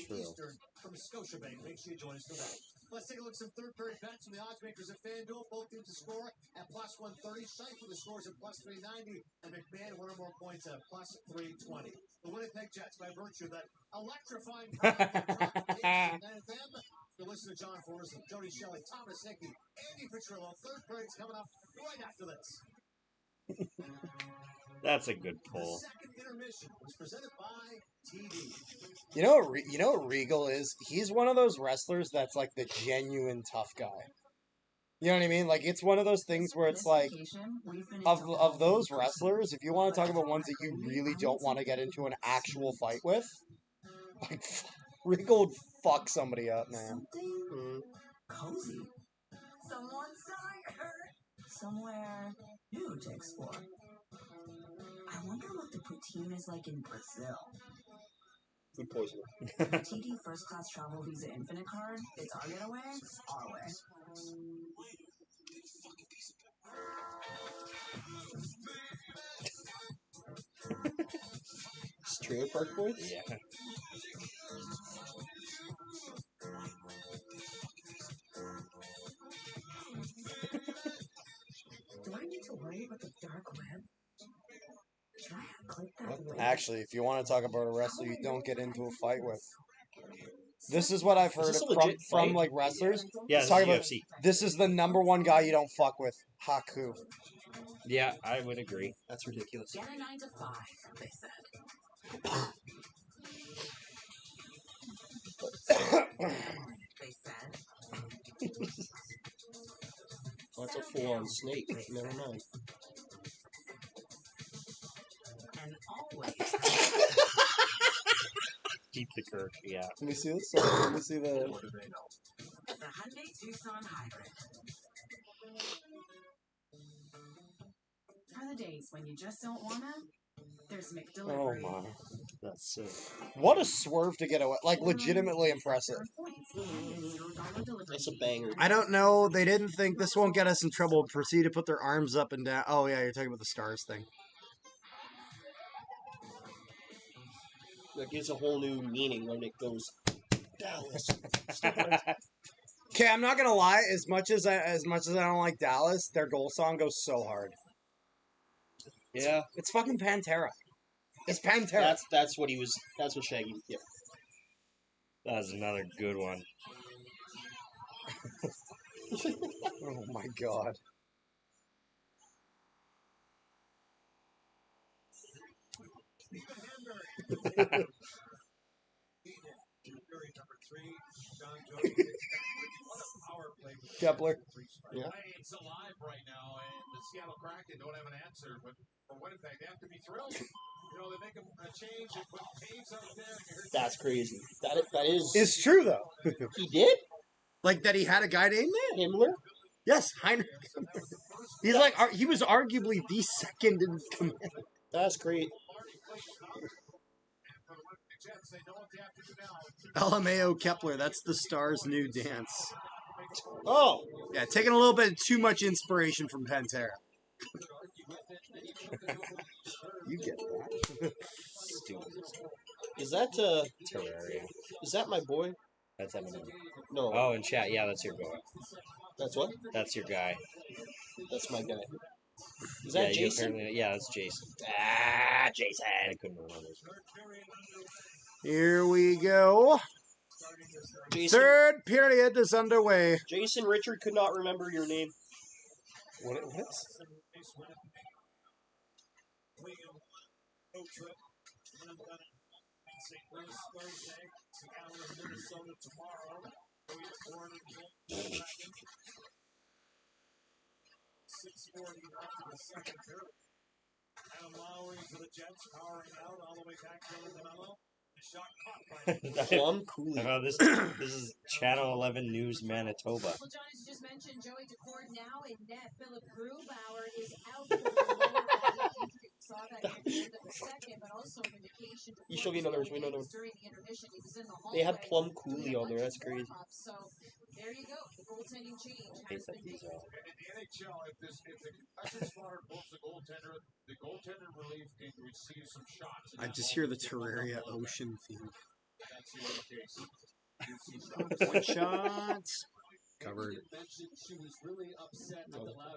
True. From Scotiabank. Make sure you join us for that. Let's take a look at some third period bets from the odds makers at FanDuel. Both teams to score at plus 130. Shifley the scores at plus 390. And McMahon one or more points at plus 320. The Winnipeg Jets, by virtue of that electrifying and them. You listen to John Forrest, Jody Shelley, Thomas Hickey, Andy Petrillo. Third period's coming up right after this. That's a good pull. The second intermission was presented by TD. You know what Regal is? He's one of those wrestlers that's like the genuine tough guy. You know what I mean? Like, it's one of those things where it's like, of those wrestlers, if you want to talk about ones that you really don't want to get into an actual fight with, like, Regal would fuck somebody up, man. Cozy. Someone's tired. Somewhere new to explore. I wonder what the poutine is like in Brazil. Food poisoning. The TD First Class Travel Visa Infinite card, it's our getaway, our way. It's Trailer Park Boys? Yeah. Do I need to worry about the dark web? Should I have clicked that link? Actually, if you want to talk about a wrestler you don't get into a fight with, this is what I've heard this a from legit fight? like wrestlers. Yeah, Let's this talk is about UFC. this is the #1 guy you don't fuck with, Haku. Yeah, I would agree. That's ridiculous. Get a 9 to 5, they said. They said. That's a full-on snake. Never mind. And always. Keep the Kirk, yeah. Let me see this. Let me see the. The Hyundai Tucson Hybrid. For the days when you just don't wanna, there's Oh McDelivery. my! That's sick. What a swerve to get away! Like legitimately impressive. That's a banger. I don't know. They didn't think this won't get us in trouble. Proceed to put their arms up and down. Oh yeah, you're talking about the stars thing. That gives a whole new meaning when it goes Dallas. Okay, I'm not gonna lie. As much as I don't like Dallas, their goal song goes so hard. Yeah, It's fucking Pantera. It's Pantera. that's what he was. That's what Shaggy. Yeah. That was another good one. Oh my god. Kepler. Yeah. It's alive right now, and the Seattle Kraken don't have an answer. But for Winnipeg, they have to be thrilled. You know, they make a change. They put Taves out there. That's crazy. That is. It's true though. He did? Like that he had a guy named that? Himmler? Yes, Heinrich. He's like he was arguably the second in command. That's great. LMAO Kepler, that's the Stars' new dance. Oh! Yeah, taking a little bit too much inspiration from Pantera. You get that. Is that Terraria. Is that my boy? That's Eminem. No. Oh, in chat, yeah, that's your boy. That's what? That's your guy. That's my guy. Is that Jason? Yeah, that's Jason. Ah, Jason. I couldn't remember. Here we go. Jason. Third period is underway. Jason Richard could not remember your name. What? Adam Lowry for the Jets, powering out all the way back to the mellow. Shot caught by Plum Cooley. This is Channel 11 News Manitoba. Well, John, as you just mentioned, Joey Decord now in net. Philip Grubauer is out with a lower body injury. We saw that at the end of the second, but also an indication. You show me another. We know during the intermission, he was in the They hallway. had Plum Cooley on there. That's crazy. So there you go. The goaltending change has been made. in the NHL, if the concussion spotter pulls the goaltender relief can receive some shots. I just hear the Terraria ocean theme. That's the only case. One shots. Covered.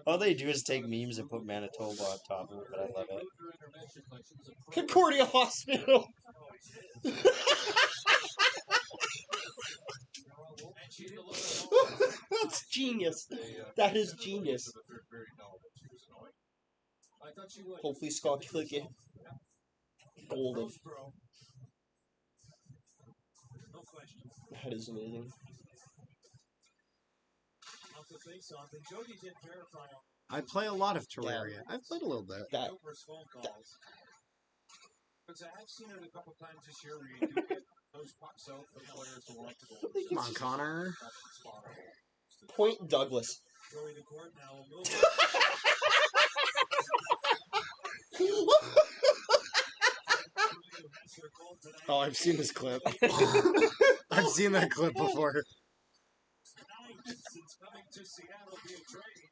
All they do is take memes and put Manitoba on top of it, but I love it. Concordia Hospital. That's genius. That is genius. Hopefully Scott will get golden. That is amazing. I play a lot of Terraria. I've played a little bit. That Because I've seen it a couple times this year where you do get those pucks out for players who want to go. Come on, Connor. Point Douglas. Oh, I've seen this clip. I've seen that clip before. Since coming to Seattle via trade.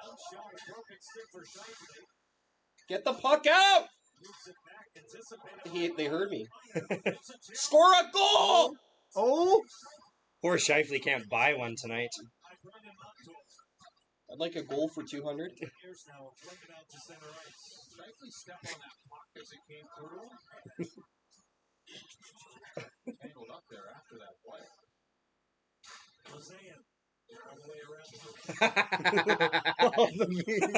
One shot, a broken stick for Shifley. Get the puck out! Moves it back, anticipated. They heard me. Score a goal! Oh! Poor Shifley can't buy one tonight. I'd like a goal for 200. Years now, flipping out to center ice. Shifley stepped on that puck as it came through. Tangled up there after that play. Hossein, all the way around. Oh, the meme.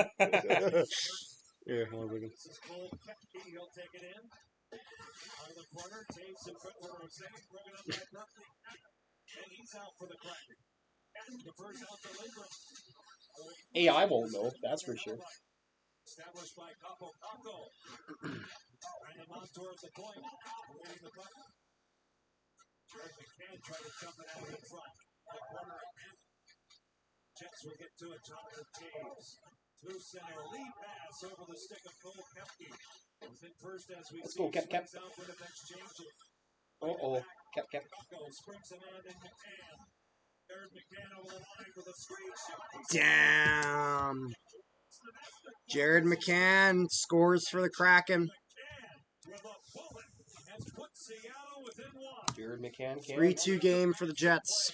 Yeah, hold on. This is Cole Kepke. He'll take it in. Out of the corner, takes it for Hossein. Broken up by Berkeley. And he's out for the Kraken. The first out to Lindgren. AI won't know, that's for sure. Established by Capo Capo. Brandon Montour at the point. Awaiting the puck. Jared McCann tried to jump it out in front. The corner again. Jets will get to it. Jonathan Taves. Through center. Lead pass over the stick of Cole Kepke. Was in first as we Let's see. go, Kep. Out for the next change. Uh-oh. Kep. Springs a man in McCann. Jared McCann over the line with a screen shot. Damn. Jared McCann scores for the Kraken. With a bullet has put Seattle within one. Jared McCann can't. 3-2 game for the Jets.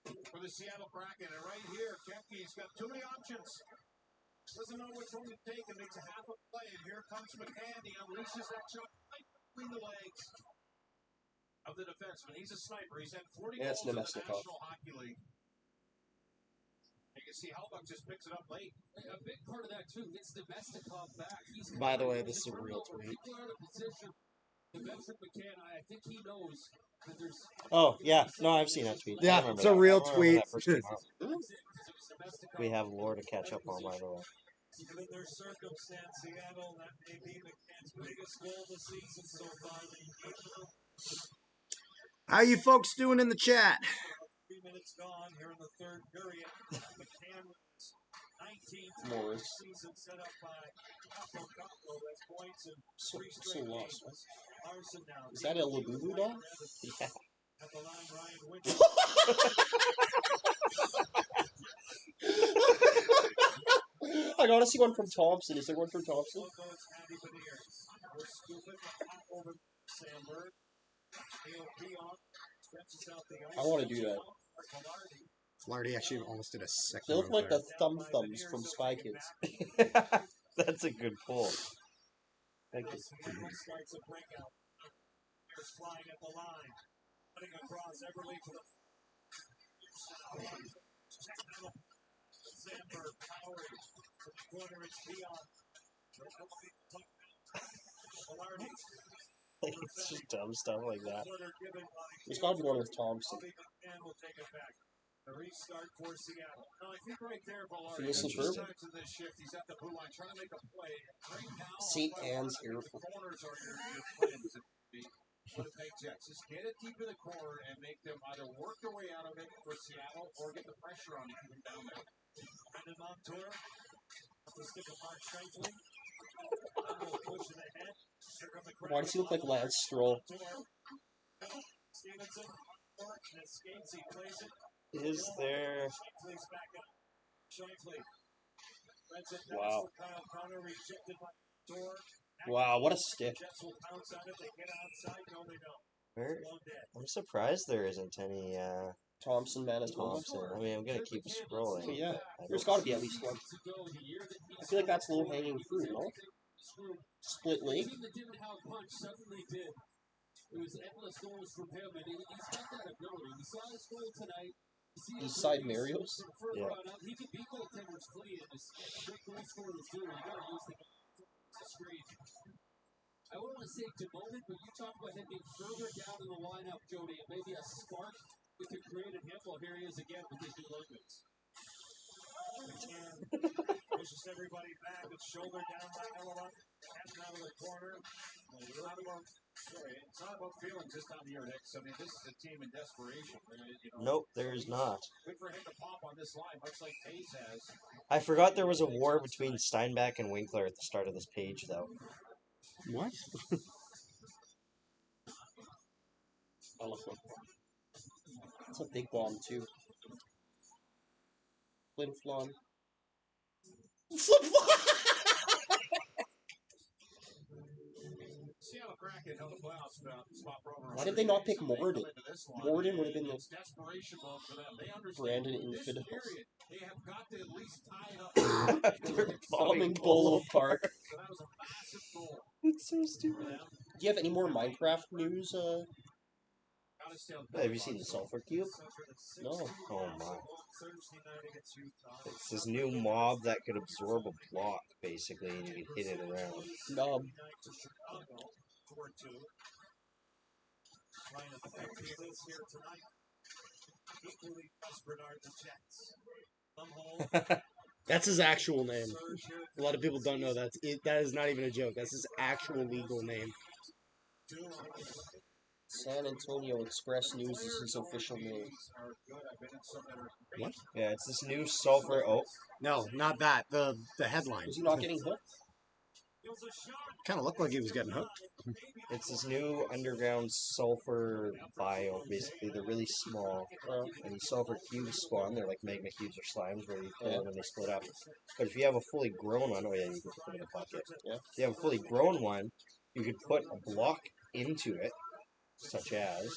For the Seattle Kraken, and right here, Kepke's got too many options. Doesn't know which one to take and makes a half a play. And here comes McCann. He unleashes that shot right between the legs of the defenseman. He's a sniper. He's had 40 Yeah, it's goals in the Nemesnikov. National Hockey League. You can see Halbach just picks it up late. A big part of that, too. It's Nemesnikov back. By the way, this is a real tweet. People are out of position. Vincent McCann, I think he knows that there's... Oh, yeah. No, I've seen that tweet. I Yeah, remember it's a that. real I remember when tweet. that first came out. We have lore to catch up on, by the way. Given their circumstance, Seattle, that may be McCann's biggest goal this season so far. How you folks doing in the chat? 3 minutes gone here in the third period. McCann was 19th Morris. season set up by Capo Capo as points and So 3 straight lost. games. Larson now. Is that a Labubu dog? Yeah. At the line, Ryan Winter. I gotta see one from Thompson. Is there one from Thompson? We're scooping over Sandberg. Neil Peon stretches out the ice. I want to do that. Flaherty actually almost did a second. They look move like there. the thumbs from Spy Kids. That's a good pull. Thank you. Starts a breakout. Here's flying at the line. Putting across Everly for the... Sandberg powering to the corner. It's Peon. It's just dumb stuff like that. There's gotta be one with Thompson. And we'll take it back. The restart for Seattle. No, I think right there, Feel superb. times in this shift, he's at the blue line trying to make a play. Right now, St. Anne's the Airport. corners are your friends. The Winnipeg Jets. Just get it deep in the corner and make them either work their way out of it for Seattle or get the pressure on them down there. Brandon Montour. The stick of Mark Shifley. Pushing ahead. Why does he look like Lance Stroll? Stevenson. Escapes. He plays it. Is there... Shifley's back up. Shifley. Wow. Kyle Connor rejected by Montour. Wow, what a stick. Jets will pounce on it. They get outside. No, they don't. Where? I'm surprised there isn't any Thompson, Manitoba. Thompson. I mean, I'm gonna keep scrolling. But yeah, there's got to be at least one. I feel like that's low hanging fruit, no? Split leg. The team that didn't have punch suddenly did. It was endless goals from him, and he's got that ability. We saw his goal tonight. Eastside Mario's. Yeah. He can beat goaltenders clean, and his big goal scorers do. You got to use the screen. I wouldn't want to say demoted, but you talk about him being further down in the lineup, Jody, and maybe a spark that could create a hit. Well, here he is again with his new limits. Pushes everybody back. It's shoulder down by Elliott. Heading out of the corner. It's not about feelings this time of year, Nick. I mean, this is a team in desperation. Nope, there is not. Good for him to pop on this line, much like Taze has. I forgot there was a war between Steinbach and Winkler at the start of this page, though. What? I love Flip. It's a big bomb, too. Flip Flop. Seattle Kraken held a playoff spot for over. Why did they not pick Morden? Morden would have been the Desperation mode for them. They understand Brandon this Infidels. period. They have got to at least tie it up. They're bombing Bolo Park. So that was a massive goal. It's so stupid. Do you have any more Minecraft news? Have you seen the Sulfur Cube? No. Oh my. It's this new mob that could absorb a block, basically, and you can hit it around. Nub. That's his actual name. A lot of people don't know that. That is not even a joke. That's his actual legal name. San Antonio Express News is his official name. What? Yeah, it's this new sulfur. Oh. No, not that. The headline. Is he not getting hooked? Kind of looked like he was getting hooked. It's this new underground sulfur bio, basically. They're really small. And these sulfur cubes spawn. They're like magma cubes or slimes where you pull them and they split up. But if you have a fully grown one, oh yeah, you can put them in a bucket. Yeah. If you have a fully grown one, you could put a block into it, such as,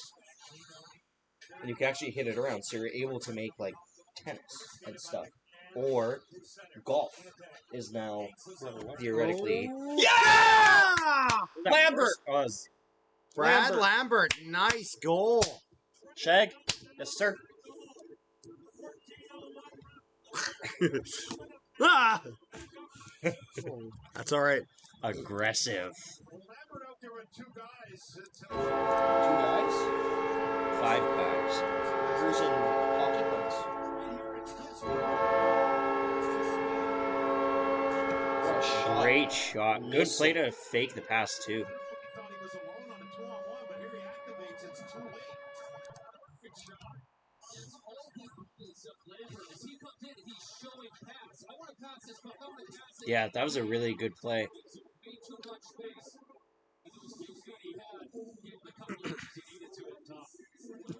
and you can actually hit it around. So you're able to make like tennis and stuff. Or golf is now theoretically. Yeah! Lambert! Brad Lambert, nice goal. Shag? Yes, sir. Ah! That's all right. Aggressive. Two guys? 5 guys. Who's in hockey points? Great shot. Good play to fake the pass, too. Yeah, that was a really good play.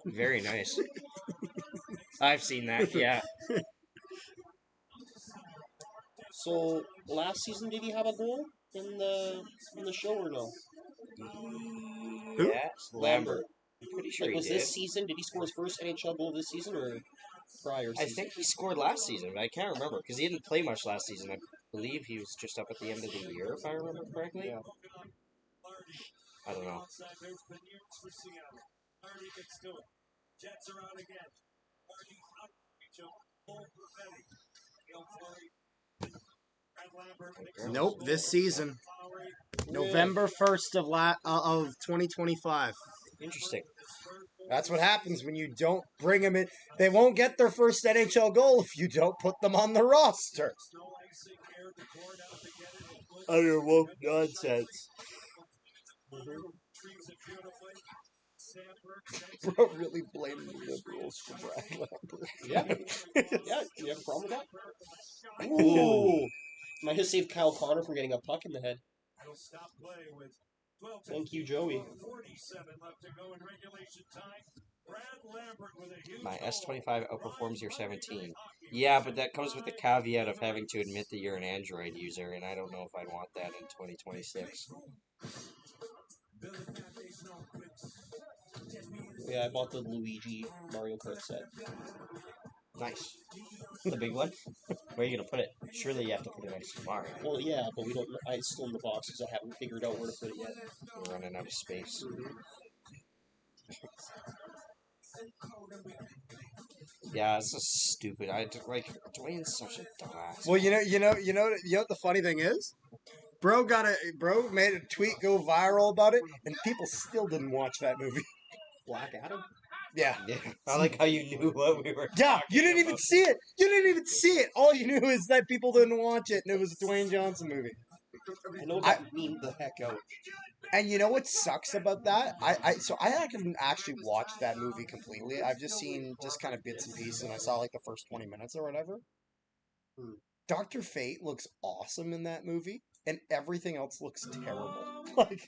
Very nice. I've seen that, yeah. So last season, did he have a goal in the show or no? Yes, Lambert. I'm pretty sure like, he was did. this season? Did he score his first NHL goal this season or prior season? I think he scored last season, but I can't remember because he didn't play much last season. I believe he was just up at the end of the year, if I remember correctly. Yeah. I don't know. Jets are out again. Nope, this season. November 1st of 2025. Interesting. That's what happens when you don't bring them in. They won't get their first NHL goal if you don't put them on the roster. Utter woke nonsense. Bro, really blaming the Liberals for Brad Lambert. Yeah. Yeah, do you have a problem with that? Ooh! Might have saved Kyle Connor from getting a puck in the head. Thank you, Joey. My S25 outperforms your 17. Yeah, but that comes with the caveat of having to admit that you're an Android user, and I don't know if I'd want that in 2026. Yeah, I bought the Luigi Mario Kart set. Nice. The big one? Where are you going to put it? Surely you have to put it next to Mario. Well, yeah, but we don't. It's still in the box because I haven't figured out where to put it yet. We're running out of space. Yeah, it's so stupid. Dwayne's such a dumbass. Well, you know what the funny thing is? Bro made a tweet go viral about it, and people still didn't watch that movie. Black Adam? Yeah. I like how you knew what we were. Yeah, you didn't even see it. You didn't even see it. All you knew is that people didn't watch it, and it was a Dwayne Johnson movie. I know that memed the heck out. And you know what sucks about that? I haven't actually watched that movie completely. I've just seen just kind of bits and pieces, and I saw like the first 20 minutes or whatever. Dr. Fate looks awesome in that movie, and everything else looks terrible. Like,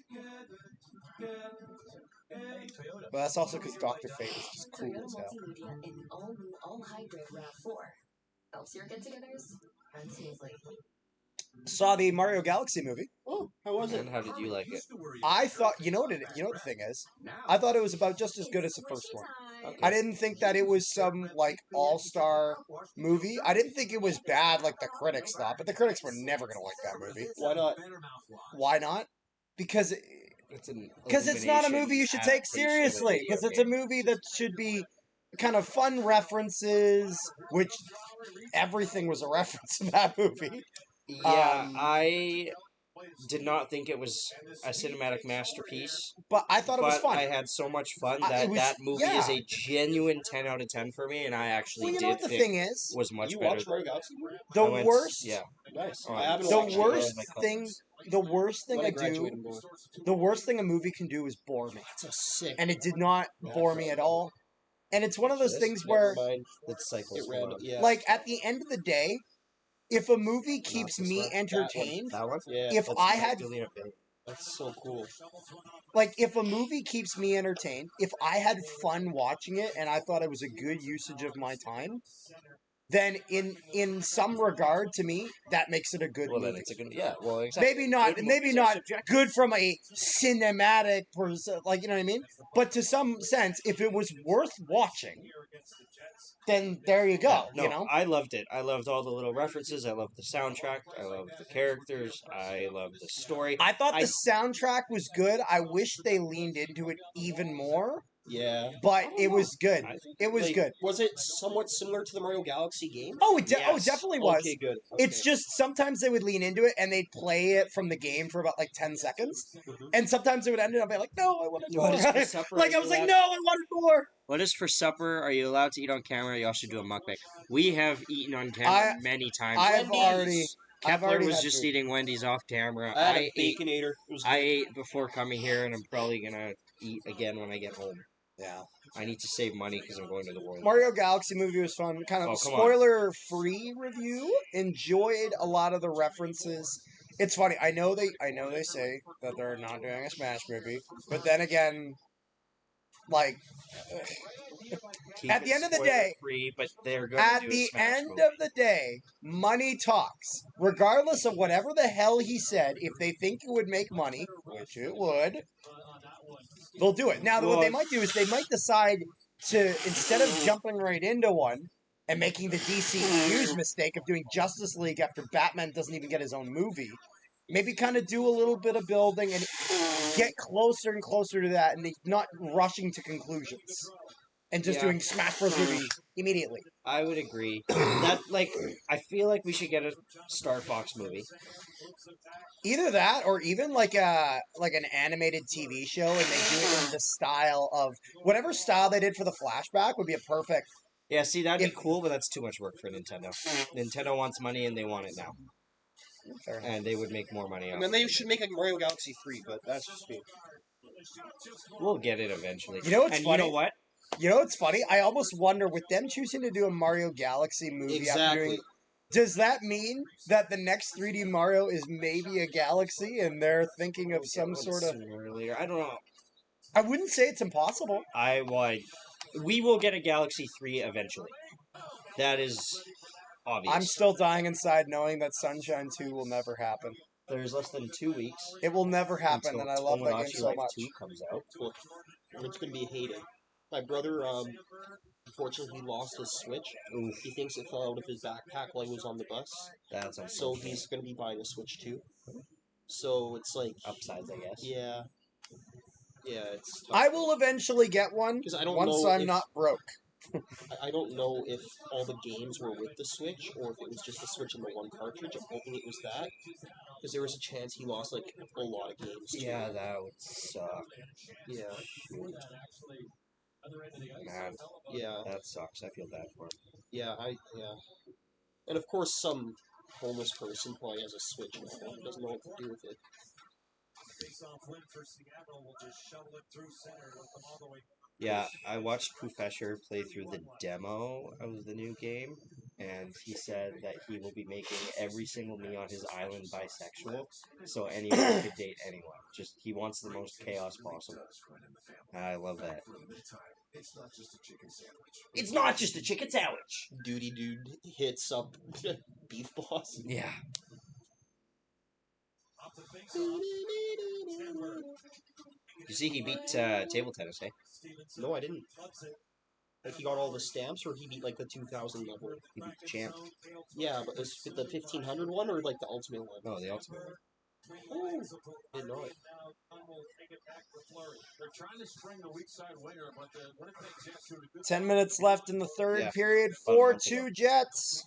but that's also because Dr. Fate is just cool as hell. Multimedia in the all-new, all-hybrid RAV4 helps your get-togethers run smoothly. Saw the Mario Galaxy movie. Oh, how was it? And how did you like it? I thought, you know what the thing is? I thought it was about just as good as the first one. I didn't think that it was some, like, all-star movie. I didn't think it was bad like the critics thought, but the critics were never going to like that movie. Why not? Why not? Because It's an it's not a movie you should take adaptation of a seriously. video Because it's a game. movie that should be kind of fun references, which everything was a reference in that movie. Yeah, I did not think it was a cinematic masterpiece. But I thought it was fun. I had so much fun It that was- that movie is yeah. a genuine 10 out of 10 for me, and I actually Well, you know did what the think thing is? was much You better. watched Mario Galaxy? The I went- worst, yeah. Nice. Oh, I haven't the watched it worst yet. thing, the worst thing When I I do, graduate, I'm going. the worst thing a movie can do is bore me. That's a sick. And it did not bore me at all. And it's one of those things where, That's cycles. It ran, yeah. like, at the end of the day, if a movie keeps me entertained, That one? Yeah. if I had, That's so cool. like, if a movie keeps me entertained, if I had fun watching it and I thought it was a good usage of my time, then in some regard to me, that makes it a good Well, then movie. it's a good. Yeah, well, exactly. Maybe not, Good maybe movies are not subjective. good from a cinematic, like, you know what I mean. But to some sense, if it was worth watching, then there you go. No, You know, I loved it. I loved all the little references. I loved the soundtrack. I loved the characters. I loved the story. I thought the soundtrack was good. I wish they leaned into it even more. Yeah. But it was good. It was Like, good. Was it somewhat similar to the Mario Galaxy game? Oh, it definitely was. Okay, good. It's just sometimes they would lean into it and they'd play it from the game for about like 10 seconds. And sometimes it would end up being like, no, I wanted more. What is for supper? Like, I was like, no, I wanted more. What is for supper? Are you allowed to eat on camera? You also do a mukbang. We have eaten on camera many times. I've already Kepler was had just food. eating Wendy's off camera. I had a ate. Baconator. It was I ate before coming here, and I'm probably gonna eat again when I get home. Yeah. I need to save money because I'm going to the World. Mario Galaxy movie was fun. Kind of Oh, come on. spoiler-free review. Enjoyed a lot of the references. It's funny. I know they say that they're not doing a Smash movie, but then again, like Keep at the it end of the day, spoiler-free, but they're going at to do the a Smash end movie. of the day, money talks. Regardless of whatever the hell he said, if they think it would make money, which it would, they'll do it. Now, what they might do is they might decide to, instead of jumping right into one and making the DCEU's mistake of doing Justice League after Batman doesn't even get his own movie, maybe kind of do a little bit of building and get closer and closer to that, and not rushing to conclusions. And just Yeah. doing Smash Bros. Movie immediately. I would agree. That I feel like we should get a Star Fox movie. Either that, or even like an animated TV show, and they do it in the style of whatever style they did for the flashback would be a perfect. Yeah, see, that'd be cool, but that's too much work for Nintendo. Nintendo wants money, and they want it now. And they would make more money I off. mean, they should make a Mario Galaxy 3, but that's just me. We'll get it eventually. You know what's and funny? You know what? You know what's funny? I almost wonder, with them choosing to do a Mario Galaxy movie after doing, does that mean that the next 3D Mario is maybe a galaxy, and they're thinking of some sort of? Earlier, I don't know. I wouldn't say it's impossible. We will get a Galaxy 3 eventually. That is obvious. I'm still dying inside knowing that Sunshine 2 will never happen. There's less than 2 weeks. It will never happen, until and I love that game Tomodachi so Life much. 2 comes out. Well, it's going to be hated. My brother, unfortunately, he lost his Switch. Oof. He thinks it fell out of his backpack while he was on the bus. That's so unfortunate. he's going to be buying a Switch too. So it's like upsides, I guess. Yeah. Yeah, it's tough. I will eventually get one I don't once know I'm if- not broke. I don't know if all the games were with the Switch or if it was just the Switch and the one cartridge. I'm hoping it was that. Because there was a chance he lost like a lot of games too. Yeah, that would suck. Yeah. Man, Yeah. that sucks. I feel bad for him. Yeah, And of course some homeless person probably has a Switch now and doesn't know what to do with it. Face-off win for Seattle will just shovel it through center with them all the way. Yeah, I watched Professor play through the demo of the new game, and he said that he will be making every single me on his island bisexual, so anyone could date anyone. Just he wants the most chaos possible. I love that. It's not just a chicken sandwich. It's not just a chicken sandwich. Duty dude hits up Beef Boss. Yeah. Off the face-off, Sandberg. You see, he beat table tennis, hey? No, I didn't. Like he got all the stamps, or he beat like the 2000 level. He beat the champ. Yeah, but is it the 1500 one or like the ultimate one? No, the ultimate one. Oh, didn't know it. They're trying to spring the weak side winger, but the Winnipeg Jets do a good 10 minutes left in the third Yeah. period. About a month 4-2 Jets.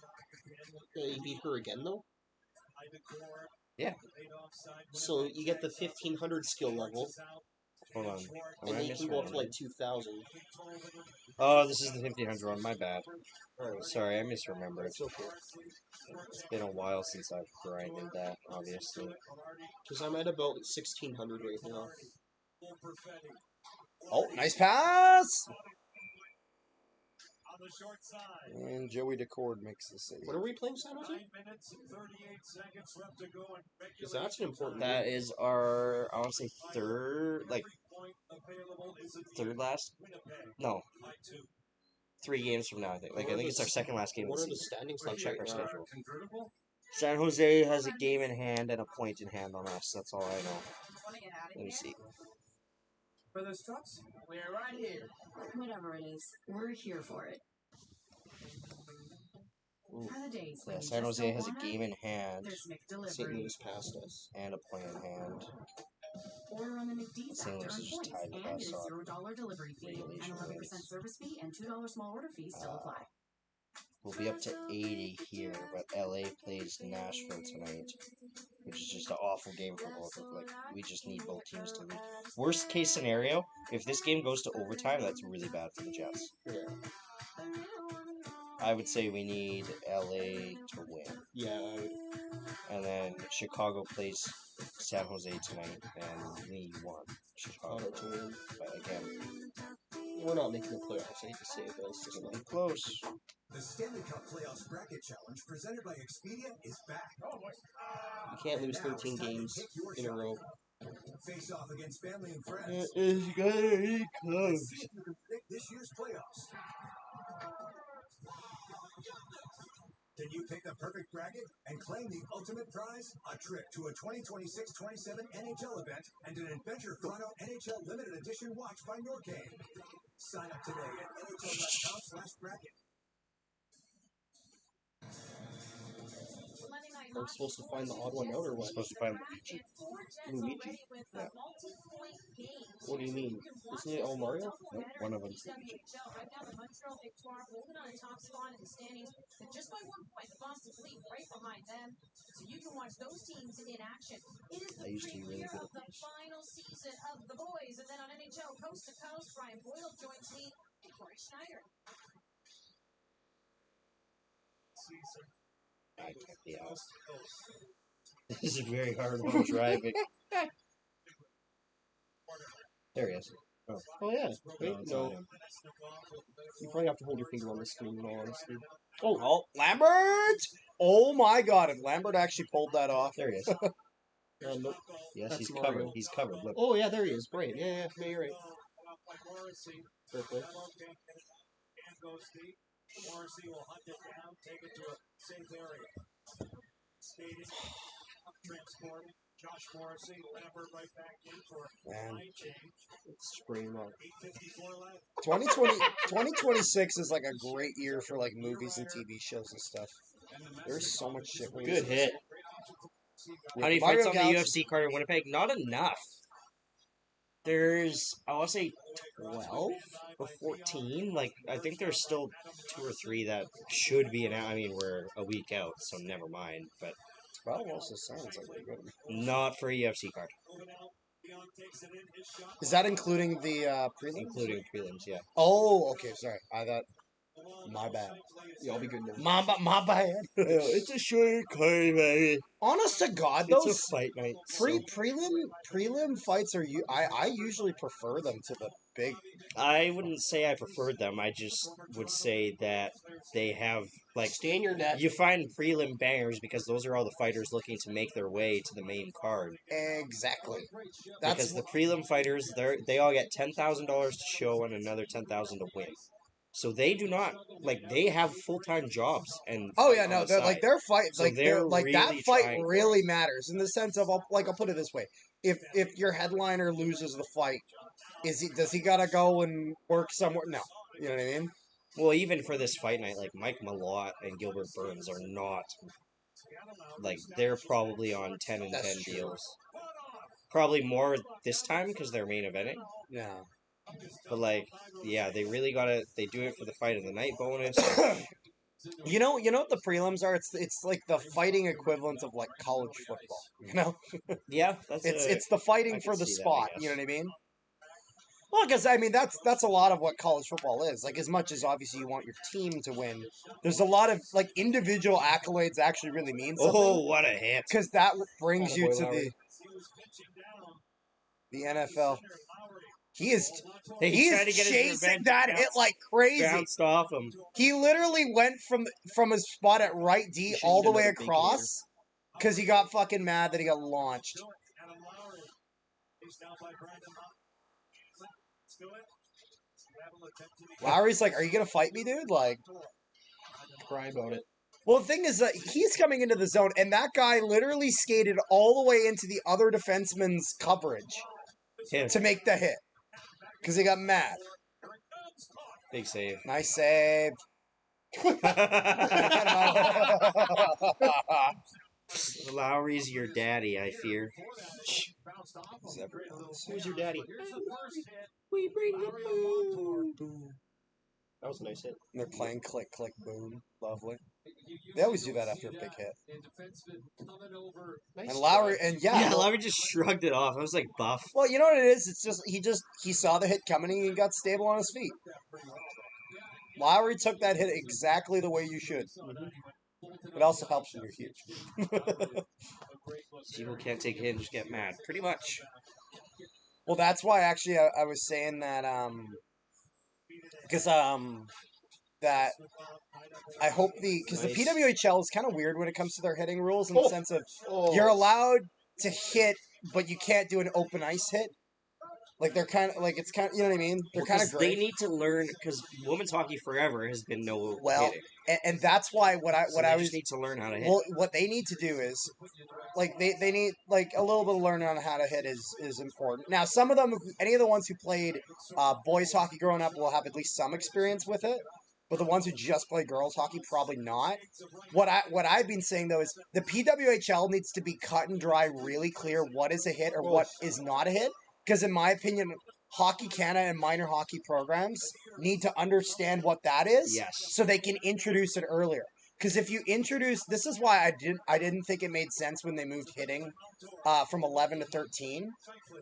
He beat her again though. Yeah. So you get the 1500 skill level, Hold on. and then you can go up to like 2000. Oh, this is the 1500 one. My bad. Sorry, I misremembered. It's okay. It's been a while since I've grinded that, obviously. Because I'm at about 1600 right now. Oh, nice pass. on the short side. And Joey DeCord makes the save. What are we playing, San Jose? 9 minutes and 38 seconds left to go in Because that's an important. That is our, I want to say third last? No. 3 games from now, I think. I think it's our second last game of the What are the season. standings I'll like check right our now? schedule. San Jose has a game in hand and a point in hand on us. That's all I know. Let me see. For those trucks, we're right here. Whatever it is, we're here for it. Ooh. For the days when Yeah, you San just Jose don't has a wanna, game in hand there's St. McDelivery. Louis passed us. and a point in hand. Order on the McD's St. app to Louis earn is just points tied with and us get a on $0 delivery fee. An regulation 11% wins. service fee and $2 small order fee still apply. We'll be up to 80 here, but LA plays Nashville tonight, which is just an awful game for both of them. Like, we just need both teams to lose. Worst case scenario, if this game goes to overtime, that's really bad for the Jets. Yeah. I would say we need LA to win. Yeah. And then Chicago plays San Jose tonight, and we want Chicago to win. But again, we're not making the playoffs. I hate to say it, but it's just it'll not be close. The Stanley Cup Playoffs Bracket Challenge presented by Expedia is back. You can't lose 13 games in a row. Face off against family and friends. It's gonna be close. See if you can predict this year's playoffs. Can you pick the perfect bracket and claim the ultimate prize? A trip to a 2026-27 NHL event and an Adventure Chrono NHL limited edition watch by Norcade. Sign up today at NHL.com/bracket. I'm supposed to find the odd one out, or what? Supposed to find Luigi. Luigi? Yeah. What do you mean? Isn't it all Mario? Nope, one of them's Luigi. Right now, the Montreal Victoire holding on a top spot in the standings, and just by 1 point, the Boston Fleet right behind them. So you can watch those teams in action. It is the I used to be really premiere good of the final season of The Boys, and then on NHL Coast to Coast, Brian Boyle joins me and Corey Schneider. I can't be out. This is very hard while driving. There he is. Oh yeah. Wait, No, it's no. not him. You probably have to hold your finger on the screen, in all honesty. Oh, Lambert! Oh my god, if Lambert actually pulled that off. There he is. Nope. Yes, That's he's Mario. covered. He's covered. Look. Oh yeah, there he is. Right. Yeah, you're right. Perfect. Morrissey will hunt it down, take it to a safe area. Skating, transporting. Josh Morrissey, Lambert right back in for a line change. It's spraying up. 8:54 left. 2026 is like a great year for like movies and TV shows and stuff. There's so much shit. Good hit. How many Mario fights on the Galaxy- UFC card in Winnipeg? Not enough. There's, I want to say 12 or 14. Like, I think there's still 2 or 3 that should be announced. I mean, we're a week out, so never mind. But 12 also sounds like a good. not for a UFC card. Is that including the prelims? Including prelims, yeah. Oh, okay, sorry. I thought My bad. Y'all be good now. My bad. It's a short card, baby. Honest to God, It's those a fight night. prelim fights are I usually prefer them to the big. I wouldn't say I preferred them. I just would say that they have like Stay in your net. you find prelim bangers because those are all the fighters looking to make their way to the main card. Exactly. Because the prelim fighters, they all get $10,000 to show and another $10,000 to win. So they do not they have full-time jobs and Oh yeah, fight on no, the they're side. like their fight, So like they're like that really fight trying. really matters in the sense of I'll put it this way: if your headliner loses the fight, does he gotta go and work somewhere? No, you know what I mean. Well, even for this fight night, like Mike Malott and Gilbert Burns are not they're probably on 10 and That's 10 true. deals. Probably more this time because they're main eventing. Yeah. But yeah, they really they do it for the fight of the night bonus. You know what the prelims are? It's like the fighting equivalent of like college football. You know? Yeah, it's the fighting I for can the see that, spot. I You know guess. what I mean? Well, because I mean that's a lot of what college football is. Like as much as obviously you want your team to win, there's a lot of like individual accolades actually really mean something. Oh, what a hit! Because that brings you Attaboy, to Lowry. the NFL. He is He tried to get his chasing revenge, that hit like crazy. Bounced off him. He literally went from his spot at right D should all eat the way another bacon across because he got fucking mad that he got launched. Lowry's like, "Are you gonna fight me, dude?" Like, Cry about it. well, the thing is that he's coming into the zone, and that guy literally skated all the way into the other defenseman's coverage to make the hit because he got mad. Big save. Nice save. Lowry's your daddy, I fear. Who's your daddy? We bring the boom. That was a nice hit. And they're playing click, click, boom. Lovely. They always do that after a big hit. Nice And Lowry, try. and Yeah, Lowry just shrugged it off. I was like, buff. Well, you know what it is? It's just he saw the hit coming and he got stable on his feet. Lowry took that hit exactly the way you should. It also helps when you're huge. People can't take a hit and just get mad. Pretty much. Well, that's why actually I was saying that because that I hope because the PWHL is kind of weird when it comes to their hitting rules in the sense of you're allowed to hit, but you can't do an open ice hit. Like they're kind of like it's kind of you know what I mean. They're kind of great. They need to learn because women's hockey forever has been no hitting. And that's why what I just need to learn how to hit. Well, what they need to do is like they need like a little bit of learning on how to hit is important. Now, some of them, any of the ones who played boys hockey growing up will have at least some experience with it. But the ones who just play girls hockey, probably not. What I've been saying though is the PWHL needs to be cut and dry, really clear what is a hit or what is not a hit. Because in my opinion, Hockey Canada and minor hockey programs need to understand what that is, so they can introduce it earlier. Because if you introduce, this is why I didn't think it made sense when they moved hitting from 11 to 13.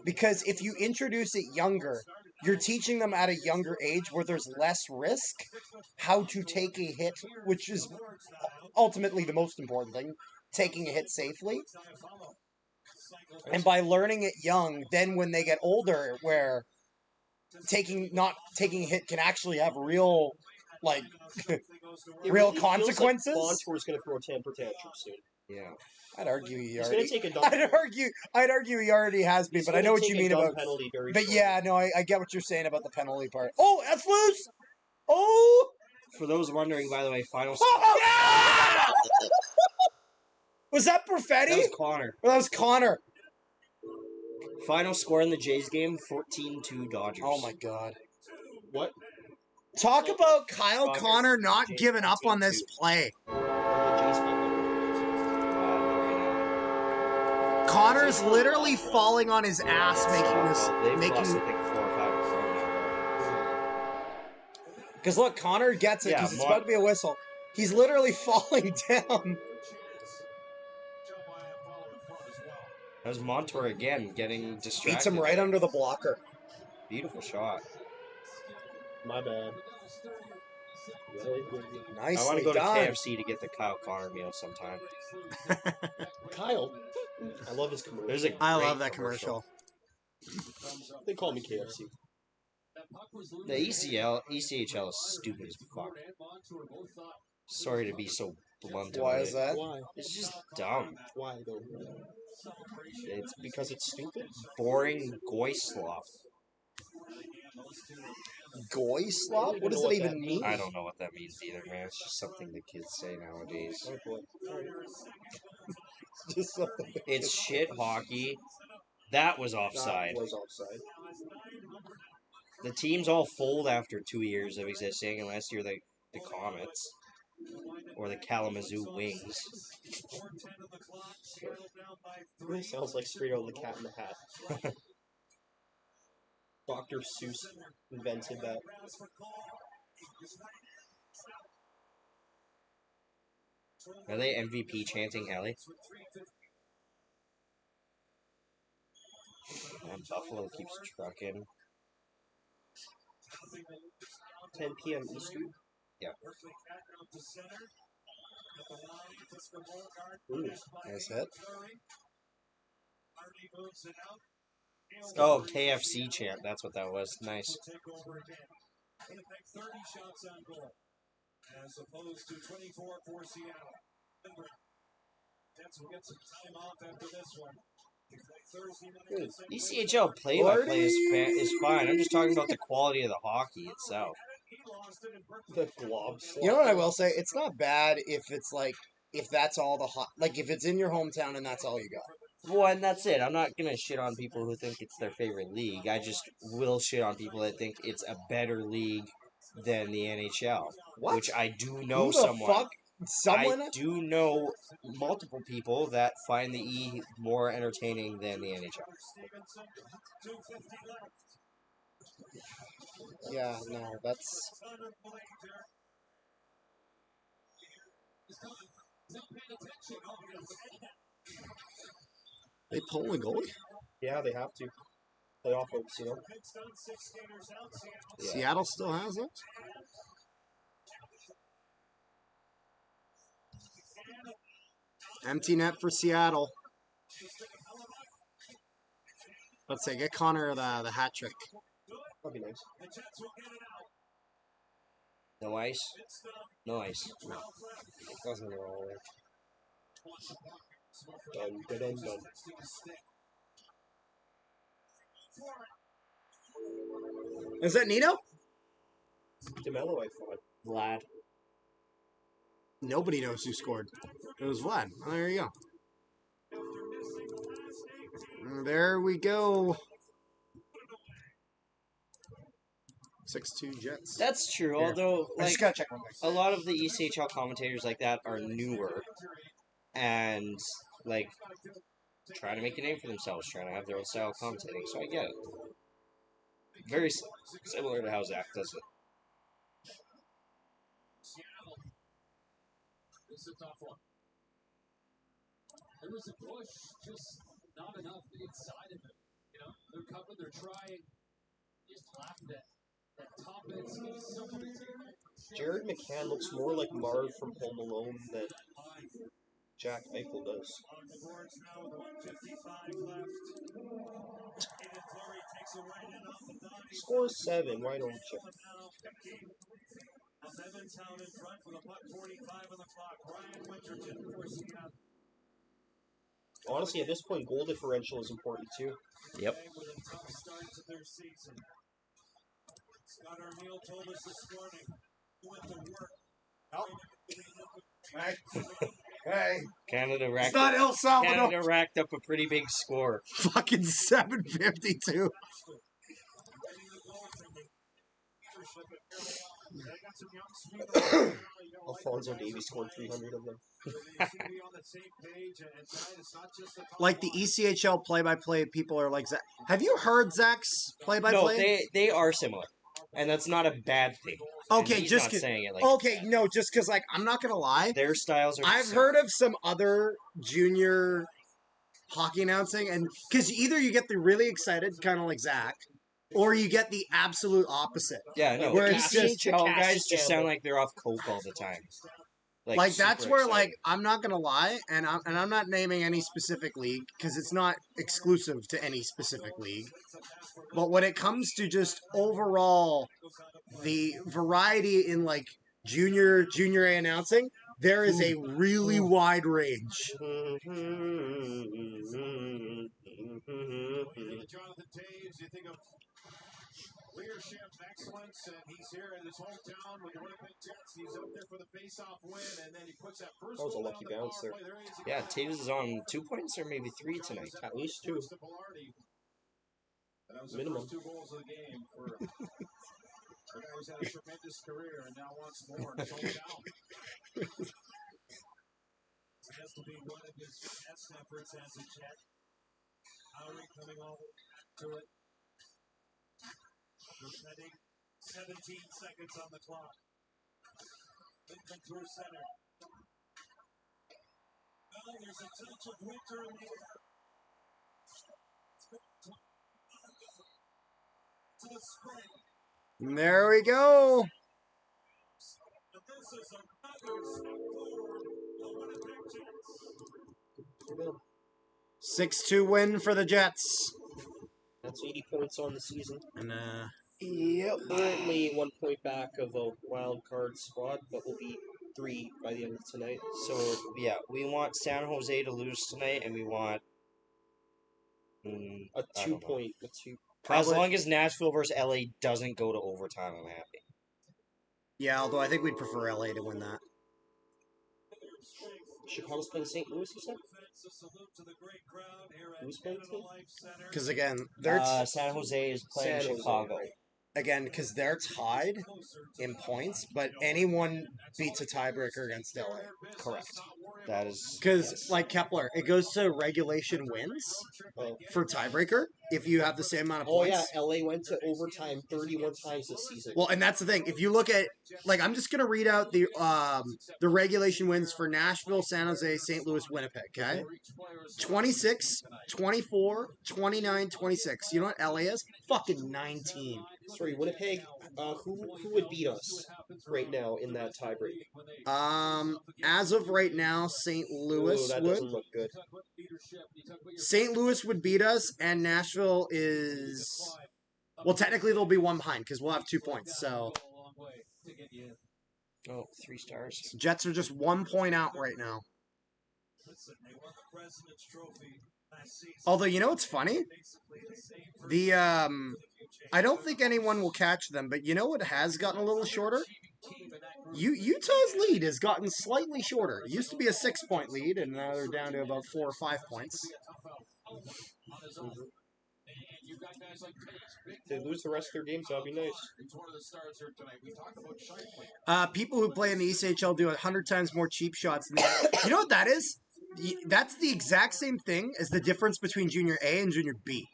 Because if you introduce it younger, you're teaching them at a younger age where there's less risk how to take a hit, which is ultimately the most important thing, taking a hit safely. And by learning it young, then when they get older, where not taking a hit can actually have real, like, real consequences. Like Bontour's going to throw a temper tantrum soon. Yeah, I'd argue he He's already. going to take a dump. I'd argue he already has been, but I know what you mean about. Penalty very But shortly. yeah, no, I get what you're saying about the penalty part. Oh, that's loose. Oh. For those wondering, by the way, final. Was that Perfetti? That was Connor. Well, that was Connor. Final score in the Jays game: 14-2 Dodgers. Oh my god. What? Talk about Kyle Connor not giving up on this play. Connor's literally falling on his ass making this. They've lost, I think, 4 or 5 Because look, Connor gets it because it's about to be a whistle. He's literally falling down. That was Montour again, getting distracted. Beats him right under the blocker. Beautiful shot. My bad. I want Nicely to go to done. KFC to get the Kyle Connor meal sometime. Kyle. I love his commercial. There's a I great love that commercial. They call me KFC. The ECHL is stupid as fuck. Sorry to be so blunt Why about is it. that? Why? It's just dumb. Why though? It's Because it's stupid. boring goy slop. Goy slop? What does it even mean? I don't know what that means either, man. It's just something the kids say nowadays. Oh boy. Just something. It's shit hockey. That was offside. That was offside. The teams all fold after 2 years of existing, unless you're the Comets or the Kalamazoo Wings. Really sounds like straight out of the Cat in the Hat. Dr. Seuss invented that. Are they MVP chanting Helly? And Buffalo keeps trucking. 10 p.m. Eastern. Yeah. Ooh, nice hit. Oh, KFC chant. That's what that was. Nice. Winnipeg 30 shots on goal, as opposed to 24 for Seattle. Jets will get some time off after this one. ECHL play-by-play is fine. I'm just talking about the quality of the hockey itself. The glob slot. You know what I will say? It's not bad if it's like, if that's all the hot, like if it's in your hometown and that's all you got. Well, and that's it. I'm not gonna shit on people who think it's their favorite league. I just will shit on people that think it's a better league than the NHL. What? Which I do know Who the someone. fuck? Someone? I do know multiple people that find the E more entertaining than the NHL. Yeah, no, that's... They pull a goalie? Yeah, they have to. Playoff hopes, you know. Yeah. Seattle still has it? Empty net for Seattle. Let's say, get Connor the hat trick. That'd be nice. No ice? No ice. No. Doesn't go all right. Dun, dun, dun, dun. Is that Nino? DeMello, I thought. Vlad. Nobody knows who scored. It was Vlad. Oh, there you go. There we go. 6-2 Jets. That's true, Here. although I just gotta check one a lot of the ECHL commentators like that are newer and like trying to make a name for themselves, trying to have their own style of commentating, so I get it. Very similar to how Zach does it. This is a tough one. There was a push, just not enough inside of it. You know, they're coming, they're trying. Just laughed at that top end speed. Jared McCann looks more like Marv from Home Alone than Jack Eichel does. Score 7, why don't you? Evantown in front with a buck 45 on the clock. Brian Winterton for Seattle. Honestly, at this point, goal differential is important too. Yep. With a tough start to their season. Scott Arneal told us this morning who went to work. Oh. Hey. Hey. Canada racked It's not El Salvador. Canada racked up a pretty big score. Fucking 752. Alfonso Davies scored 300 of them. Like the ECHL play-by-play people are like, Zach. Have you heard Zach's play-by-play? No, they are similar, and that's not a bad thing. Okay, and he's just not saying it like okay, no, just because like I'm not gonna lie, their styles are. I've heard of some other junior hockey announcing, and because either you get the really excited, kind of like Zach, or you get the absolute opposite. Yeah, no. Where The it's just PWHL guys just sound like they're off coke all the time. Like that's super where excited. like I'm not gonna lie, and I'm not naming any specific league because it's not exclusive to any specific league. But when it comes to just overall the variety in like junior A announcing, there is a really wide range. Jonathan Taves, you think of leadership, excellence, and he's here in his hometown with the Winnipeg Jets. He's up there for the face-off win, and then he puts that first That was a goal lucky on the bounce power there. play. There he is. Yeah, Taves is on 2 points or maybe 3 tonight. At least 2. And that was the Minimum. first 2 goals of the game for a guy who's had a tremendous career and now wants more in his hometown. It has to be one of his best efforts as a Jet. Howie coming all the way back to it. Defending 17 seconds on the clock. Lincoln through center. Well, there's a touch of winter in the air. To the spring. And there we go. But this is another step forward. The Winnipeg Jets. 6-2 win for the Jets. That's 80 points on the season. And Yep. Currently 1 point back of a wild card spot, but we'll be 3 by the end of tonight. So, yeah, we want San Jose to lose tonight, and we want... a 2 point. As long as Nashville versus LA doesn't go to overtime, I'm happy. Yeah, although I think we'd prefer LA to win that. Chicago's playing St. Louis, you said? Who's playing tonight? Because again, they're San Jose is playing Chicago. Again, because they're tied in points, but anyone beats a tiebreaker against LA. Correct. That is... Because, like Kepler, it goes to regulation wins for tiebreaker if you have the same amount of points. Oh, yeah, LA went to overtime 31 times this season. Well, and that's the thing. If you look at, like, I'm just going to read out the regulation wins for Nashville, San Jose, St. Louis, Winnipeg, okay? 26, 24, 29, 26. You know what LA is? Fucking 19. Sorry, Winnipeg, who would beat us right now in that tiebreak? As of right now, St. Louis that would. doesn't look good. St. Louis would beat us, and Nashville is... Well, technically they'll be 1 behind, because we'll have 2 points, so... Oh, 3 stars. Jets are just 1 point out right now. Although, you know what's funny? I don't think anyone will catch them, but you know what has gotten a little shorter? Utah's lead has gotten slightly shorter. It used to be a 6-point lead, and now they're down to about 4 or 5 points. If they lose the rest of their games, that'll be nice. People who play in the ECHL do 100 times more cheap shots than that. You know what that is? That's the exact same thing as the difference between Junior A and Junior B.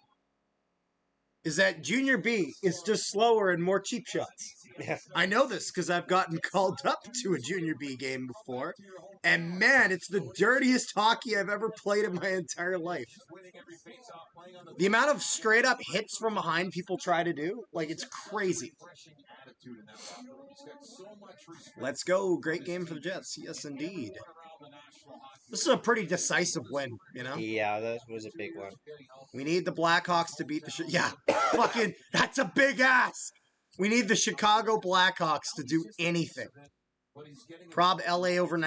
Is that Junior B is just slower and more cheap shots. Yeah. I know this because I've gotten called up to a Junior B game before. And man, it's the dirtiest hockey I've ever played in my entire life. The amount of straight up hits from behind people try to do, like, it's crazy. Let's go. Great game for the Jets. Yes, indeed. This is a pretty decisive win, you know? Yeah, that was a big one. We need the Blackhawks to beat the... Yeah, fucking... That's a big ass! We need the Chicago Blackhawks to do anything. Prob LA over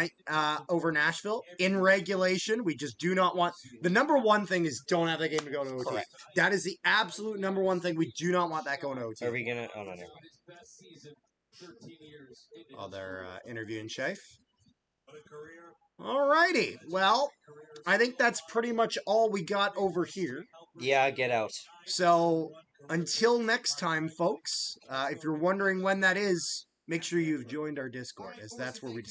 Nashville. In regulation, we just do not want... The number one thing is don't have that game to go to OT. Correct. That is the absolute number one thing. We do not want that going to OT. Are we going to... Oh, no, never mind. Oh, they're interviewing Shafe. Alrighty. Well, I think that's pretty much all we got over here. Yeah, get out. So, until next time, folks, if you're wondering when that is, make sure you've joined our Discord, as that's where we